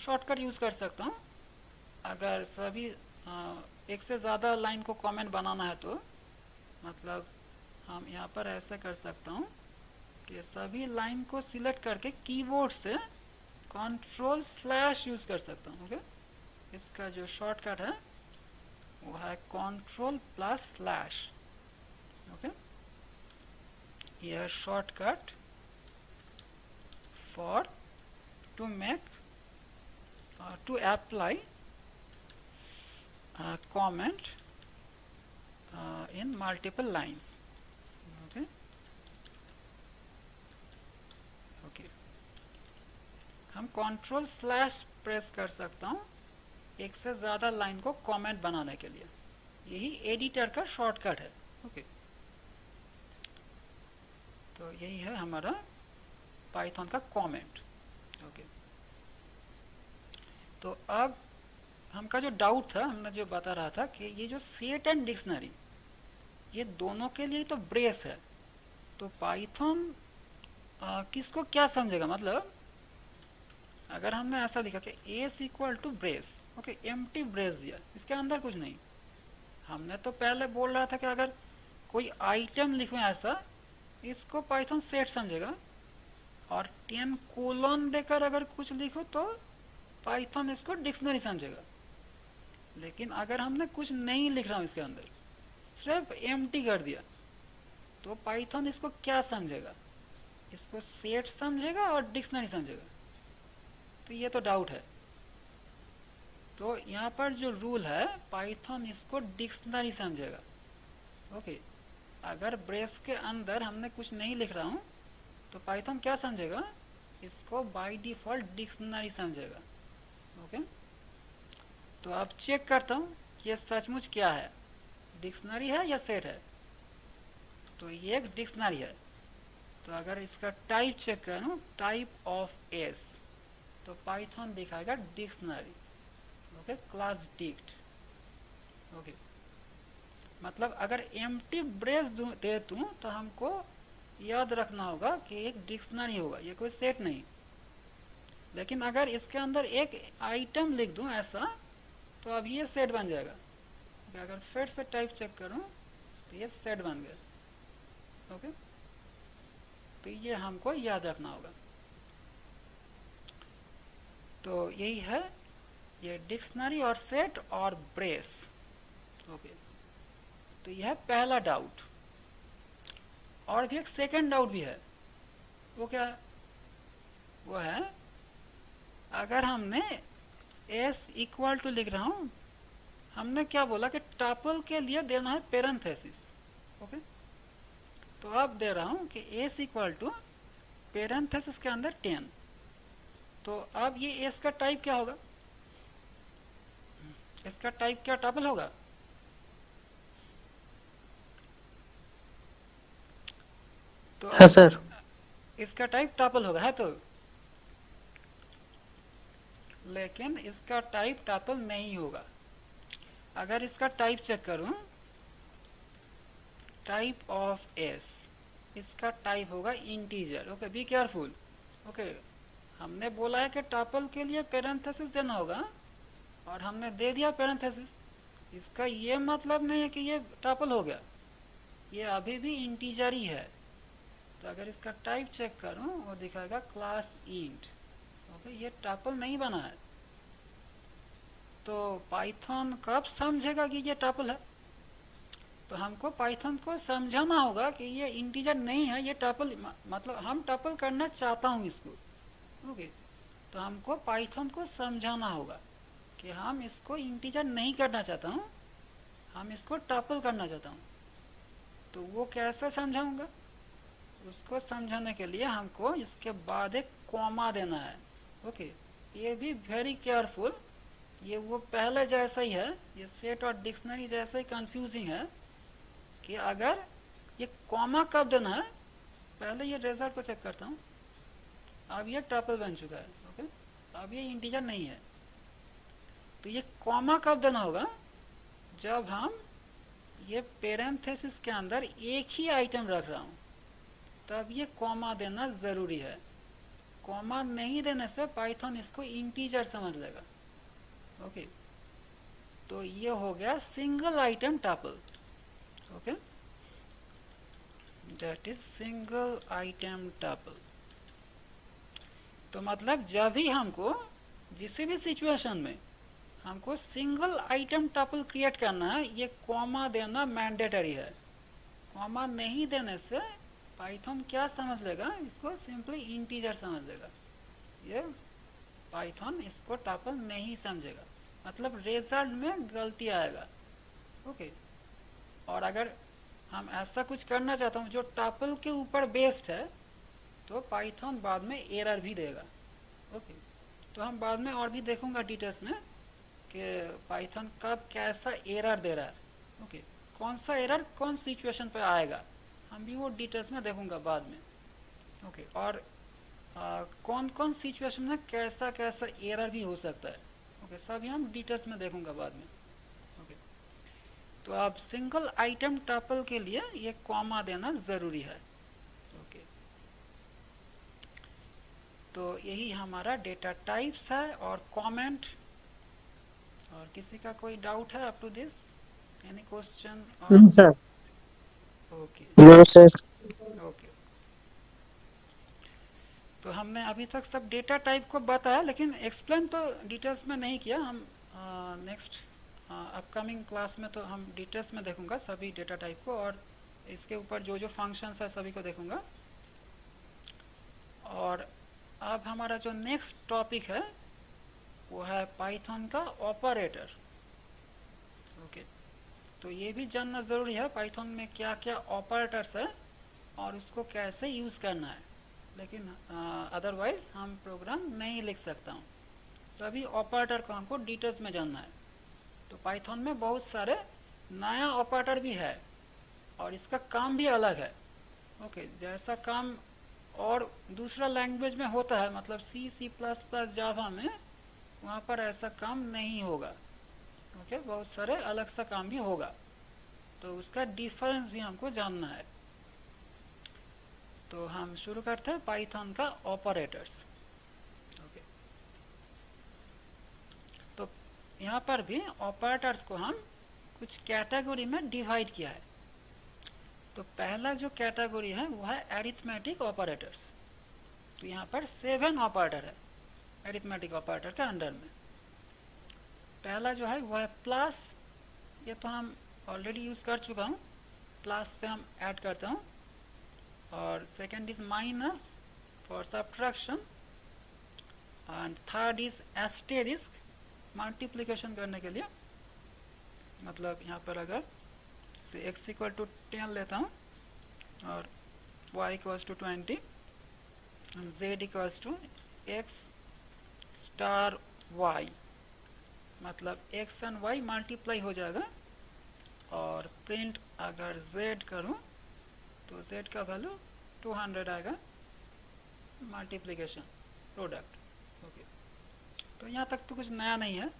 शॉर्टकट यूज़ कर सकता हूँ। अगर सभी एक से ज़्यादा लाइन को कमेंट बनाना है तो मतलब हम यहाँ पर ऐसे कर सकता हूँ कि सभी लाइन को सिलेक्ट करके कीबोर्ड से Ctrl/ यूज़ कर सकता हूँ। ओके, इसका जो शॉर्टकट है वो है Ctrl+/। ओके, यह shortcut for to make to apply comment in multiple lines। okay okay, हम Ctrl/ प्रेस कर सकता हूँ एक से ज़्यादा लाइन को कमेंट बनाने के लिए, यही एडिटर का शॉर्टकट है। ओके, तो यही है हमारा पाइथन का कमेंट। ओके, तो अब हमका जो डाउट था, हमने जो बता रहा था कि ये जो सेट एंड डिक्शनरी ये दोनों के लिए तो ब्रेस है, तो पाइथन किसको क्या समझेगा। मतलब अगर हमने ऐसा लिखा कि s equal to brace, okay, empty brace दिया, इसके अंदर कुछ नहीं। हमने तो पहले बोल रहा था कि अगर कोई आइटम लिखो ऐसा, इसको पाइथन सेट समझेगा, और 10 कोलन देकर अगर कुछ लिखो तो पाइथन इसको डिक्शनरी समझेगा। लेकिन अगर हमने कुछ नहीं लिख रहा हूँ इसके अंदर, सिर्फ एम्प्टी कर दिया, तो पाइथन इसको क्या समझेगा, इसको सेट समझेगा और डिक्शनरी समझेगा। तो ये तो डाउट है। तो यहाँ पर जो रूल है पाइथन इसको डिक्शनरी समझेगा। ओके, अगर ब्रेस के अंदर हमने कुछ नहीं लिख रहा हूँ तो पाइथन क्या समझेगा, इसको बाय डिफॉल्ट डिक्शनरी समझेगा। ओके, तो अब चेक करता हूँ ये सचमुच क्या है, डिक्शनरी है या सेट है। तो ये एक डिक्शनरी है। तो अगर इसका टाइप चेक करूँ, टाइप ऑफ एस, तो पाइथन दिखाएगा dictionary. Okay, class dict. Okay, मतलब अगर एम्प्टी ब्रेस दे दूँ तो हमको याद रखना होगा कि एक डिक्शनरी होगा, ये कोई सेट नहीं। लेकिन अगर इसके अंदर एक आइटम लिख दूँ ऐसा, तो अब ये सेट बन जाएगा। अगर फिर से टाइप चेक करूँ तो ये सेट बन गया। ओके, तो ये हमको याद रखना होगा। तो यही है ये डिक्शनरी और सेट और ब्रेस। ओके, तो यह है पहला डाउट। और भी एक सेकंड डाउट भी है। वो क्या है? वो है अगर हमने एस इक्वल टू लिख रहा हूं, हमने क्या बोला कि टपल के लिए देना है पेरेंथेसिस। ओके, तो अब दे रहा हूं कि एस इक्वल टू पेरेंथेसिस के अंदर 10। तो अब ये एस का टाइप क्या होगा? इसका टाइप क्या टपल होगा? तो हाँ सर। इसका टाइप टपल होगा, है तो। लेकिन इसका टाइप टपल नहीं होगा। अगर इसका टाइप चेक करूं, टाइप ऑफ एस, इसका टाइप होगा integer. Okay, be careful. Okay, हमने बोला है कि टपल के लिए पेरेंथेसिस देना होगा और हमने दे दिया पेरेंथेसिस। इसका ये मतलब नहीं है कि ये टपल हो गया, ये अभी भी इंटीजर ही है। तो अगर इसका टाइप चेक करूं, वो दिखाएगा क्लास इंट। ओके, ये टपल नहीं बना है। तो पाइथन कब समझेगा कि ये टपल है? तो हमको पाइथन को समझाना होगा कि ये इंटीजर नहीं है, ये टपल, मतलब हम टपल करना चाहता हूँ इसको। ओके, तो हमको पाइथन को समझाना होगा कि हम इसको इंटीजर नहीं करना चाहता हूँ, हम इसको टपल करना चाहता हूँ। तो वो कैसे समझाऊंगा? उसको समझाने के लिए हमको इसके बाद एक कॉमा देना है। ओके, ये भी वेरी केयरफुल। ये वो पहले जैसा ही है, ये सेट और डिक्शनरी जैसा ही कंफ्यूजिंग है कि अगर ये कॉमा कब देना है। पहले ये रिजल्ट को चेक करता हूँ। अब ये टपल बन चुका है। ओके, अब ये इंटीजर नहीं है। तो ये कॉमा कब देना होगा? जब हम ये पेरेंथेसिस के अंदर एक ही आइटम रख रहा हूँ, तब ये कॉमा देना जरूरी है। कॉमा नहीं देने से पाइथन इसको इंटीजर समझ लेगा। ओके, तो ये हो गया single item tuple. Okay, that is single item tuple. तो मतलब जब भी हमको किसी भी सिचुएशन में हमको सिंगल आइटम टपल क्रिएट करना है, ये कॉमा देना मैंडेटरी है। कॉमा नहीं देने से पाइथन क्या समझ लेगा? इसको सिंपली इंटीजर समझ लेगा। ये पाइथन इसको टपल नहीं समझेगा, मतलब रिजल्ट में गलती आएगा। ओके, और अगर हम ऐसा कुछ करना चाहता हूँ जो टपल के ऊपर बेस्ड है, तो पाइथन बाद में एरर भी देगा। ओके, तो हम बाद में और भी देखूंगा डिटेल्स में कि पाइथन कब कैसा एरर दे रहा है। ओके, कौन सा एरर कौन सिचुएशन पे आएगा, हम भी वो डिटेल्स में देखूंगा बाद में। ओके, और कौन कौन सिचुएशन में कैसा कैसा एरर भी हो सकता है। ओके, सभी हम डिटेल्स में देखूंगा बाद में। ओके, तो अब सिंगल आइटम टपल के लिए ये कॉमा देना जरूरी है। ओके, तो यही हमारा डेटा टाइप्स है और कमेंट। और किसी का कोई डाउट है up to this? Any question? No sir. Okay, no sir. Okay, तो हमने अभी तक सब डेटा टाइप को बताया, लेकिन एक्सप्लेन तो डिटेल्स में नहीं किया। हम नेक्स्ट अपकमिंग क्लास में तो हम डिटेल्स में देखूंगा सभी डेटा टाइप को, और इसके ऊपर जो जो फंक्शंस है सभी को देखूंगा। और अब हमारा जो नेक्स्ट टॉपिक है वो है पाइथन का ऑपरेटर। ओके, तो ये भी जानना ज़रूरी है पाइथन में क्या क्या ऑपरेटर्स है और उसको कैसे यूज़ करना है। लेकिन अदरवाइज हम प्रोग्राम नहीं लिख सकता हूँ। सभी ऑपरेटर को हमको डिटेल्स में जानना है। तो पाइथन में बहुत सारे नया ऑपरेटर भी है और इसका काम भी अलग है। ओके, जैसा काम और दूसरा लैंग्वेज में होता है, मतलब सी सी प्लस प्लस जावा में, वहाँ पर ऐसा काम नहीं होगा। ओके, बहुत सारे अलग सा काम भी होगा, तो उसका डिफरेंस भी हमको जानना है। तो हम शुरू करते हैं पाइथन का ऑपरेटर्स। ओके, तो यहाँ पर भी ऑपरेटर्स को हम कुछ कैटेगरी में डिवाइड किया है। तो पहला जो कैटेगरी है वो है एरिथमेटिक ऑपरेटर्स। तो यहाँ पर 7 ऑपरेटर है एरिथमेटिक ऑपरेटर के अंडर में। पहला जो है वो है प्लस, ये तो हम ऑलरेडी यूज़ कर चुका हूँ, प्लस से हम ऐड करता हूँ। और second is minus for subtraction, and third is asterisk, multiplication करने के लिए। मतलब यहाँ पर अगर से x इक्वल टू 10 लेता हूँ और y equals to 20, z equals to x star y, मतलब x एंड y मल्टीप्लाई हो जाएगा। और प्रिंट अगर z करूँ तो z का वैल्यू 200 आएगा, मल्टीप्लिकेशन प्रोडक्ट। ओके, तो यहाँ तक तो कुछ नया नहीं है।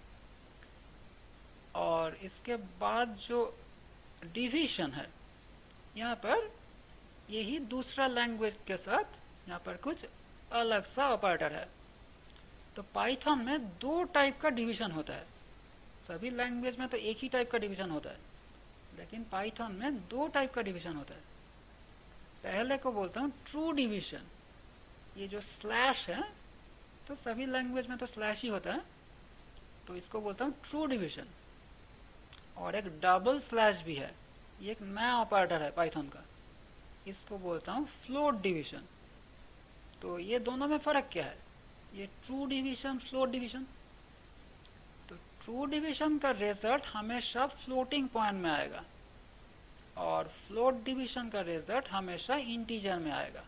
और इसके बाद जो डिवीजन है, यहाँ पर यही दूसरा लैंग्वेज के साथ यहाँ पर कुछ अलग सा ऑपरेटर है। तो पाइथन में 2 टाइप का डिवीजन होता है। सभी लैंग्वेज में तो एक ही टाइप का डिवीजन होता है, लेकिन पाइथन में 2 टाइप का डिवीजन होता है। पहले को बोलता हूँ ट्रू डिवीजन। ये जो स्लैश है, तो सभी लैंग्वेज में तो स्लैश ही होता है, तो इसको बोलता हूँ ट्रू डिवीजन। और एक डबल स्लैश भी है, ये एक नया ऑपरेटर है पाइथन का, इसको बोलता हूँ फ्लोट डिवीजन। तो ये दोनों में फ़र्क क्या है, ये ट्रू डिवीजन, फ्लोट डिवीजन। तो ट्रू डिवीजन का रिजल्ट हमेशा फ्लोटिंग पॉइंट में आएगा और फ्लोट डिवीजन का रिजल्ट हमेशा इंटीजर में आएगा।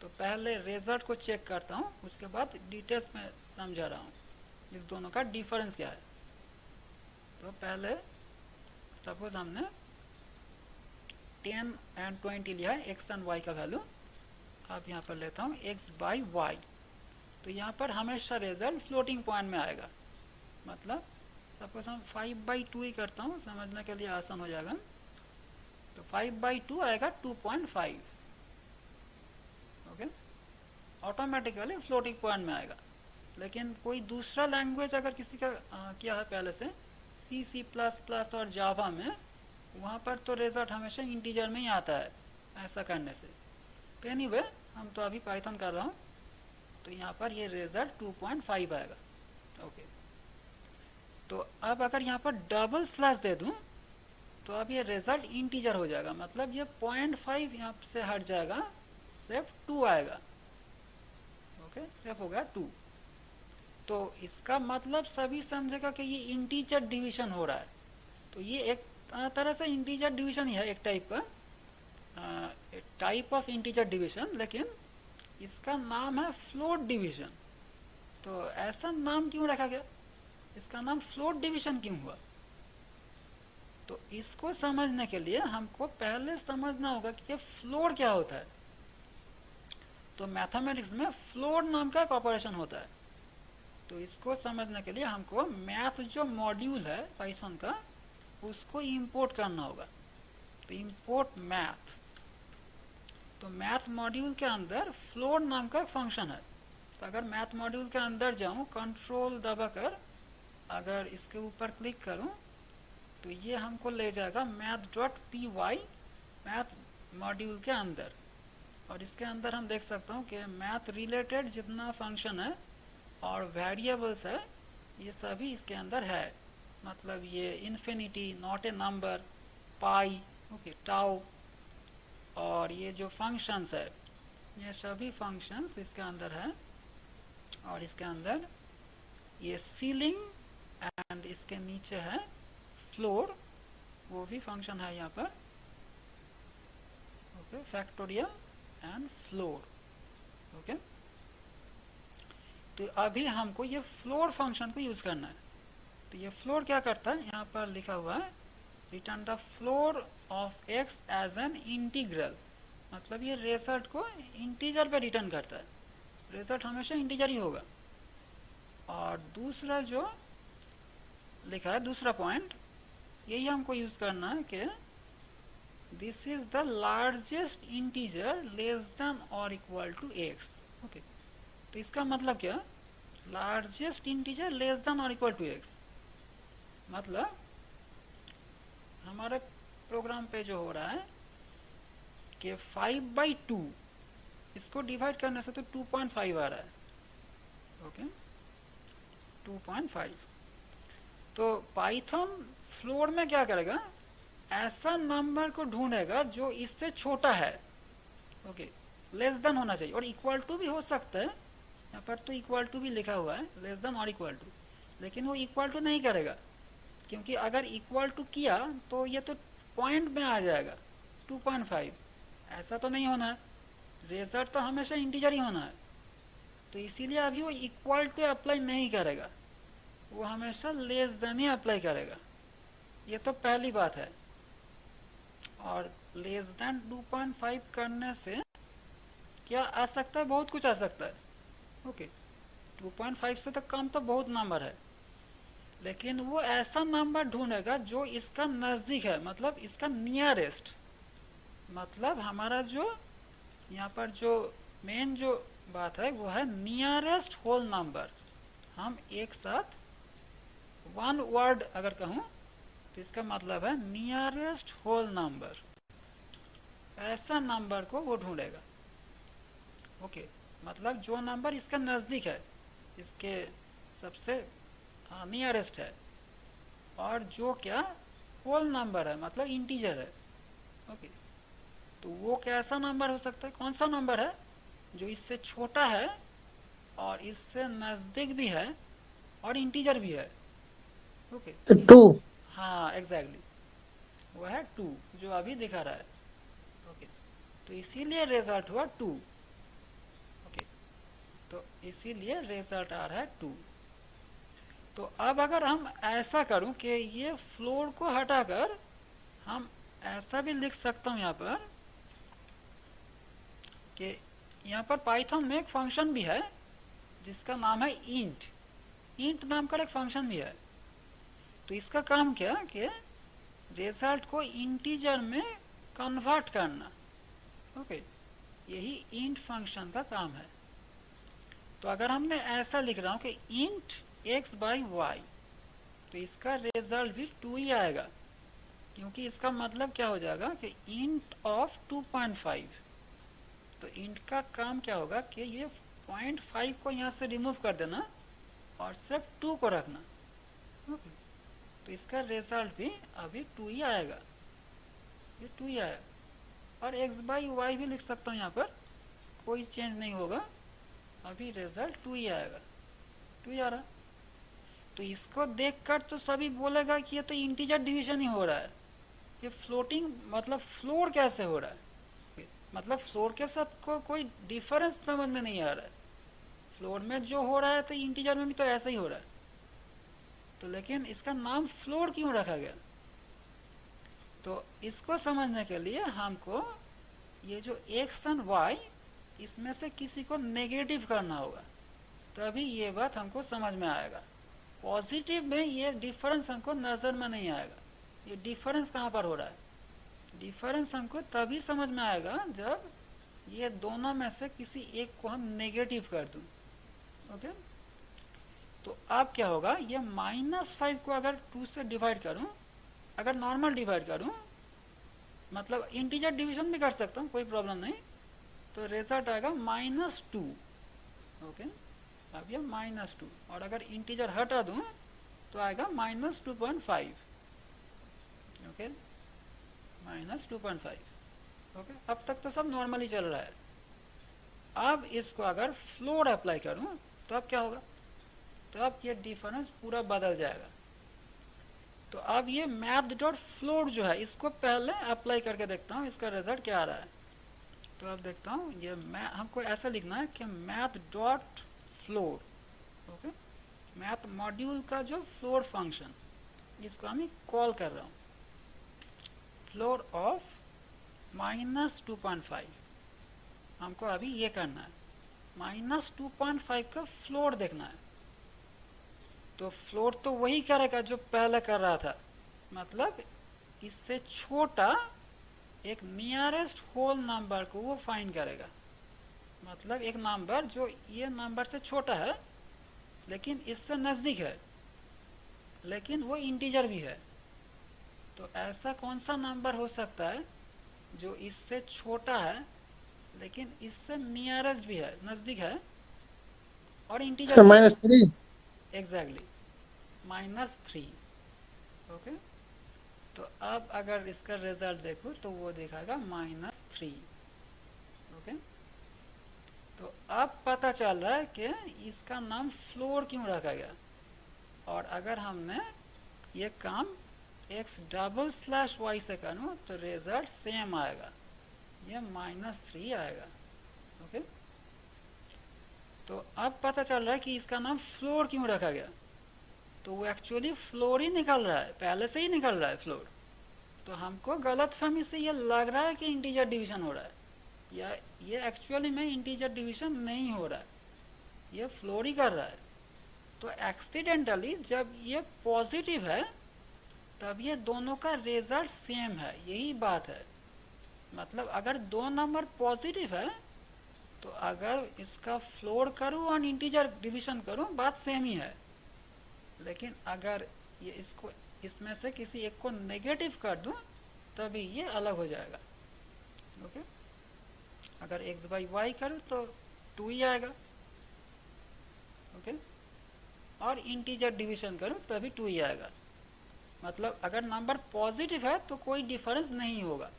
तो पहले रिजल्ट को चेक करता हूँ, उसके बाद डिटेल्स में समझा रहा हूँ इस दोनों का डिफरेंस क्या है। तो पहले सपोज हमने 10 एंड 20 लिया है x एंड y का वैल्यू। अब यहाँ पर लेता हूँ x बाई y। तो यहाँ पर हमेशा रिजल्ट फ्लोटिंग पॉइंट में आएगा। मतलब सपोज हम 5/2 ही करता हूँ, समझने के लिए आसान हो जाएगा। तो 5/2 आएगा 2.5। ओके, ऑटोमेटिकली फ्लोटिंग पॉइंट में आएगा। लेकिन कोई दूसरा लैंग्वेज अगर किसी का किया है पहले से, सी सी प्लस प्लस और जावा में, वहाँ पर तो रिजल्ट हमेशा इंटीजर में ही आता है ऐसा करने से। तो एनीवे, हम तो अभी पाइथन कर रहा हूँ, तो यहाँ पर ये रिजल्ट 2.5 आएगा। ओके, तो अब अगर यहाँ पर डबल स्लैश दे दूँ तो अब ये रिजल्ट इंटीजर हो जाएगा। मतलब ये 0.5 यहाँ से हट जाएगा, सिर्फ 2 आएगा। ओके, सिर्फ हो गया 2। तो इसका मतलब सभी समझेगा कि ये इंटीजर डिवीजन हो रहा है। तो ये एक तरह से इंटीजर डिवीजन ही है, एक टाइप ऑफ इंटीजर डिवीजन, लेकिन इसका नाम है फ्लोट डिवीजन। तो ऐसा नाम क्यों रखा गया, इसका नाम फ्लोट डिवीजन क्यों हुआ? तो इसको समझने के लिए हमको पहले समझना होगा कि फ्लोट क्या होता है। तो मैथमेटिक्स में फ्लोट नाम का एक ऑपरेशन होता है। तो इसको समझने के लिए हमको मैथ जो मॉड्यूल है पाइथन का, उसको इंपोर्ट करना होगा। तो इंपोर्ट मैथ। तो मैथ मॉड्यूल के अंदर फ्लोट नाम का एक फंक्शन है। तो अगर मैथ मॉड्यूल के अंदर जाऊं, कंट्रोल दबाकर अगर इसके ऊपर क्लिक करूं, तो ये हमको ले जाएगा math.py मैथ मॉड्यूल के अंदर। और इसके अंदर हम देख सकता हूँ कि मैथ रिलेटेड जितना फंक्शन है और वेरिएबल्स है, ये सभी इसके अंदर है। मतलब ये infinity, not a number, pi, okay, tau, और ये जो फंक्शंस है, ये सभी फंक्शंस इसके अंदर है। और इसके अंदर ये सीलिंग एंड इसके नीचे है फ्लोर, वो भी फंक्शन है यहाँ पर। Okay, factorial and floor. Okay, तो अभी हमको ये फ्लोर फंक्शन को यूज़ करना है। तो ये फ्लोर क्या करता है, यहाँ पर लिखा हुआ है return the floor of x as an integral, मतलब ये रिजल्ट को इंटीजर पे रिटर्न करता है, रिजल्ट हमेशा इंटीजर ही होगा। और दूसरा जो लिखा है, दूसरा पॉइंट, यही हमको यूज़ करना है कि this is the largest integer less than और इक्वल टू एक्स। ओके, तो इसका मतलब क्या, लार्जेस्ट इंटीजर लेस देन और इक्वल टू एक्स, मतलब हमारे प्रोग्राम पे जो हो रहा है कि 5/2 इसको डिवाइड करने से तो 2.5 आ रहा है। ओके, 2.5। तो पाइथन फ्लोर में क्या करेगा, ऐसा नंबर को ढूंढेगा जो इससे छोटा है। ओके, लेस देन होना चाहिए, और इक्वल टू भी हो सकता है, यहाँ पर तो इक्वल टू भी लिखा हुआ है, लेस देन और इक्वल टू, लेकिन वो इक्वल टू नहीं करेगा, क्योंकि अगर इक्वल टू किया तो ये तो पॉइंट में आ जाएगा 2.5, ऐसा तो नहीं होना है, रिजल्ट तो हमेशा इंटीजर ही होना है। तो इसीलिए अभी वो इक्वल टू अप्लाई नहीं करेगा, वो हमेशा लेस देन ही अप्लाई करेगा, ये तो पहली बात है। और लेस देन 2.5 करने से क्या आ सकता है, बहुत कुछ आ सकता है। ओके, 2.5 से तो कम तो बहुत नंबर है, लेकिन वो ऐसा नंबर ढूंढेगा जो इसका नज़दीक है, मतलब इसका नियरेस्ट, मतलब हमारा जो यहाँ पर जो मेन जो बात है वो है नियरेस्ट होल नंबर। हम एक साथ वन वर्ड अगर कहूँ तो इसका मतलब है नियरेस्ट होल नंबर, ऐसा नंबर को वो ढूंढेगा। ओके, मतलब जो नंबर इसका नज़दीक है, इसके सबसे नियरेस्ट है, और जो क्या होल नंबर है, मतलब इंटीजर है। ओके, तो वो कैसा नंबर हो सकता है, कौन सा नंबर है जो इससे छोटा है और इससे नज़दीक भी है और इंटीजर भी है। ओके, 2. हाँ एग्जैक्टली, वो है 2 जो अभी दिखा रहा है। ओके, तो इसीलिए रिजल्ट हुआ 2। ओके, तो इसीलिए रिजल्ट आ रहा है 2। तो अब अगर हम ऐसा करूं कि ये फ्लोर को हटाकर हम ऐसा भी लिख सकता हूं यहाँ पर कि यहाँ पर पाइथन में एक फंक्शन भी है जिसका नाम है इंट। इंट नाम का एक फंक्शन भी है। तो इसका काम क्या कि रिजल्ट को इंटीजर में कन्वर्ट करना। ओके, यही इंट फंक्शन का काम है। तो अगर हमने ऐसा लिख रहा हूँ कि इंट x/y, तो इसका रिजल्ट भी 2 ही आएगा, क्योंकि इसका मतलब क्या हो जाएगा कि इंट ऑफ 2.5। तो इंट का काम क्या होगा कि ये 0.5 को यहाँ से रिमूव कर देना और सिर्फ 2 को रखना। ओके, तो इसका रिजल्ट भी अभी 2 ही आएगा, ये 2 ही आएगा। और x/y भी लिख सकता हूँ यहाँ पर, कोई चेंज नहीं होगा, अभी रिजल्ट 2 ही आएगा, 2 ही आ रहा। तो इसको देखकर तो सभी बोलेगा कि ये तो इंटीजर डिवीजन ही हो रहा है, ये फ्लोटिंग मतलब फ्लोर कैसे हो रहा है, मतलब फ्लोर के साथ कोई डिफरेंस समझ में नहीं आ रहा है। फ्लोर में जो हो रहा है तो इंटीजर में भी तो ऐसा ही हो रहा है, तो लेकिन इसका नाम फ्लोर क्यों रखा गया। तो इसको समझने के लिए हमको ये जो एक्स एंड वाई, इसमें से किसी को नेगेटिव करना होगा, तभी ये बात हमको समझ में आएगा। पॉजिटिव में ये डिफरेंस हमको नज़र में नहीं आएगा। ये डिफरेंस कहाँ पर हो रहा है, डिफरेंस हमको तभी समझ में आएगा जब ये दोनों में से किसी एक को हम नेगेटिव कर दूं। ओके, तो अब क्या होगा, ये -5 को अगर 2 से डिवाइड करूं, अगर नॉर्मल डिवाइड करूं, मतलब इंटीजर डिवीजन भी कर सकता हूं, कोई प्रॉब्लम नहीं, तो रिजल्ट आएगा -2। ओके, अब ये -2, और अगर इंटीजर हटा दूं तो आएगा -2.5। ओके, -2.5। ओके, अब तक तो सब नॉर्मली चल रहा है। अब इसको अगर फ्लोर अप्लाई करूं तो अब क्या होगा, तो अब ये डिफरेंस पूरा बदल जाएगा। तो अब ये मैथ डॉट फ्लोर जो है, इसको पहले अप्लाई करके देखता हूँ इसका रिजल्ट क्या आ रहा है। तो अब देखता हूँ, ये हमको ऐसा लिखना है कि math dot floor, okay, math module का जो फ्लोर फंक्शन, जिसको हम कॉल कर रहा हूँ, फ्लोर ऑफ -2.5, हमको अभी ये करना है, -2.5 का फ्लोर देखना है। तो फ्लोर तो वही करेगा जो पहले कर रहा था, मतलब इससे छोटा एक नियरेस्ट होल नंबर को वो फाइंड करेगा। मतलब एक नंबर जो ये नंबर से छोटा है लेकिन इससे नज़दीक है, लेकिन वो इंटीजर भी है। तो ऐसा कौन सा नंबर हो सकता है जो इससे छोटा है लेकिन इससे नियरेस्ट भी है, नज़दीक है, और इंटीजर सर भी है? -3। एग्जैक्टली, -3। ओके, तो अब अगर इसका रिजल्ट देखो तो वो दिखाएगा -3। ओके, तो अब पता चल रहा है कि इसका नाम फ्लोर क्यों रखा गया। और अगर हमने ये काम x∬y से करूँ तो रिजल्ट सेम आएगा, ये -3 आएगा। ओके, तो अब पता चल रहा है कि इसका नाम फ्लोर क्यों रखा गया। तो वो एक्चुअली फ्लोर ही निकल रहा है, पहले से ही निकल रहा है फ्लोर। तो हमको गलतफहमी से ये लग रहा है कि इंटीजर डिवीजन हो रहा है, या ये एक्चुअली में इंटीजर डिवीजन नहीं हो रहा है, ये फ्लोर ही कर रहा है। तो एक्सीडेंटली जब ये पॉजिटिव है तब ये दोनों का रिजल्ट सेम है, यही बात है। मतलब अगर दो नंबर पॉजिटिव है तो अगर इसका फ्लोर करूँ और इंटीजर डिवीजन करूँ बात सेम ही है, लेकिन अगर ये इसको इसमें से किसी एक को नेगेटिव कर दूं तभी ये अलग हो जाएगा। ओके, अगर x/y करूँ तो 2 ही आएगा। ओके, और इंटीजर डिवीजन करूँ तभी 2 ही आएगा। मतलब अगर नंबर पॉजिटिव है तो कोई डिफरेंस नहीं होगा,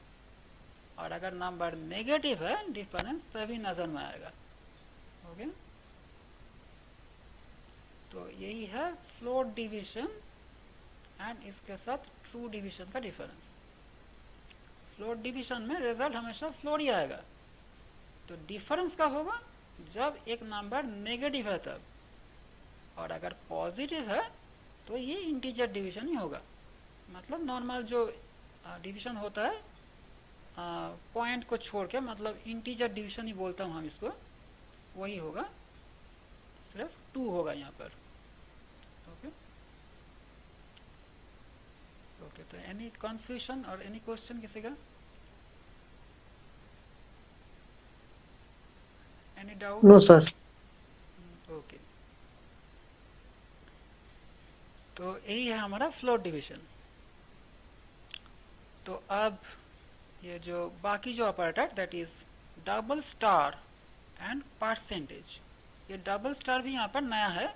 और अगर नंबर नेगेटिव है डिफरेंस तभी नज़र में आएगा। ओके, तो यही है फ्लोर डिवीजन एंड इसके साथ ट्रू डिवीजन का डिफरेंस। फ्लोर डिवीजन में रिजल्ट हमेशा फ्लोर ही आएगा। तो डिफरेंस कब होगा, जब एक नंबर नेगेटिव है तब, और अगर पॉजिटिव है तो ये इंटीजर डिवीजन ही होगा। मतलब नॉर्मल जो डिवीजन होता है पॉइंट को छोड़ के, मतलब इंटीजर डिवीजन ही बोलता हूँ हम इसको, वही होगा, सिर्फ 2 होगा यहाँ पर। ओके ओके, तो एनी कंफ्यूजन और एनी क्वेश्चन किसी का, any doubt? No sir. Okay, तो यही है हमारा फ्लोर डिवीजन। तो अब ये जो बाकी जो operator that is double star and percentage, ये डबल स्टार भी यहाँ पर नया है,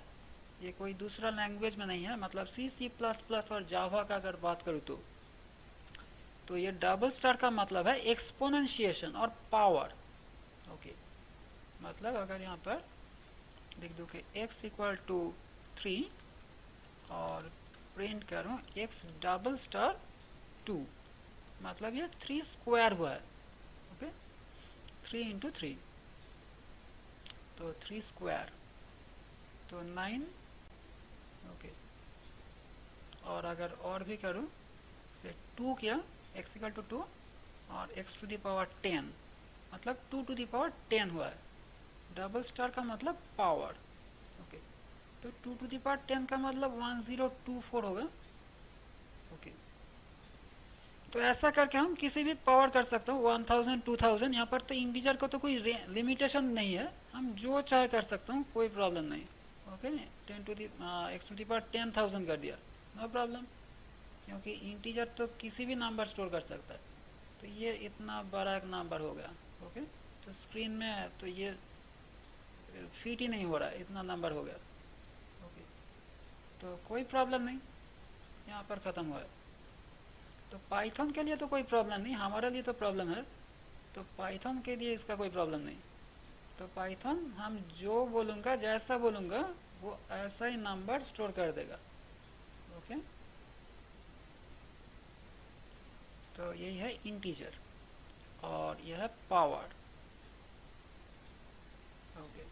ये कोई दूसरा लैंग्वेज में नहीं है। मतलब C++ और जावा का अगर बात करूँ तो ये डबल स्टार का मतलब है एक्सपोनेंशिएशन और पावर। ओके, मतलब अगर यहाँ पर लिख दूँ कि x=3 और प्रिंट करूँ x∬2, मतलब ये 3 स्क्वायर हुआ है। ओके, 3 × 3, तो 3 स्क्वायर तो 9। ओके, और अगर और भी करूँ से 2 किया, x=2 और x⁻10, मतलब 2⁻10 हुआ है। डबल स्टार का मतलब पावर। ओके, तो 2⁻10 का मतलब 1024 होगा। ओके, तो ऐसा करके हम किसी भी पावर कर सकते हो, 1000 2000। यहाँ पर तो इंटीजर को तो कोई लिमिटेशन नहीं है, हम जो चाहे कर सकते हो, कोई प्रॉब्लम नहीं। ओके, x⁻10,000 कर दिया, नो प्रॉब्लम, क्योंकि इंटीजर तो किसी भी नंबर स्टोर कर सकता है। तो ये इतना बड़ा एक नंबर हो गया। ओके, तो स्क्रीन में तो ये फिट ही नहीं हो रहा है, इतना नंबर हो गया। ओके, तो कोई प्रॉब्लम नहीं, यहाँ पर ख़त्म हुआ है। तो पाइथन के लिए तो कोई प्रॉब्लम नहीं, हमारे लिए तो प्रॉब्लम है। तो पाइथन के लिए इसका कोई प्रॉब्लम नहीं। तो पाइथन हम जो बोलूँगा, जैसा बोलूँगा, वो ऐसा ही नंबर स्टोर कर देगा। ओके, तो यही है इंटीजर और यह है पावर। ओके,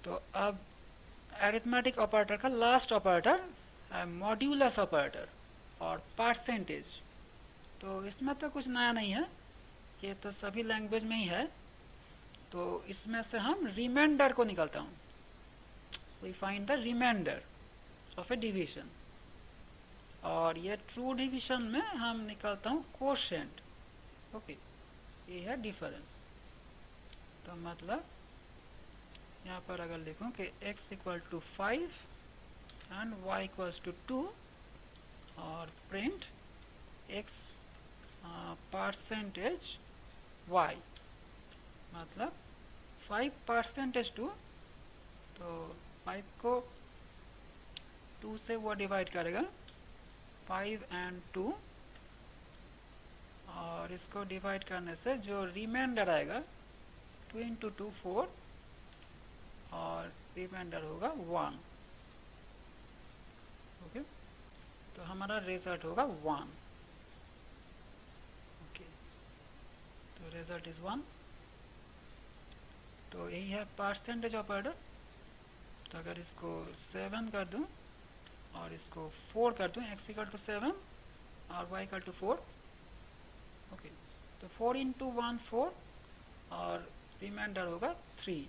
तो अब अरिथमेटिक ऑपरेटर का लास्ट ऑपरेटर है मॉड्यूलस ऑपरेटर और परसेंटेज। तो इसमें तो कुछ नया नहीं है, ये तो सभी लैंग्वेज में ही है। तो इसमें से हम रिमाइंडर को निकालता हूँ, we find the remainder of a division. और ये ट्रू डिवीजन में हम निकालता हूँ कोशेंट। ओके, ये है डिफरेंस। तो मतलब यहाँ पर अगर लिखूँ कि x equal to 5 and y equals to 2 और प्रिंट x परसेंटेज y, मतलब 5% 2, तो 5 को 2 से वो डिवाइड करेगा, 5 एंड 2, और इसको डिवाइड करने से जो रिमाइंडर आएगा 2 इंटू 2 4, और रिमाइंडर होगा 1। ओके, तो हमारा रिजल्ट होगा 1। ओके, तो रिजल्ट इज 1। तो यही है परसेंटेज ऑपरेटर। तो अगर इसको 7 कर दूं और इसको 4 कर दूं, x इक्वल टू 7 और y इक्वल टू 4। ओके, तो 4 इंटू 1 4, और रिमाइंडर होगा 3।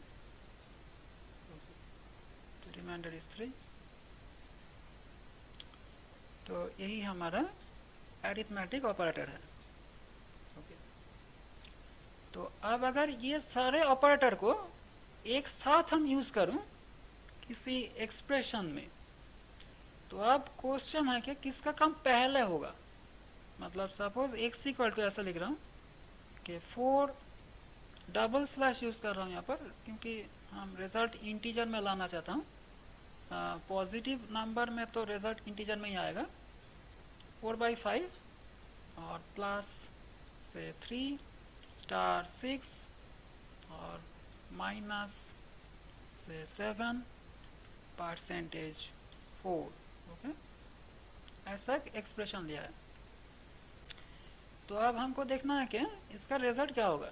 तो रिमाइंडर इज 3। तो यही हमारा अरिथमेटिक ऑपरेटर है। ओके, तो अब अगर ये सारे ऑपरेटर को एक साथ हम यूज करूं किसी एक्सप्रेशन में, तो अब क्वेश्चन है कि किसका काम पहले होगा। मतलब सपोज x इक्वल टू, ऐसा लिख रहा हूँ कि 4 डबल स्लैश यूज कर रहा हूँ यहाँ पर, क्योंकि हम रिजल्ट इंटीजर में लाना चाहता हूँ। पॉजिटिव नंबर में तो रिजल्ट इंटीजर में ही आएगा। 4/5 और प्लस से 3 स्टार 6 और माइनस से 7 परसेंटेज 4। ओके, ऐसा एक्सप्रेशन लिया है। तो अब हमको देखना है कि इसका रिजल्ट क्या होगा।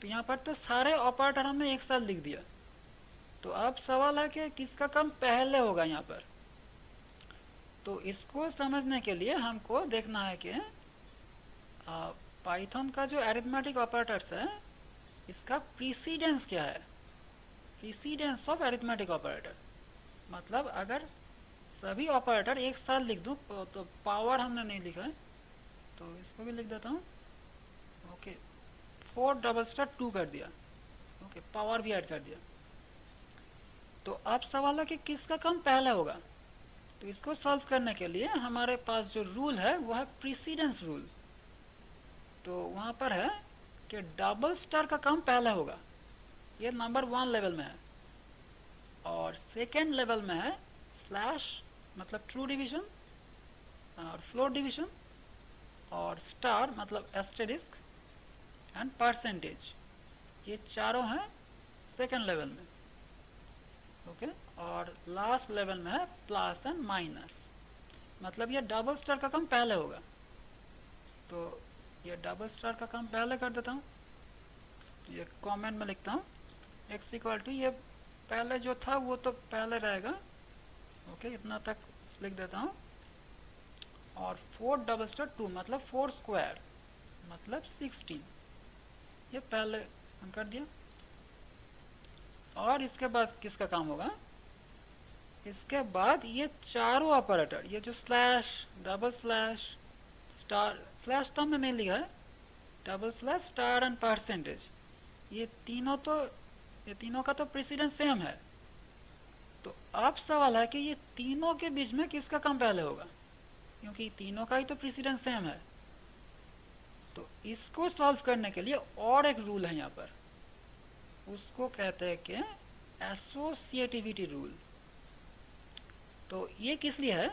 तो यहाँ पर तो सारे ऑपरेटर हमने एक साथ लिख दिया। तो अब सवाल है कि किसका काम पहले होगा यहाँ पर। तो इसको समझने के लिए हमको देखना है कि पाइथन का जो अरिथमेटिक ऑपरेटर्स है, इसका प्रीसीडेंस क्या है। प्रीसीडेंस ऑफ अरिथमेटिक ऑपरेटर, मतलब अगर सभी ऑपरेटर एक साथ लिख दूं, तो पावर हमने नहीं लिखा है, तो इसको भी लिख देता हूँ। ओके, 4 डबल स्टार 2 कर दिया। ओके, पावर भी ऐड कर दिया। तो अब सवाल है कि किसका काम पहले होगा। तो इसको सॉल्व करने के लिए हमारे पास जो रूल है वो है प्रीसीडेंस रूल। तो वहाँ पर है कि डबल स्टार का काम पहले होगा, ये नंबर 1 लेवल में है। और सेकेंड लेवल में है स्लैश, मतलब ट्रू डिवीजन, और फ्लोट डिवीजन, और स्टार मतलब एस्टेरिस्क, एंड परसेंटेज। ये चारों हैं सेकेंड लेवल में। ओके, और लास्ट लेवल में है प्लस एंड माइनस, मतलब ये डबल स्टार का काम पहले होगा। तो ये डबल स्टार का काम पहले कर देता हूँ, ये कमेंट में लिखता हूँ x इक्वल टू, ये पहले जो था वो तो पहले रहेगा। ओके, इतना तक लिख देता हूँ। और 4 डबल स्टार 2 मतलब 4 स्क्वायर मतलब 16, ये पहले हम कर दिया। और इसके बाद किसका काम होगा। इसके बाद ये चारों ऑपरेटर, ये जो slash, double slash, star, slash तो हमने नहीं लिखा है, double slash, star and percentage, ये तीनों का तो प्रेसिडेंस सेम है। तो अब सवाल है कि ये तीनों के बीच में किसका काम पहले होगा, क्योंकि तीनों का ही तो प्रेसिडेंस सेम है। तो इसको सॉल्व करने के लिए और एक रूल है यहाँ पर, उसको कहते हैं कि एसोसिएटिविटी रूल। तो ये किस लिए है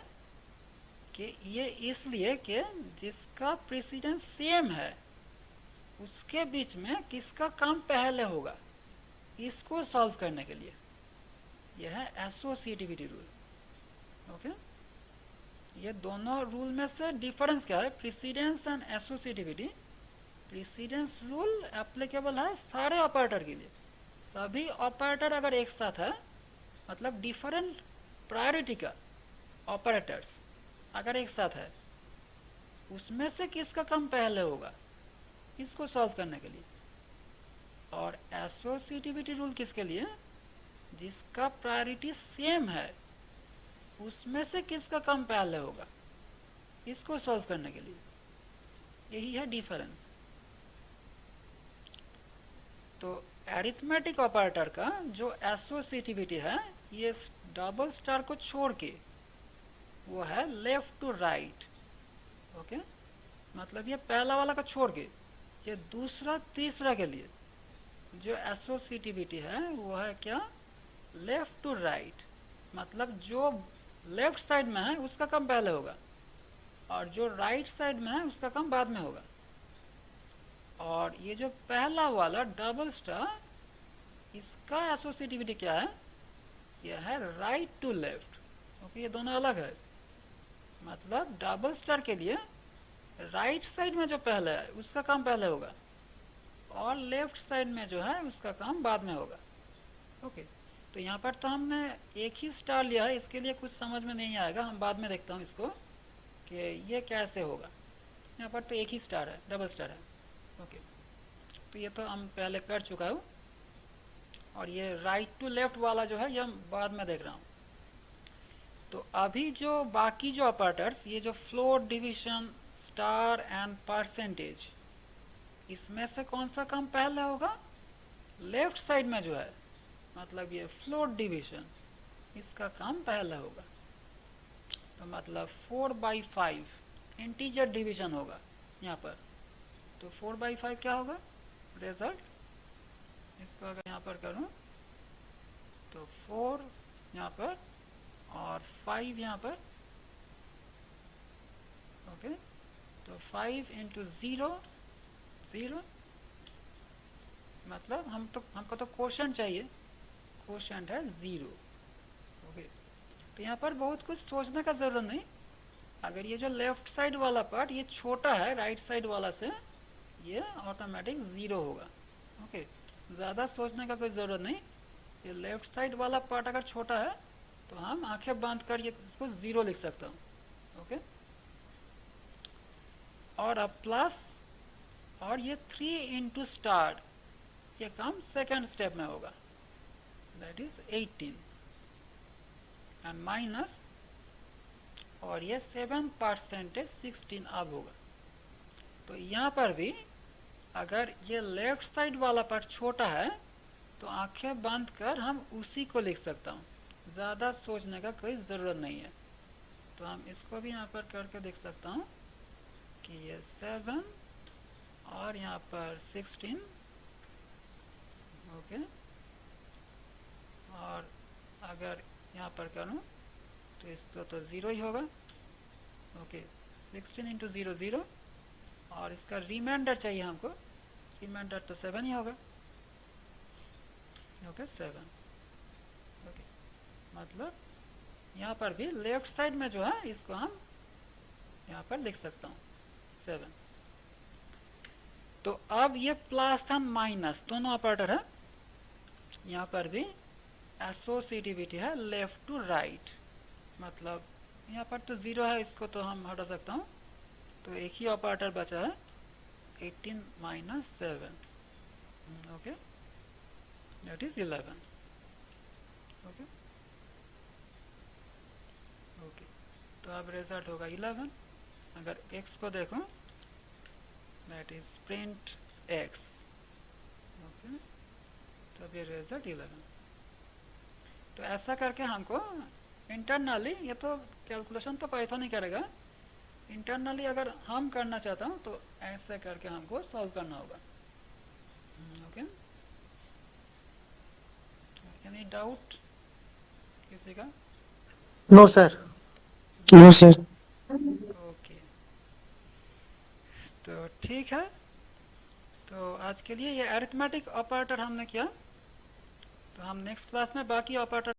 कि ये इसलिए कि जिसका प्रेसिडेंस सेम है उसके बीच में किसका काम पहले होगा, इसको सॉल्व करने के लिए यह है एसोसिएटिविटी रूल। ओके, ये दोनों रूल में से डिफरेंस क्या है, precedence and associativity. Precedence rule applicable है सारे ऑपरेटर के लिए। सभी ऑपरेटर अगर एक साथ है मतलब डिफरेंट प्रायोरिटी का ऑपरेटर्स अगर एक साथ है, उसमें से किसका काम पहले होगा, इसको सॉल्व करने के लिए। और एसोसिएटिविटी रूल किसके लिए, जिसका प्रायोरिटी सेम है, उसमें से किसका काम पहले होगा, इसको सॉल्व करने के लिए। यही है डिफरेंस। तो एरिथमेटिक ऑपरेटर का जो एसोसिएटिविटी है, ये डबल स्टार को छोड़ के वो है लेफ्ट टू राइट। ओके, मतलब ये पहला वाला का छोड़ के ये दूसरा तीसरा के लिए जो एसोसिएटिविटी है वो है क्या, लेफ्ट टू राइट। मतलब जो लेफ्ट साइड में है उसका काम पहले होगा और जो राइट साइड में है उसका काम बाद में होगा। और ये जो पहला वाला डबल स्टार, इसका एसोसिएटिविटी क्या है, यह है राइट टू लेफ्ट। ओके, ये दोनों अलग है। मतलब डबल स्टार के लिए राइट साइड में जो पहले है उसका काम पहले होगा और लेफ्ट साइड में जो है उसका काम बाद में होगा। ओके, तो यहाँ पर तो हमने एक ही स्टार लिया है, इसके लिए कुछ समझ में नहीं आएगा, हम बाद में देखता हूँ इसको कि ये कैसे होगा। यहाँ पर तो एक ही स्टार है, डबल स्टार है। ओके, तो ये तो हम पहले कर चुका हूँ और ये राइट टू लेफ्ट वाला जो है ये हम बाद में देख रहा हूँ। तो अभी जो बाकी जो ऑपरेटर्स, ये जो float, division, star and percentage, इसमें से कौन सा काम पहले होगा, लेफ्ट साइड में जो है, मतलब ये फ्लोट डिवीजन, इसका काम पहले होगा। तो मतलब 4/5 इंटीजर डिवीजन होगा यहाँ पर। तो 4/5 क्या होगा रिजल्ट, इसको अगर यहाँ पर करूँ तो 4 यहाँ पर और 5 यहाँ पर। ओके, तो 5 इंटू 0 0, मतलब हमको तो क्वोशंट चाहिए, क्वोशंट है 0। ओके, तो यहाँ पर बहुत कुछ सोचने का ज़रूरत नहीं। अगर ये जो लेफ्ट साइड वाला पार्ट ये छोटा है राइट साइड वाला से, ये ऑटोमेटिक 0 होगा। ओके, ज़्यादा सोचने का कोई ज़रूरत नहीं। ये लेफ्ट साइड वाला पार्ट अगर छोटा है तो हम आंखें बंद कर ये इसको 0 लिख सकता हूँ। ओके, और अब प्लस, और ये 3 इंटू स्टार, ये काम सेकेंड स्टेप में होगा, दैट इज 18 एंड माइनस, और ये 7% 16 अब होगा। तो यहाँ पर भी अगर ये लेफ्ट साइड वाला पार्ट छोटा है तो आंखें बंद कर हम उसी को लिख सकता हूँ, ज़्यादा सोचने का कोई ज़रूरत नहीं है। तो हम इसको भी यहाँ पर करके देख सकता हूँ कि ये 7 और यहाँ पर 16। ओके, और अगर यहाँ पर करूँ तो इसको तो 0 ही होगा। ओके, 16 इंटू 0 0, और इसका रिमाइंडर चाहिए हमको, रिमाइंडर तो 7 ही होगा। ओके, 7। ओके, मतलब यहाँ पर भी लेफ्ट साइड में जो है इसको हम यहाँ पर लिख सकता हूँ 7। तो अब ये प्लस एंड माइनस दोनों ऑपरेटर है, यहाँ पर भी एसोसिएटिविटी है लेफ्ट टू राइट। मतलब यहाँ पर तो 0 है, इसको तो हम हटा सकता हूँ, तो एक ही ऑपरेटर बचा है 18 minus 7। Okay, that is 11। Okay, okay, तो अब रिजल्ट होगा 11। अगर x को देखो, that is print x। Okay, तो अब ये रिजल्ट 11। तो ऐसा करके हमको इंटरनली, ये तो कैलकुलेशन तो पाइथन ही करेगा, इंटरनली अगर हम करना चाहता हूँ तो ऐसे करके हमको सॉल्व करना होगा। ओके, एनी डाउट किसी का? No, sir. No sir. Okay, तो ठीक है। तो आज के लिए ये अरिथमेटिक ऑपरेटर हमने किया, तो हम नेक्स्ट क्लास में बाकी ऑपरेटर